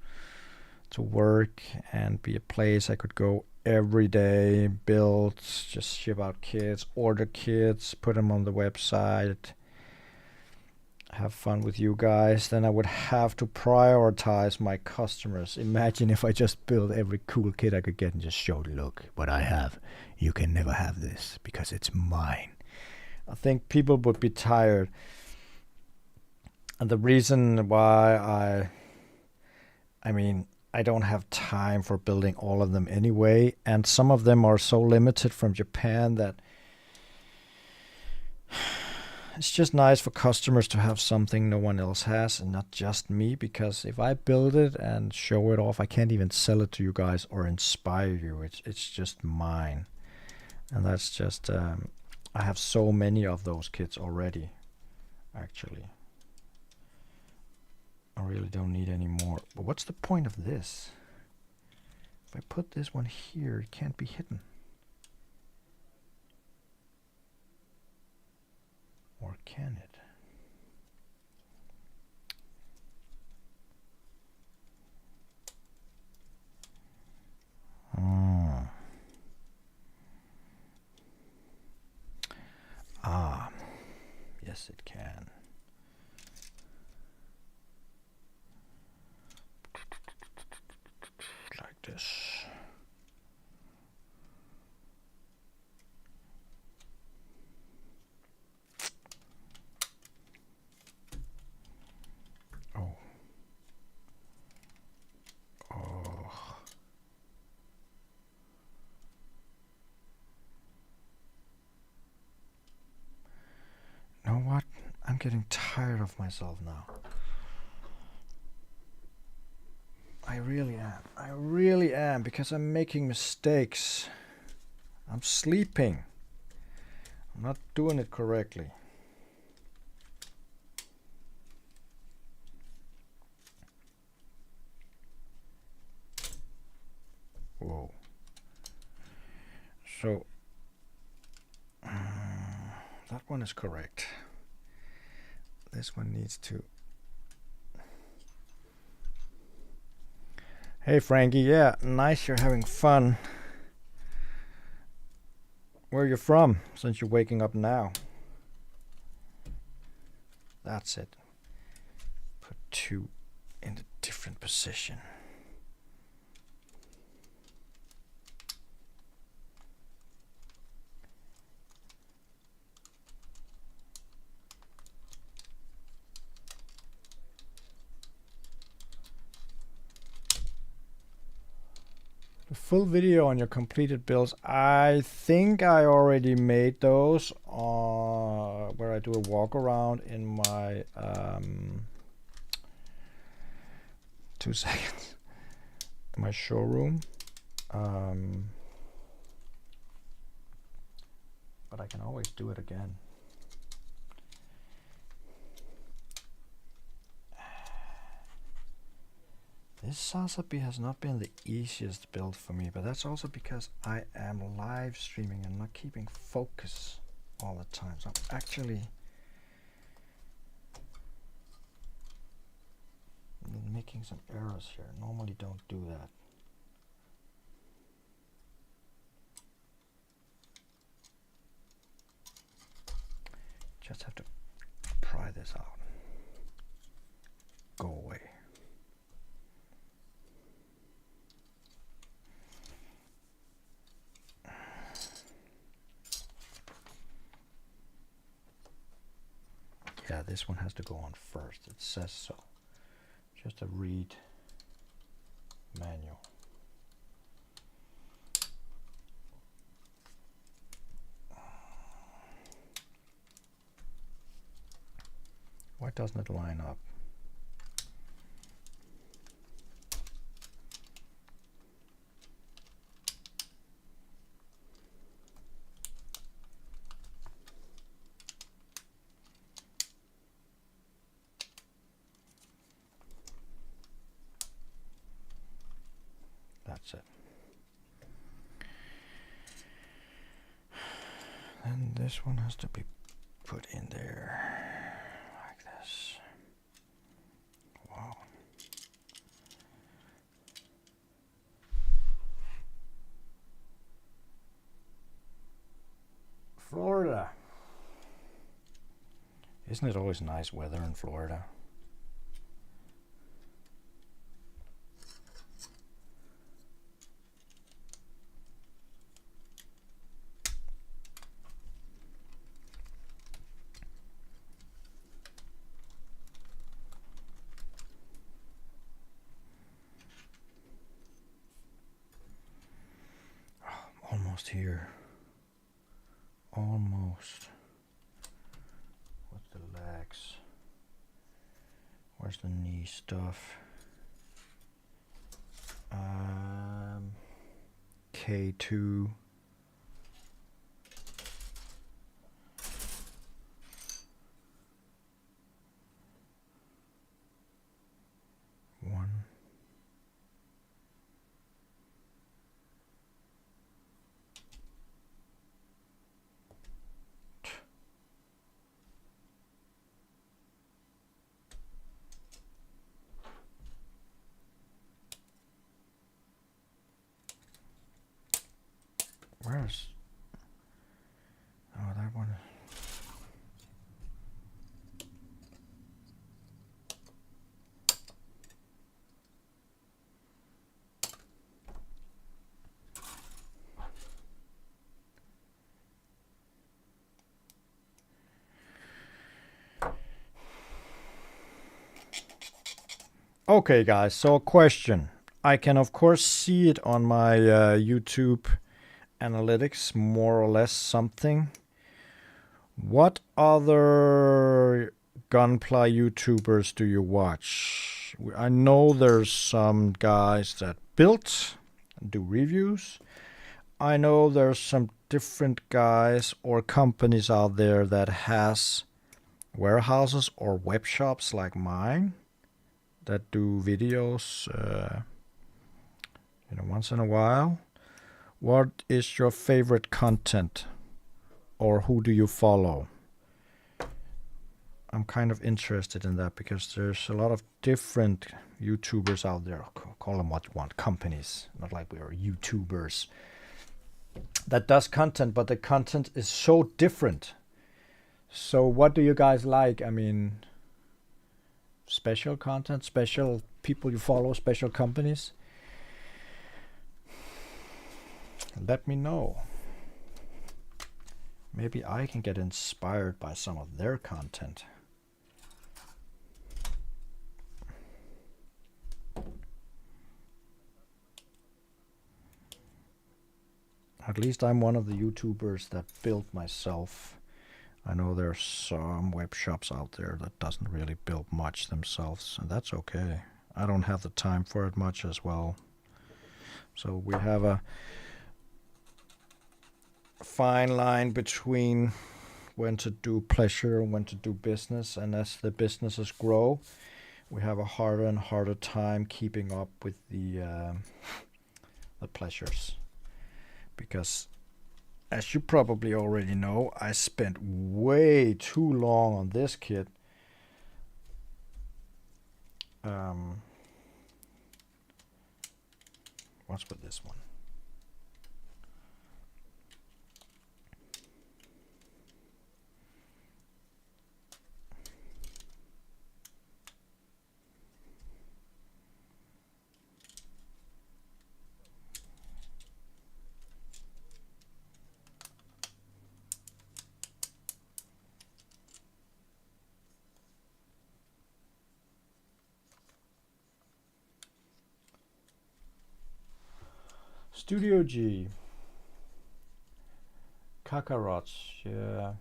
Speaker 1: work and be a place I could go every day, build, just ship out kits, order kits, put them on the website, have fun with you guys, then I would have to prioritize my customers. Imagine if I just build every cool kit I could get and just show, look what I have. You can never have this because it's mine. I think people would be tired. And the reason why I mean, I don't have time for building all of them anyway, and some of them are so limited from Japan that it's just nice for customers to have something no one else has and not just me, because if I build it and show it off, I can't even sell it to you guys or inspire you. It's just mine. And that's just, I have so many of those kits already, actually. I really don't need any more. But what's the point of this? If I put this one here, it can't be hidden. Or can it? Yes, it can. Like this. Know what? I'm getting tired of myself now. I really am. I really am, because I'm making mistakes. I'm sleeping. I'm not doing it correctly. Whoa. So that one is correct. This one needs to. Hey Frankie, yeah, nice you're having fun. Where are you from, since you're waking up now? That's it. two in a different position. Full video on your completed builds. I think I already made those where I do a walk around in my 2 seconds my showroom, but I can always do it again. This Sazabi has not been the easiest build for me, but that's also because I am live streaming and not keeping focus all the time. So I'm actually making some errors here. Normally don't do that. Just have to pry this out. Go away. Yeah, this one has to go on first. It says so. Just a read manual. Why doesn't it line up? That's it. And this one has to be put in there like this. Wow. Florida. Isn't it always nice weather in Florida? Almost here. Almost. What's the legs? Where's the knee stuff? K2. One. Where's... Oh, that one. Okay, guys, so a question. I can, of course, see it on my YouTube analytics, more or less something. What other gunpla YouTubers do you watch? I know there's some guys that build and do reviews. I know there's some different guys or companies out there that has warehouses or web shops like mine that do videos once in a while. What is your favorite content, or who do you follow? I'm kind of interested in that because there's a lot of different YouTubers out there. Call them what you want, companies, not like we are YouTubers, that does content, but the content is so different. So what do you guys like? I mean, special content, special people you follow, special companies, let me know. Maybe I can get inspired by some of their content. At least I'm one of the YouTubers that built myself. I know there's some web shops out there that doesn't really build much themselves, and that's okay. I don't have the time for it much as well. So we have a fine line between when to do pleasure and when to do business, and as the businesses grow, we have a harder and harder time keeping up with the pleasures. Because as you probably already know, I spent way too long on this kit. What's with this one? Studio G. Kakarots, yeah.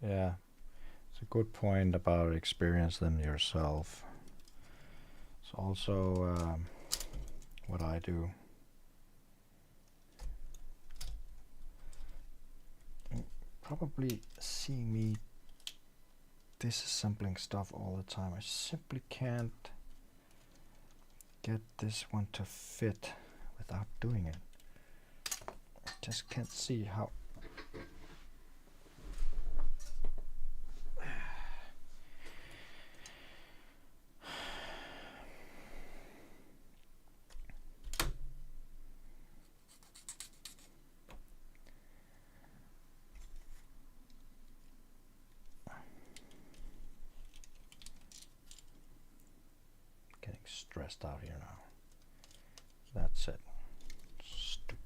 Speaker 1: Yeah, it's a good point about experience them yourself. It's also what I do. You probably see me disassembling stuff all the time. I simply can't get this one to fit without doing it. I just can't see how. Stressed out here now. That's it. Stupid.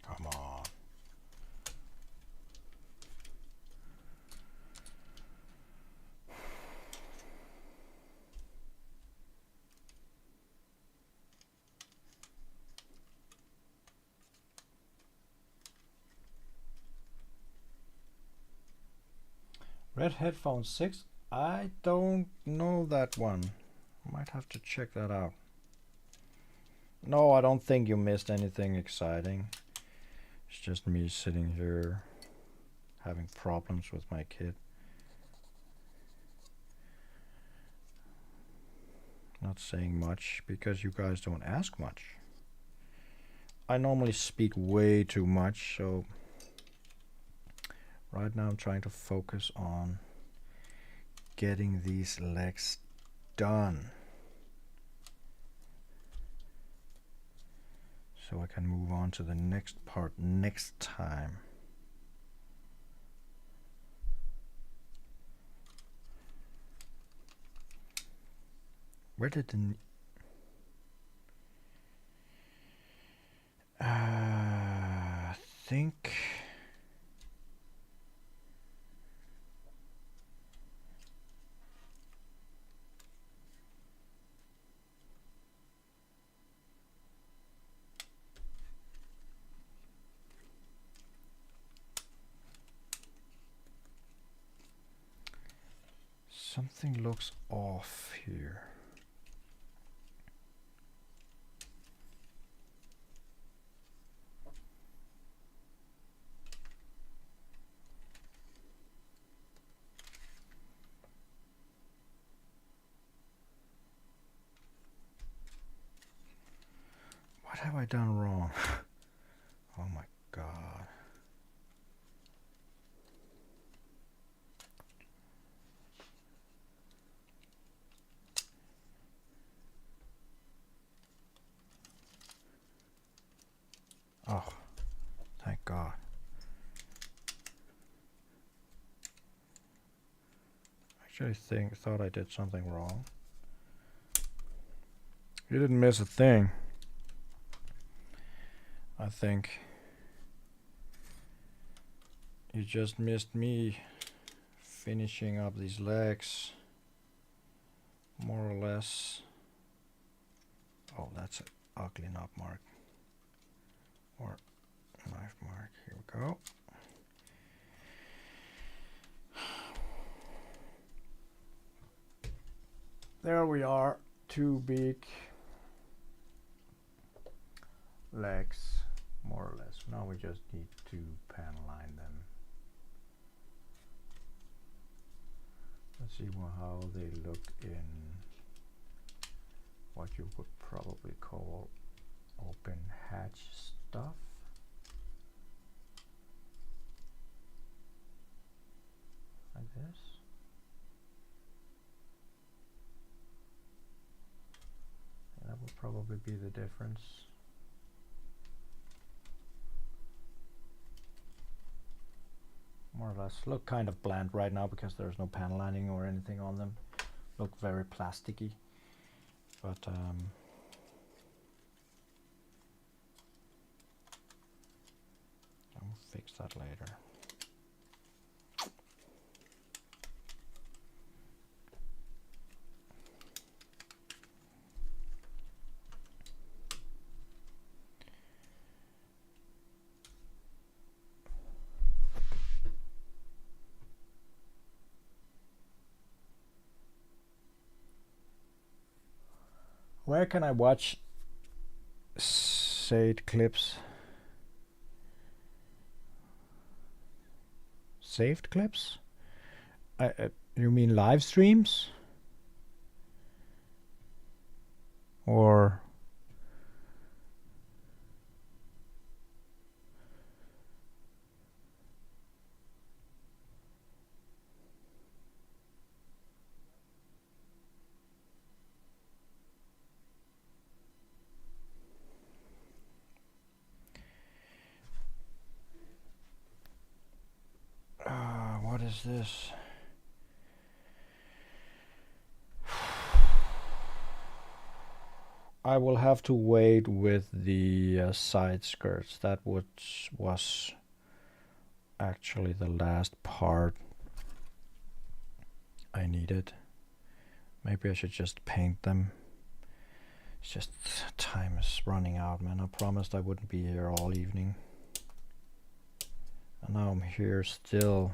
Speaker 1: Come on. Red Headphone 6? I don't know that one. Might have to check that out. No, I don't think you missed anything exciting. It's just me sitting here having problems with my kid. Not saying much because you guys don't ask much. I normally speak way too much, so right now I'm trying to focus on getting these legs done so I can move on to the next part next time. Where did the I think something looks off here. What have I done wrong? Oh my God. Oh, thank God. Actually thought I did something wrong. You didn't miss a thing. I think you just missed me finishing up these legs, more or less. Oh, that's an ugly knob mark. Or knife mark. Here we go. There we are. 2 big legs, more or less. Now we just need to panel line them. Let's see how they look in what you would probably call open hatch stuff. Like this. And that would probably be the difference. More or less look kind of bland right now because there's no panel lining or anything on them. Look very plasticky, but I'll fix that later. Where can I watch saved clips? Saved clips? You mean live streams? Or what is this? I will have to wait with the side skirts. That was actually the last part I needed. Maybe I should just paint them. It's just time is running out, man. I promised I wouldn't be here all evening. And now I'm here still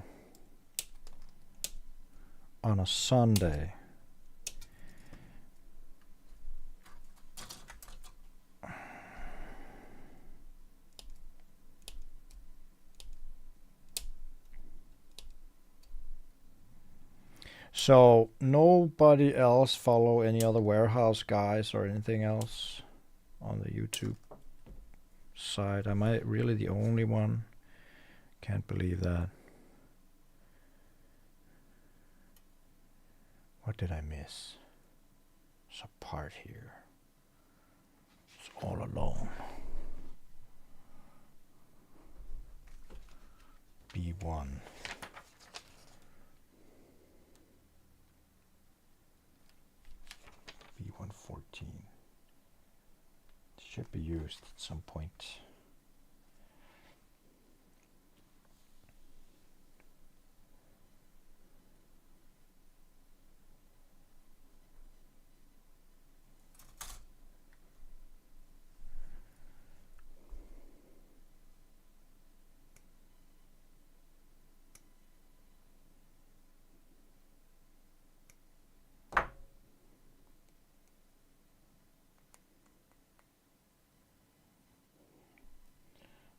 Speaker 1: on a Sunday. So nobody else follow any other warehouse guys or anything else on the YouTube side? Am I really the only one? Can't believe that. What did I miss? There's a part here. It's all alone. B1. B114. It should be used at some point.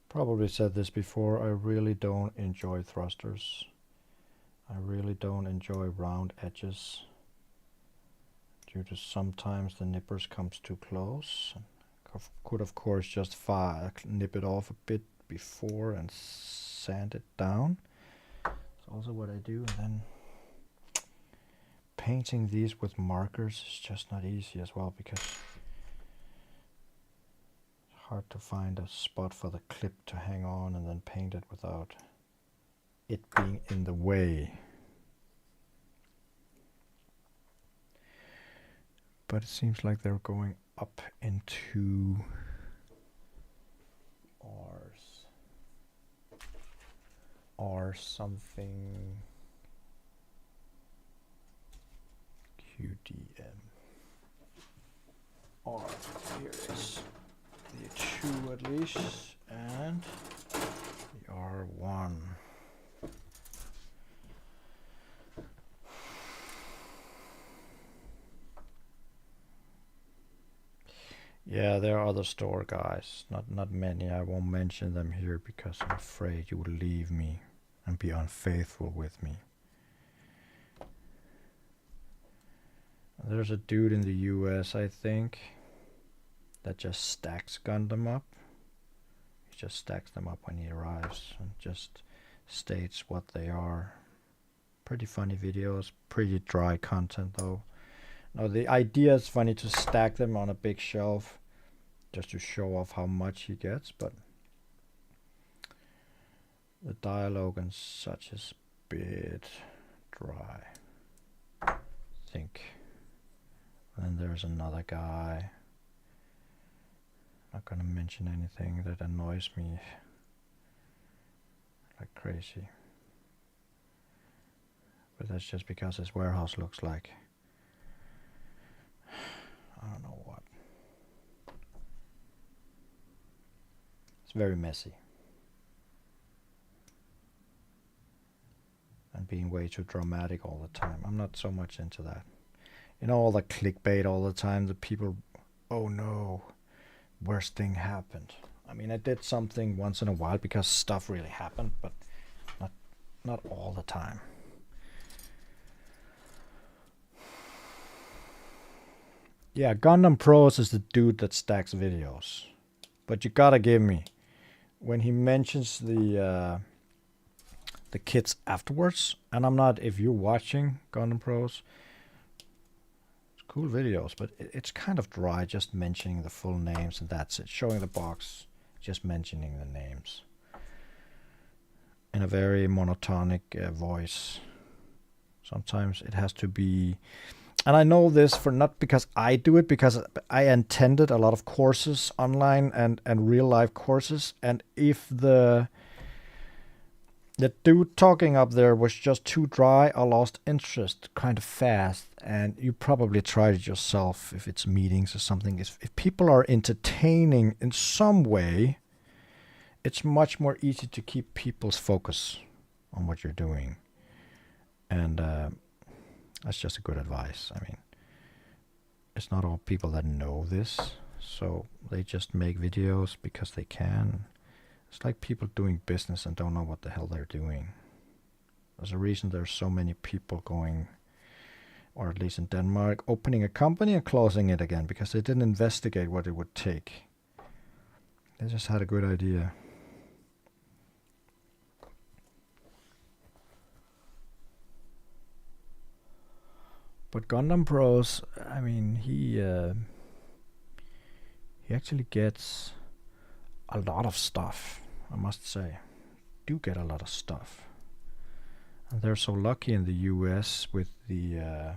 Speaker 1: Probably said this before, I really don't enjoy thrusters. I really don't enjoy round edges due to sometimes the nippers comes too close. Could of course just nip it off a bit before and sand it down. That's also what I do. And then painting these with markers is just not easy as well, because hard to find a spot for the clip to hang on and then paint it without it being in the way. But it seems like they're going up into R's or something. QDM. R, here is the 2 at least, and the R1. Yeah, there are other store guys, not many. I won't mention them here because I'm afraid you will leave me and be unfaithful with me. There's a dude in the US, I think, that just stacks Gundam up. He just stacks them up when he arrives and just states what they are. Pretty funny videos, pretty dry content though. Now the idea is funny to stack them on a big shelf just to show off how much he gets, but the dialogue and such is a bit dry, I think. And then there's another guy. Not gonna mention anything that annoys me like crazy. But that's just because his warehouse looks like, I don't know what. It's very messy. And being way too dramatic all the time. I'm not so much into that. You know, all the clickbait all the time, the people, oh no, worst thing happened. I mean, I did something once in a while because stuff really happened, but not all the time. Yeah, Gundam Pros is the dude that stacks videos. But you gotta give me, when he mentions the kits afterwards, and I'm not, if you're watching Gundam Pros, it's cool videos, but it's kind of dry just mentioning the full names and that's it. Showing the box, just mentioning the names. In a very monotonic voice. Sometimes it has to be, and I know this for not because I do it, because I attended a lot of courses online and real life courses, and if the dude talking up there was just too dry, I lost interest kind of fast. And you probably tried it yourself if it's meetings or something. If people are entertaining in some way, it's much more easy to keep people's focus on what you're doing. And that's just a good advice. I mean, it's not all people that know this, so they just make videos because they can. It's like people doing business and don't know what the hell they're doing. There's a reason there's so many people going, or at least in Denmark, opening a company and closing it again because they didn't investigate what it would take. They just had a good idea. But Gundam Bros, I mean, he actually gets a lot of stuff, I must say. Do get a lot of stuff. And they're so lucky in the US with the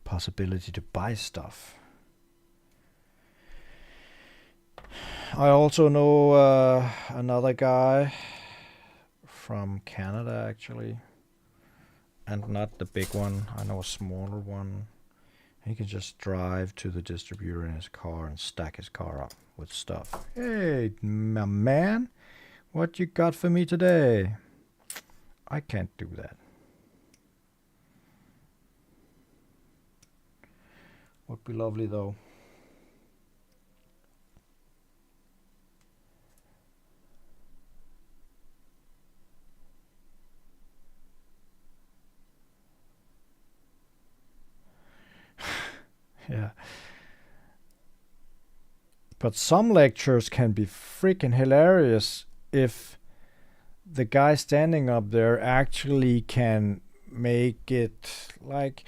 Speaker 1: possibility to buy stuff. I also know another guy from Canada, actually. And not the big one. I know a smaller one. He can just drive to the distributor in his car and stack his car up with stuff. Hey, my man, what you got for me today? I can't do that. Would be lovely though. Yeah. But some lectures can be freaking hilarious if the guy standing up there actually can make it like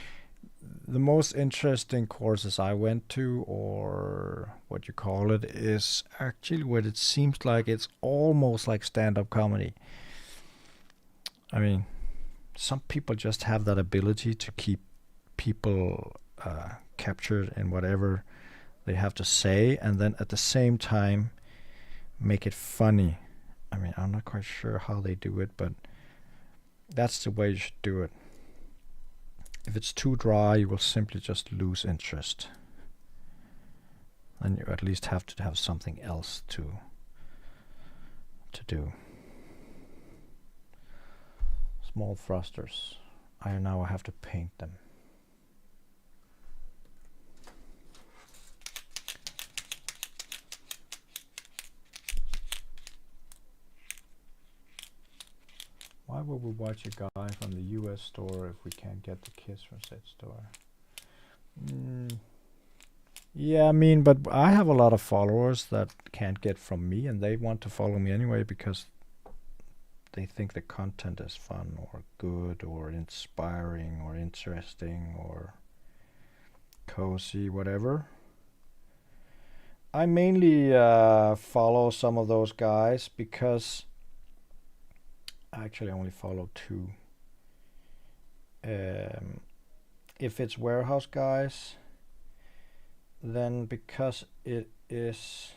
Speaker 1: the most interesting courses I went to, or what you call it, is actually what it seems like it's almost like stand-up comedy. I mean, some people just have that ability to keep people captured in whatever they have to say, and then at the same time make it funny. I mean, I'm not quite sure how they do it, but that's the way you should do it. If it's too dry, you will simply just lose interest. And you at least have to have something else to do. Small thrusters. Now I have to paint them. Why would we watch a guy from the US store if we can't get the kits from said store? Yeah, I mean, but I have a lot of followers that can't get from me, and they want to follow me anyway because they think the content is fun or good or inspiring or interesting or cozy, whatever. I mainly follow some of those guys because I actually only follow two. If it's warehouse guys, then because it is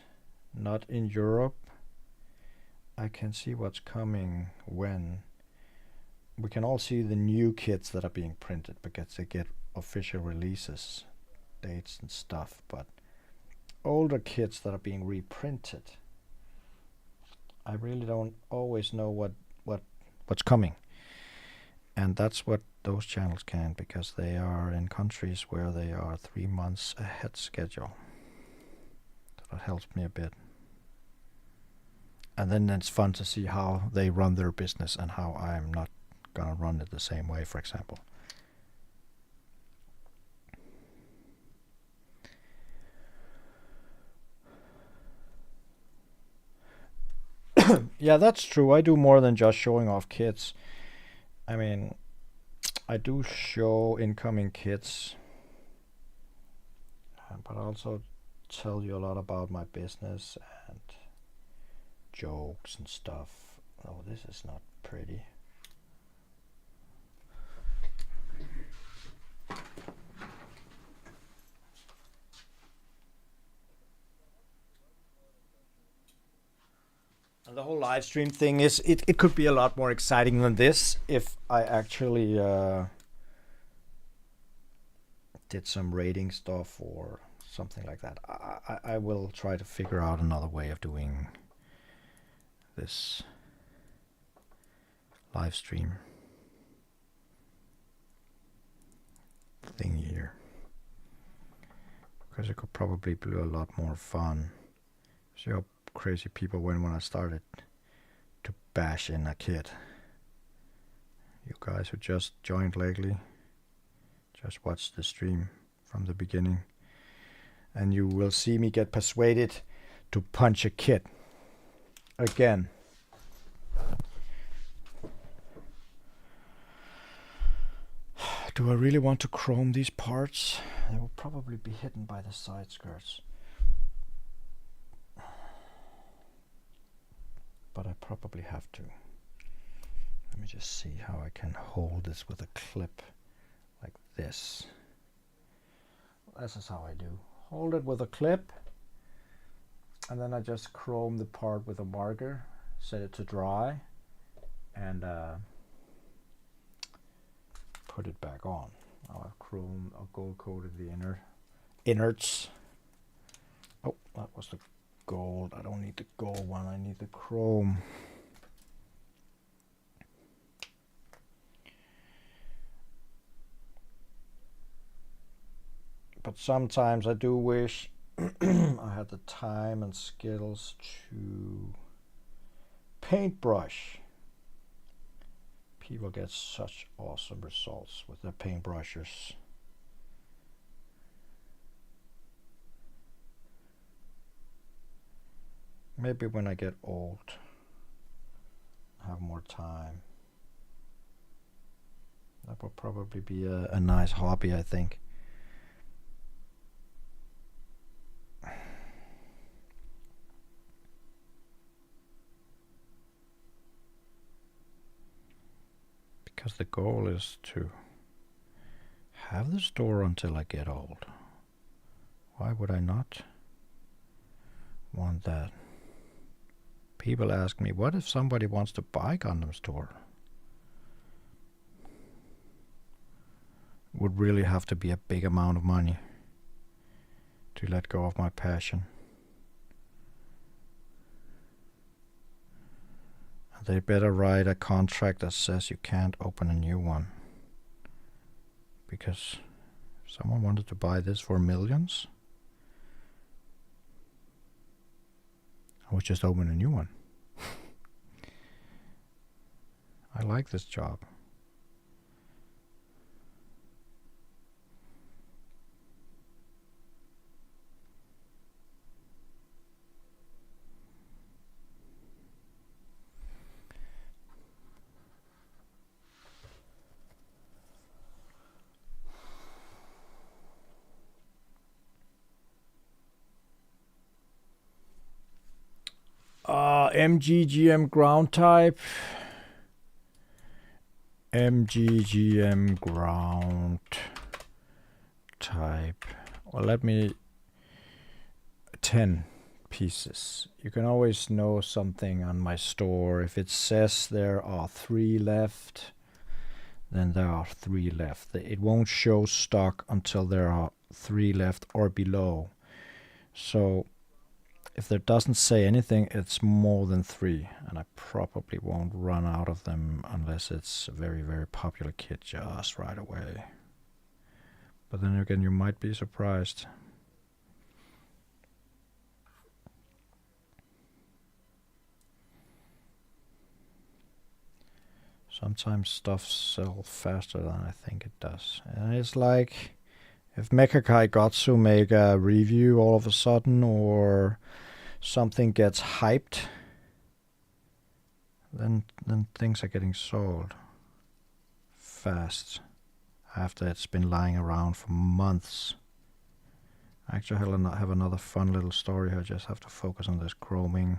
Speaker 1: not in Europe, I can see what's coming when. We can all see the new kits that are being printed because they get official releases, dates and stuff, but older kits that are being reprinted, I really don't always know what's coming. And that's what those channels can, because they are in countries where they are 3 months ahead schedule. So that helps me a bit. And then it's fun to see how they run their business and how I'm not gonna run it the same way, for example. Yeah, that's true. I do more than just showing off kits. I mean, I do show incoming kits, but I also tell you a lot about my business and jokes and stuff. Oh, this is not pretty. And the whole live stream thing is, it could be a lot more exciting than this if I actually did some rating stuff or something like that. I will try to figure out another way of doing this live stream thing here, because it could probably be a lot more fun. See how crazy people went when I started to bash in a kit. You guys who just joined lately, just watch the stream from the beginning, and you will see me get persuaded to punch a kit again. Do I really want to chrome these parts? They will probably be hidden by the side skirts. But I probably have to. Let me just see how I can hold this with a clip like this. This is how I do. Hold it with a clip, and then I just chrome the part with a marker, set it to dry, and put it back on. I'll chrome, I'll gold coated the innards. Oh, that was the gold. I don't need the gold one, I need the chrome. But sometimes I do wish I had the time and skills to paintbrush. People get such awesome results with their paintbrushes. Maybe when I get old, have more time. That will probably be a nice hobby, I think. Because the goal is to have the store until I get old. Why would I not want that? People ask me, what if somebody wants to buy Gundam-Store? Would really have to be a big amount of money to let go of my passion. They better write a contract that says you can't open a new one. Because if someone wanted to buy this for millions, I would just open a new one. I like this job. MGGM ground type. MGGM ground type. Well, let me 10 pieces. You can always know something on my store. If it says there are 3 left, then there are 3 left. It won't show stock until there are 3 left or below. So if there doesn't say anything, it's more than 3, and I probably won't run out of them unless it's a very, very popular kit just right away. But then again, you might be surprised. Sometimes stuff sells faster than I think it does. And it's like if Mecha Gatsu make a review all of a sudden, or something gets hyped, then things are getting sold fast after it's been lying around for months. Actually, I'll have another fun little story. I just have to focus on this chroming.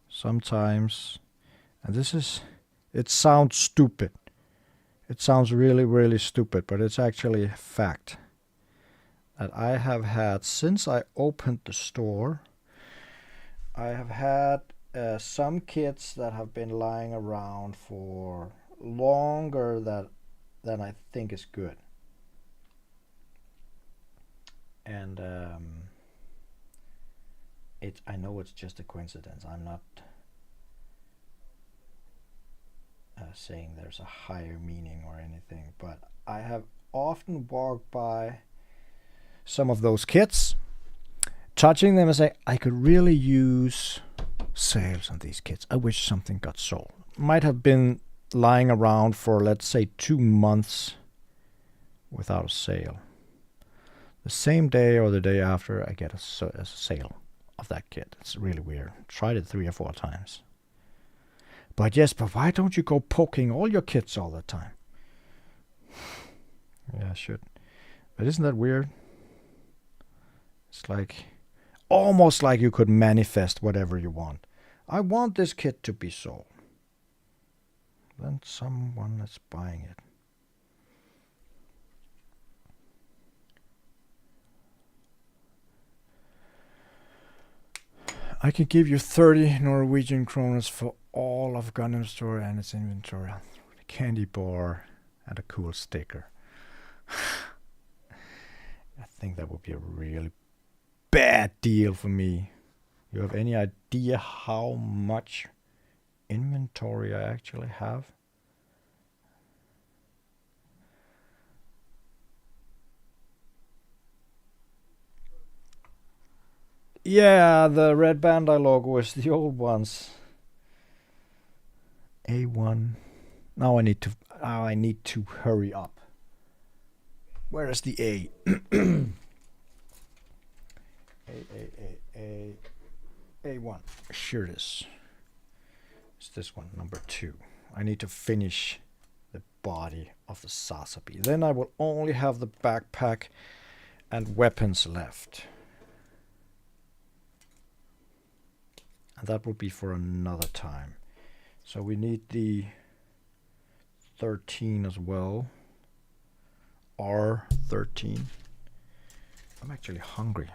Speaker 1: Sometimes, and it sounds stupid. It sounds really, really stupid, but it's actually a fact. That I have had, since I opened the store, I have had some kits that have been lying around for longer than I think is good. And I know it's just a coincidence. I'm not saying there's a higher meaning or anything, but I have often walked by some of those kits, touching them and say, I could really use sales on these kits. I wish something got sold. Might have been lying around for, let's say, 2 months without a sale. The same day or the day after, I get a sale of that kit. It's really weird. Tried it 3 or 4 times. But yes, but why don't you go poking all your kits all the time? Yeah, I should. But isn't that weird? It's like almost like you could manifest whatever you want. I want this kit to be sold. Then someone is buying it. I can give you 30 Norwegian kroners for all of Gundam Store and its inventory. A candy bar and a cool sticker. I think that would be a really bad deal for me. You have any idea how much inventory I actually have? Yeah, the red Bandai logo is the old ones. A1. Now I need to hurry up. Where is the A? A1. Here it is. It's this one, number 2. I need to finish the body of the Sazabi. Then I will only have the backpack and weapons left. And that will be for another time. So we need the 13 as well. R13. I'm actually hungry.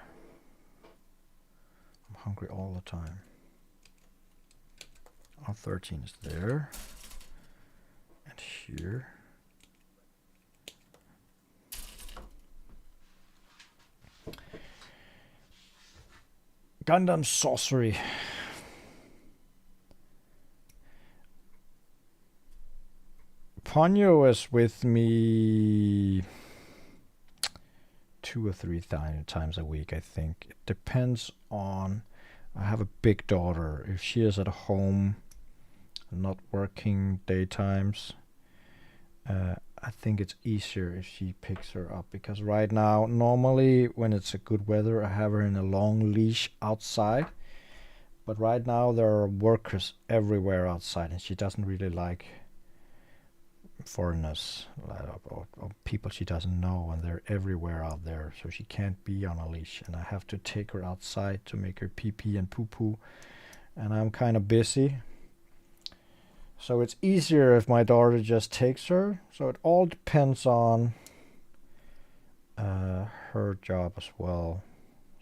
Speaker 1: I'm hungry all the time. R13 is there. And here. Gundam Sorcery. Ponyo is with me 2 or 3 times a week, I think. It depends on... I have a big daughter. If she is at home, not working daytimes, I think it's easier if she picks her up. Because right now, normally when it's a good weather, I have her in a long leash outside. But right now there are workers everywhere outside, and she doesn't really like foreigners or people she doesn't know, and they're everywhere out there, so she can't be on a leash, and I have to take her outside to make her pee pee and poo poo, and I'm kind of busy, so it's easier if my daughter just takes her. So it all depends on her job as well.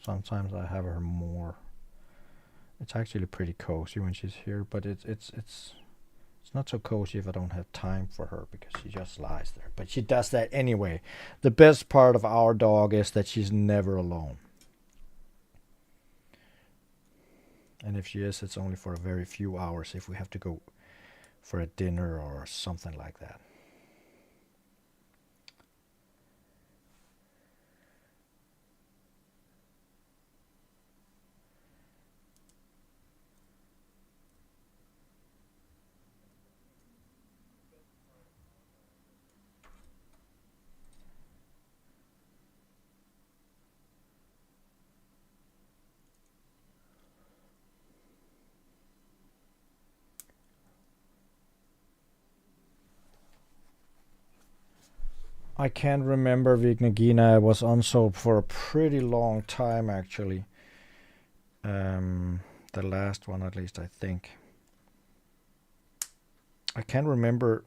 Speaker 1: Sometimes I have her more. It's actually pretty cozy when she's here, but it's not so cozy if I don't have time for her, because she just lies there. But she does that anyway. The best part of our dog is that she's never alone. And if she is, it's only for a very few hours if we have to go for a dinner or something like that. I can't remember Vignagina. It was unsold for a pretty long time, actually. The last one, at least, I think. I can't remember.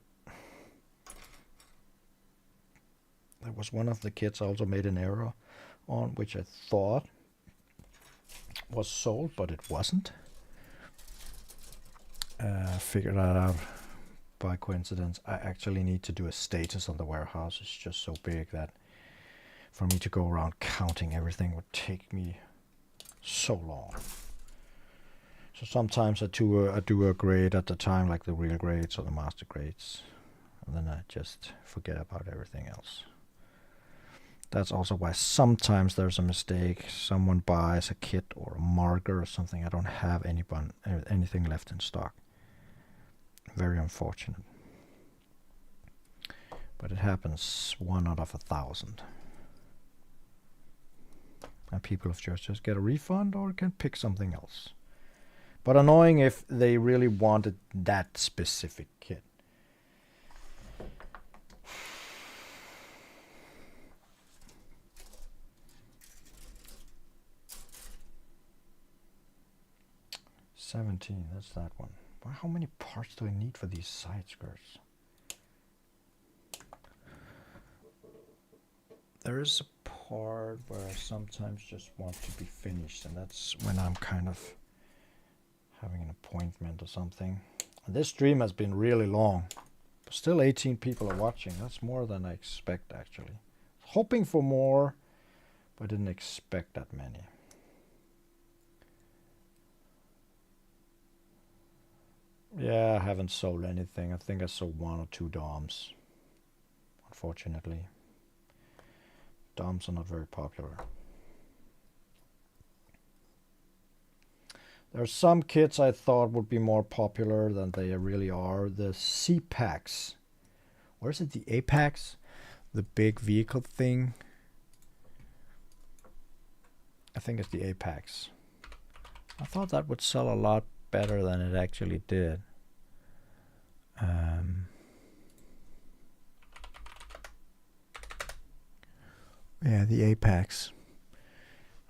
Speaker 1: There was one of the kits I also made an error on, which I thought was sold, but it wasn't. Figured that out by coincidence. I actually need to do a status on the warehouse. It's just so big that for me to go around counting everything would take me so long. So sometimes I do a grade at the time, like the real grades or the master grades, and then I just forget about everything else. That's also why sometimes there's a mistake. Someone buys a kit or a marker or something. I don't have anything left in stock. Very unfortunate. But it happens 1 out of 1,000. And people of just get a refund or can pick something else. But annoying if they really wanted that specific kit. 17, that's that one. Well, how many parts do I need for these side skirts? There is a part where I sometimes just want to be finished, and that's when I'm kind of having an appointment or something. And this stream has been really long, but still 18 people are watching. That's more than I expect, actually. Hoping for more, but didn't expect that many. Yeah, I haven't sold anything. I think I sold 1 or 2 DOMs, unfortunately. DOMs are not very popular. There are some kits I thought would be more popular than they really are. The C-Packs. Where is it? The Apex? The big vehicle thing? I think it's the Apex. I thought that would sell a lot better than it actually did. Yeah, the Apex.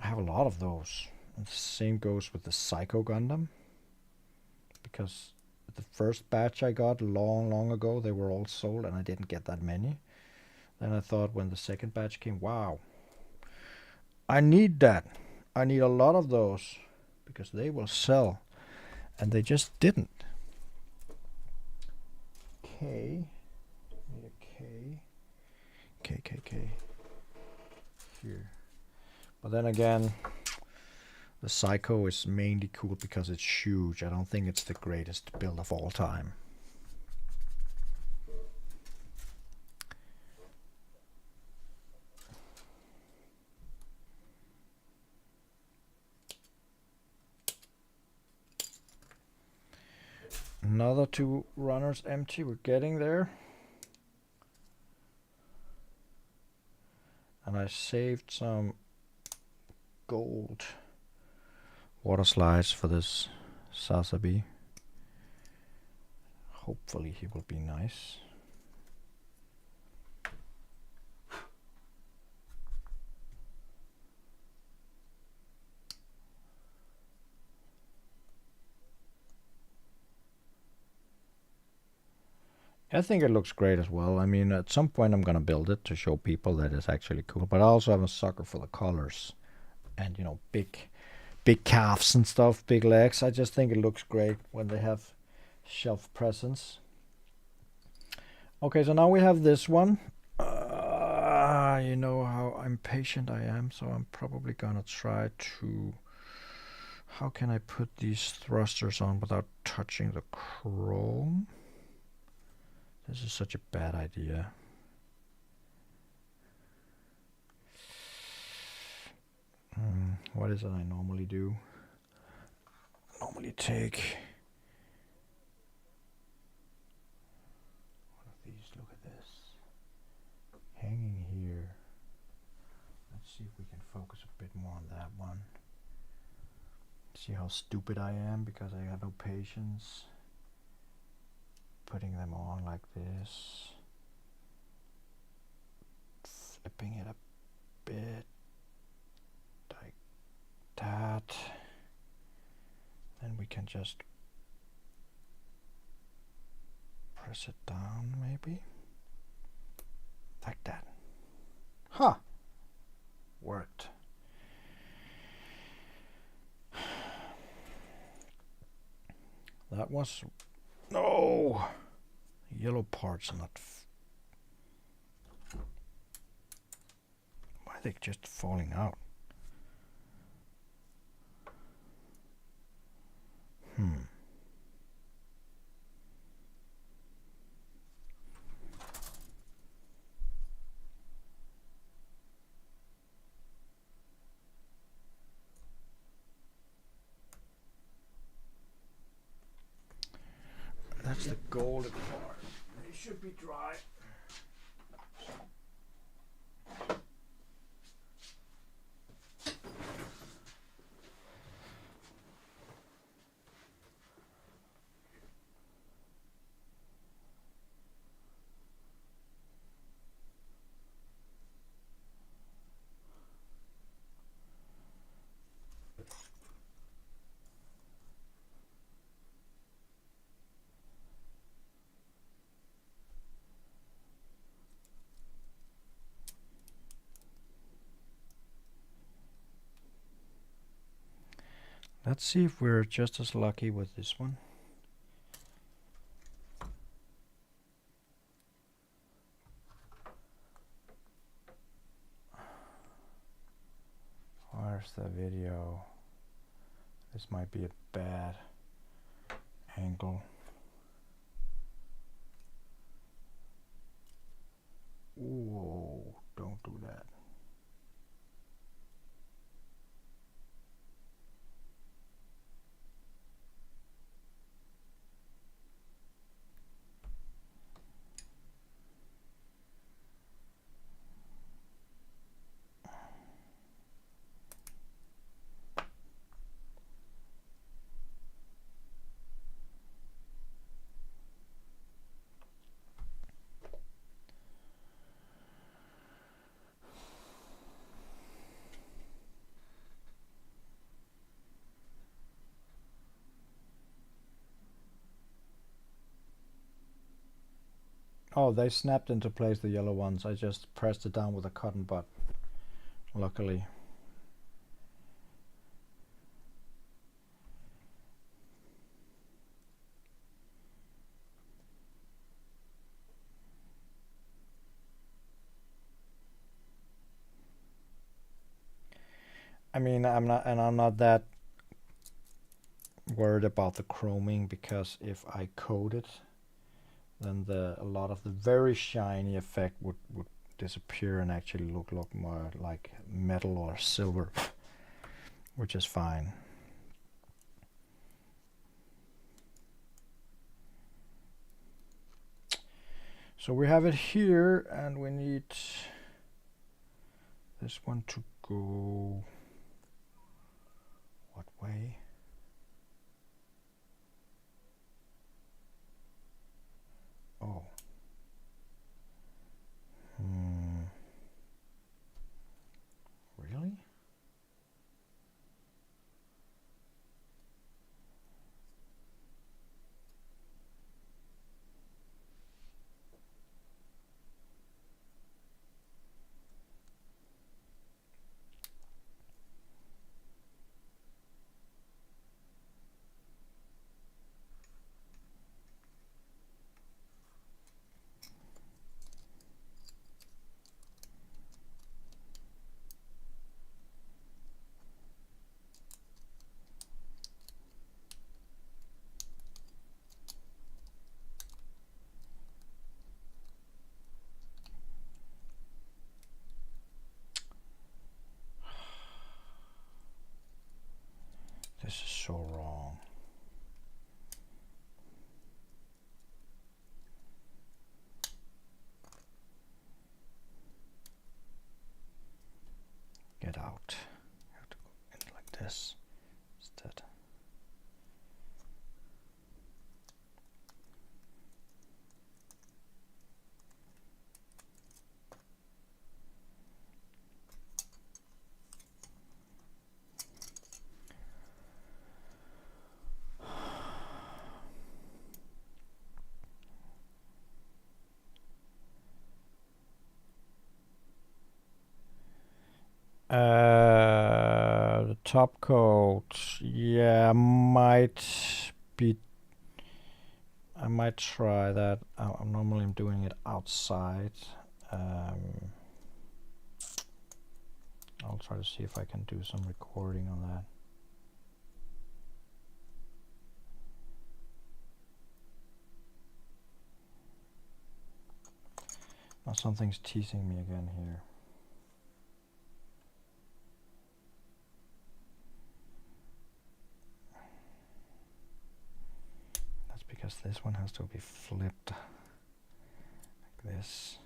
Speaker 1: I have a lot of those. And the same goes with the Psycho Gundam. Because the first batch I got long ago, they were all sold and I didn't get that many. Then I thought when the second batch came, wow, I need that. I need a lot of those because they will sell. And they just didn't. K. Need a K. K. Here. But then again, the Psycho is mainly cool because it's huge. I don't think it's the greatest build of all time. Another 2 runners empty. We're getting there. And I saved some gold water slides for this Sazabi. Hopefully he will be nice. I think it looks great as well. I mean, at some point I'm going to build it to show people that it's actually cool. But I also have a sucker for the colors. And, you know, big calves and stuff, big legs. I just think it looks great when they have shelf presence. Okay, so now we have this one. You know how impatient I am, so I'm probably going to try to... How can I put these thrusters on without touching the chrome? This is such a bad idea. What is it I normally do? Normally take one of these. Look at this. Hanging here. Let's see if we can focus a bit more on that one. See how stupid I am because I have no patience. Putting them on like this. Flipping it a bit. Like that. Then we can just press it down maybe. Like that. Huh. Worked. That was... No! The yellow parts are not... Why are they just falling out? That's the golden part. They should be dry. Let's see if we're just as lucky with this one. Where's the video? This might be a bad angle. Whoa, don't do that. Oh, they snapped into place, the yellow ones. I just pressed it down with a cotton bud, luckily. I mean, I'm not that worried about the chroming, because if I coat it, then a lot of the very shiny effect would disappear and actually look more like metal or silver, which is fine. So we have it here, and we need this one to go what way? Oh. Really? This is so wrong. Get out. You have to go in like this instead. The top coat, yeah, might be. I might try that. I'm normally doing it outside. I'll try to see if I can do some recording on that. Now something's teasing me again here. That's because this one has to be flipped like this.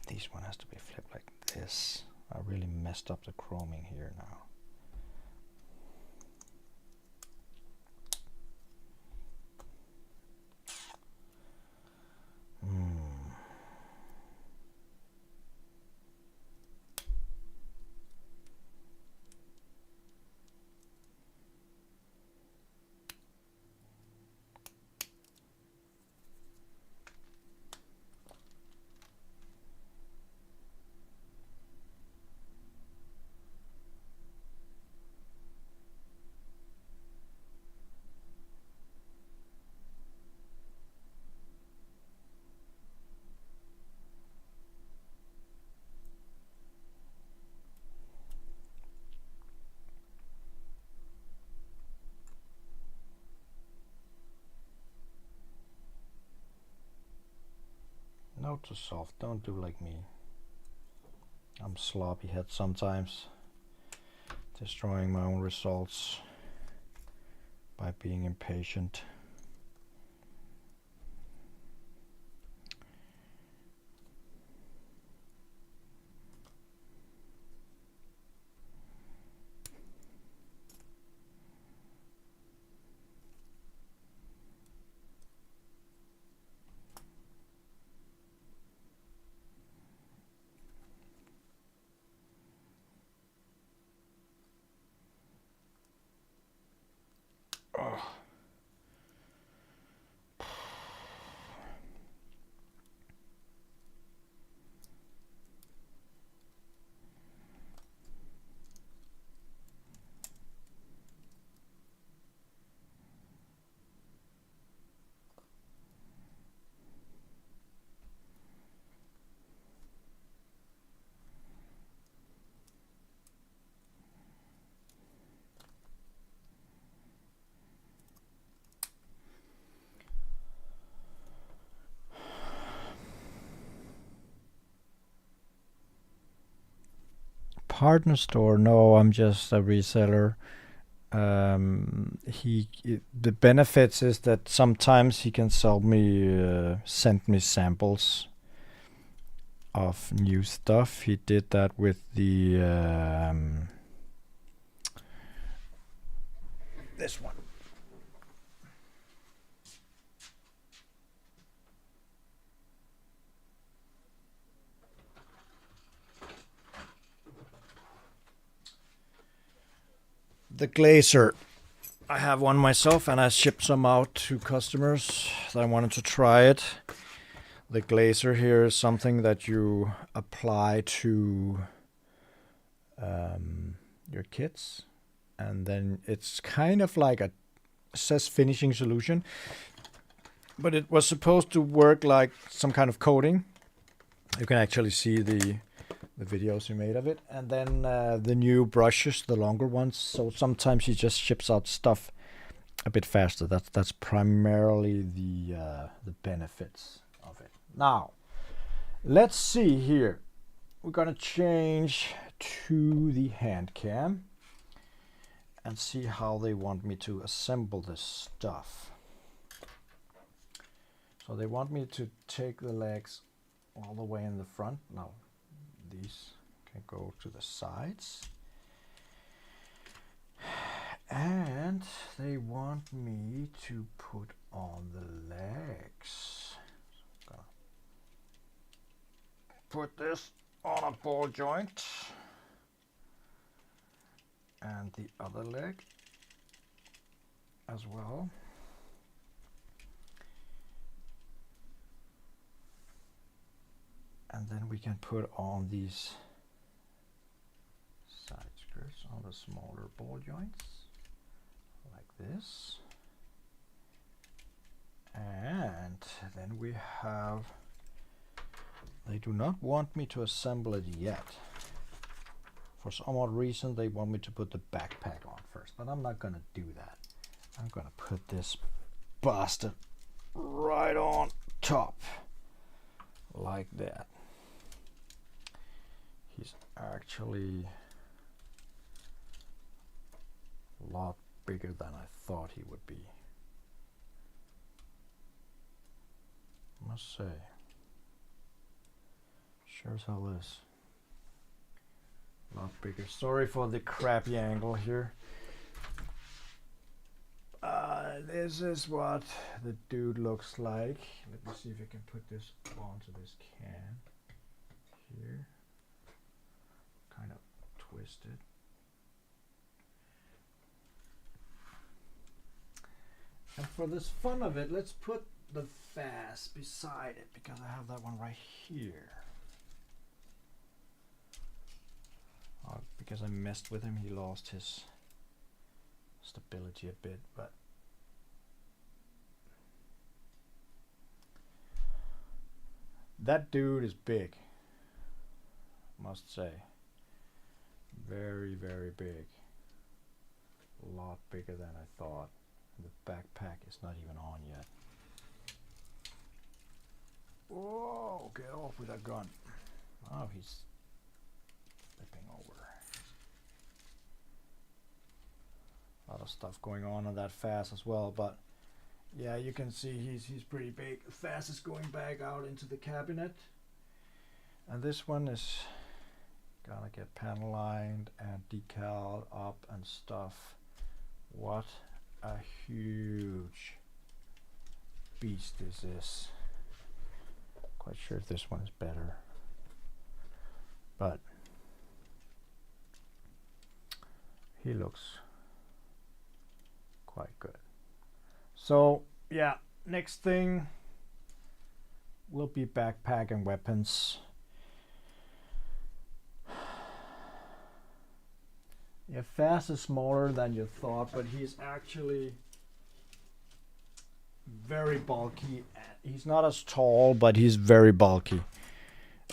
Speaker 1: This one has to be flipped like this. I really messed up the chroming here now. Note to self, don't do like me. I'm sloppy head sometimes, destroying my own results by being impatient. Partner store? No, I'm just a reseller. The benefits is that sometimes he can send me samples of new stuff. He did that with the this one. The glazer. I have one myself and I shipped some out to customers that wanted to try it. The glazer here is something that you apply to your kits, and then it's kind of like it says finishing solution, but it was supposed to work like some kind of coating. You can actually see the videos he made of it, and then the new brushes, the longer ones. So sometimes he just ships out stuff a bit faster. That's primarily the benefits of it. Now, let's see here. We're gonna change to the hand cam and see how they want me to assemble this stuff. So they want me to take the legs all the way in the front. Now, these can go to the sides. And they want me to put on the legs. So put this on a ball joint. And the other leg as well. And then we can put on these side skirts on the smaller ball joints, like this. And then we have, they do not want me to assemble it yet. For some odd reason, they want me to put the backpack on first, but I'm not gonna do that. I'm gonna put this bastard right on top, like that. He's actually a lot bigger than I thought he would be. I must say. Sure as hell is. A lot bigger. Sorry for the crappy angle here. This is what the dude looks like. Let me see if I can put this onto this can here. Kind of twisted. And for this fun of it, let's put the FAZZ beside it, because I have that one right here. Because I messed with him, he lost his stability a bit, but that dude is big, must say. Very, very big. A lot bigger than I thought. The backpack is not even on yet. Whoa, get off with that gun. Oh, he's flipping over. A lot of stuff going on that FAZZ as well, but yeah, you can see he's pretty big. FAZZ is going back out into the cabinet, and this one is gonna get panel lined and decaled up and stuff. What a huge beast this is. Quite sure if this one is better, but he looks quite good. So yeah, next thing will be backpack and weapons. Yeah, FAZZ is smaller than you thought, but he's actually very bulky. He's not as tall, but he's very bulky.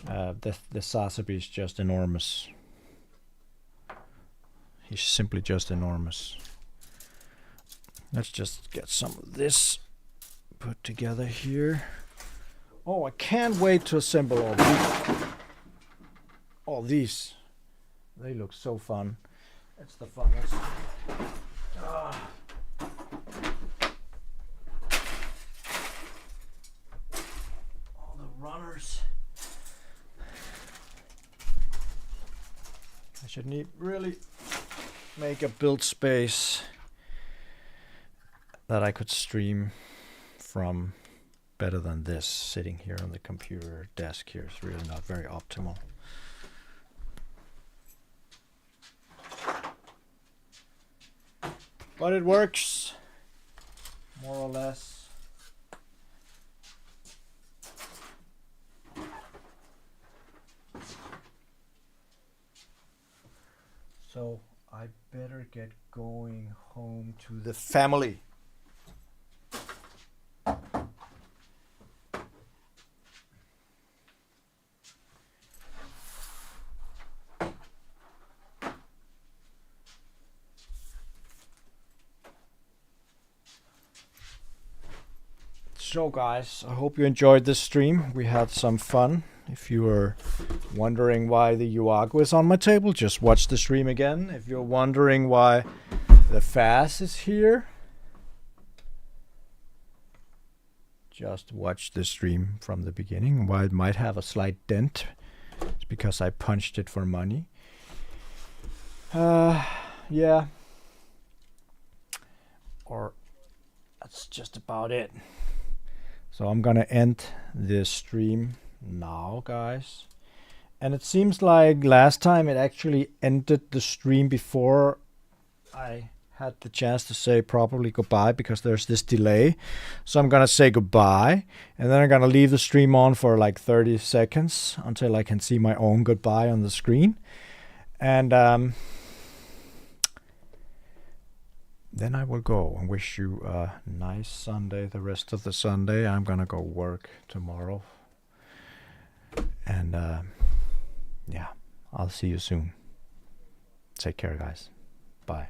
Speaker 1: The Sazabi is just enormous. He's simply just enormous. Let's just get some of this put together here. Oh, I can't wait to assemble all these. All these. They look so fun. It's the funnest. All the runners. I should really make a build space that I could stream from better than this. Sitting here on the computer desk here is really not very optimal. But it works, more or less. So I better get going home to the family. So guys, I hope you enjoyed this stream. We had some fun. If you were wondering why the Uago is on my table, just watch the stream again. If you're wondering why the FAZZ is here, just watch the stream from the beginning. Why it might have a slight dent, it's because I punched it for money. Yeah. Or that's just about it. So I'm gonna end this stream now, guys. And it seems like last time it actually ended the stream before I had the chance to say properly goodbye, because there's this delay. So I'm gonna say goodbye, and then I'm gonna leave the stream on for like 30 seconds until I can see my own goodbye on the screen. And then I will go and wish you a nice Sunday, the rest of the Sunday. I'm gonna go work tomorrow. And yeah, I'll see you soon. Take care, guys. Bye.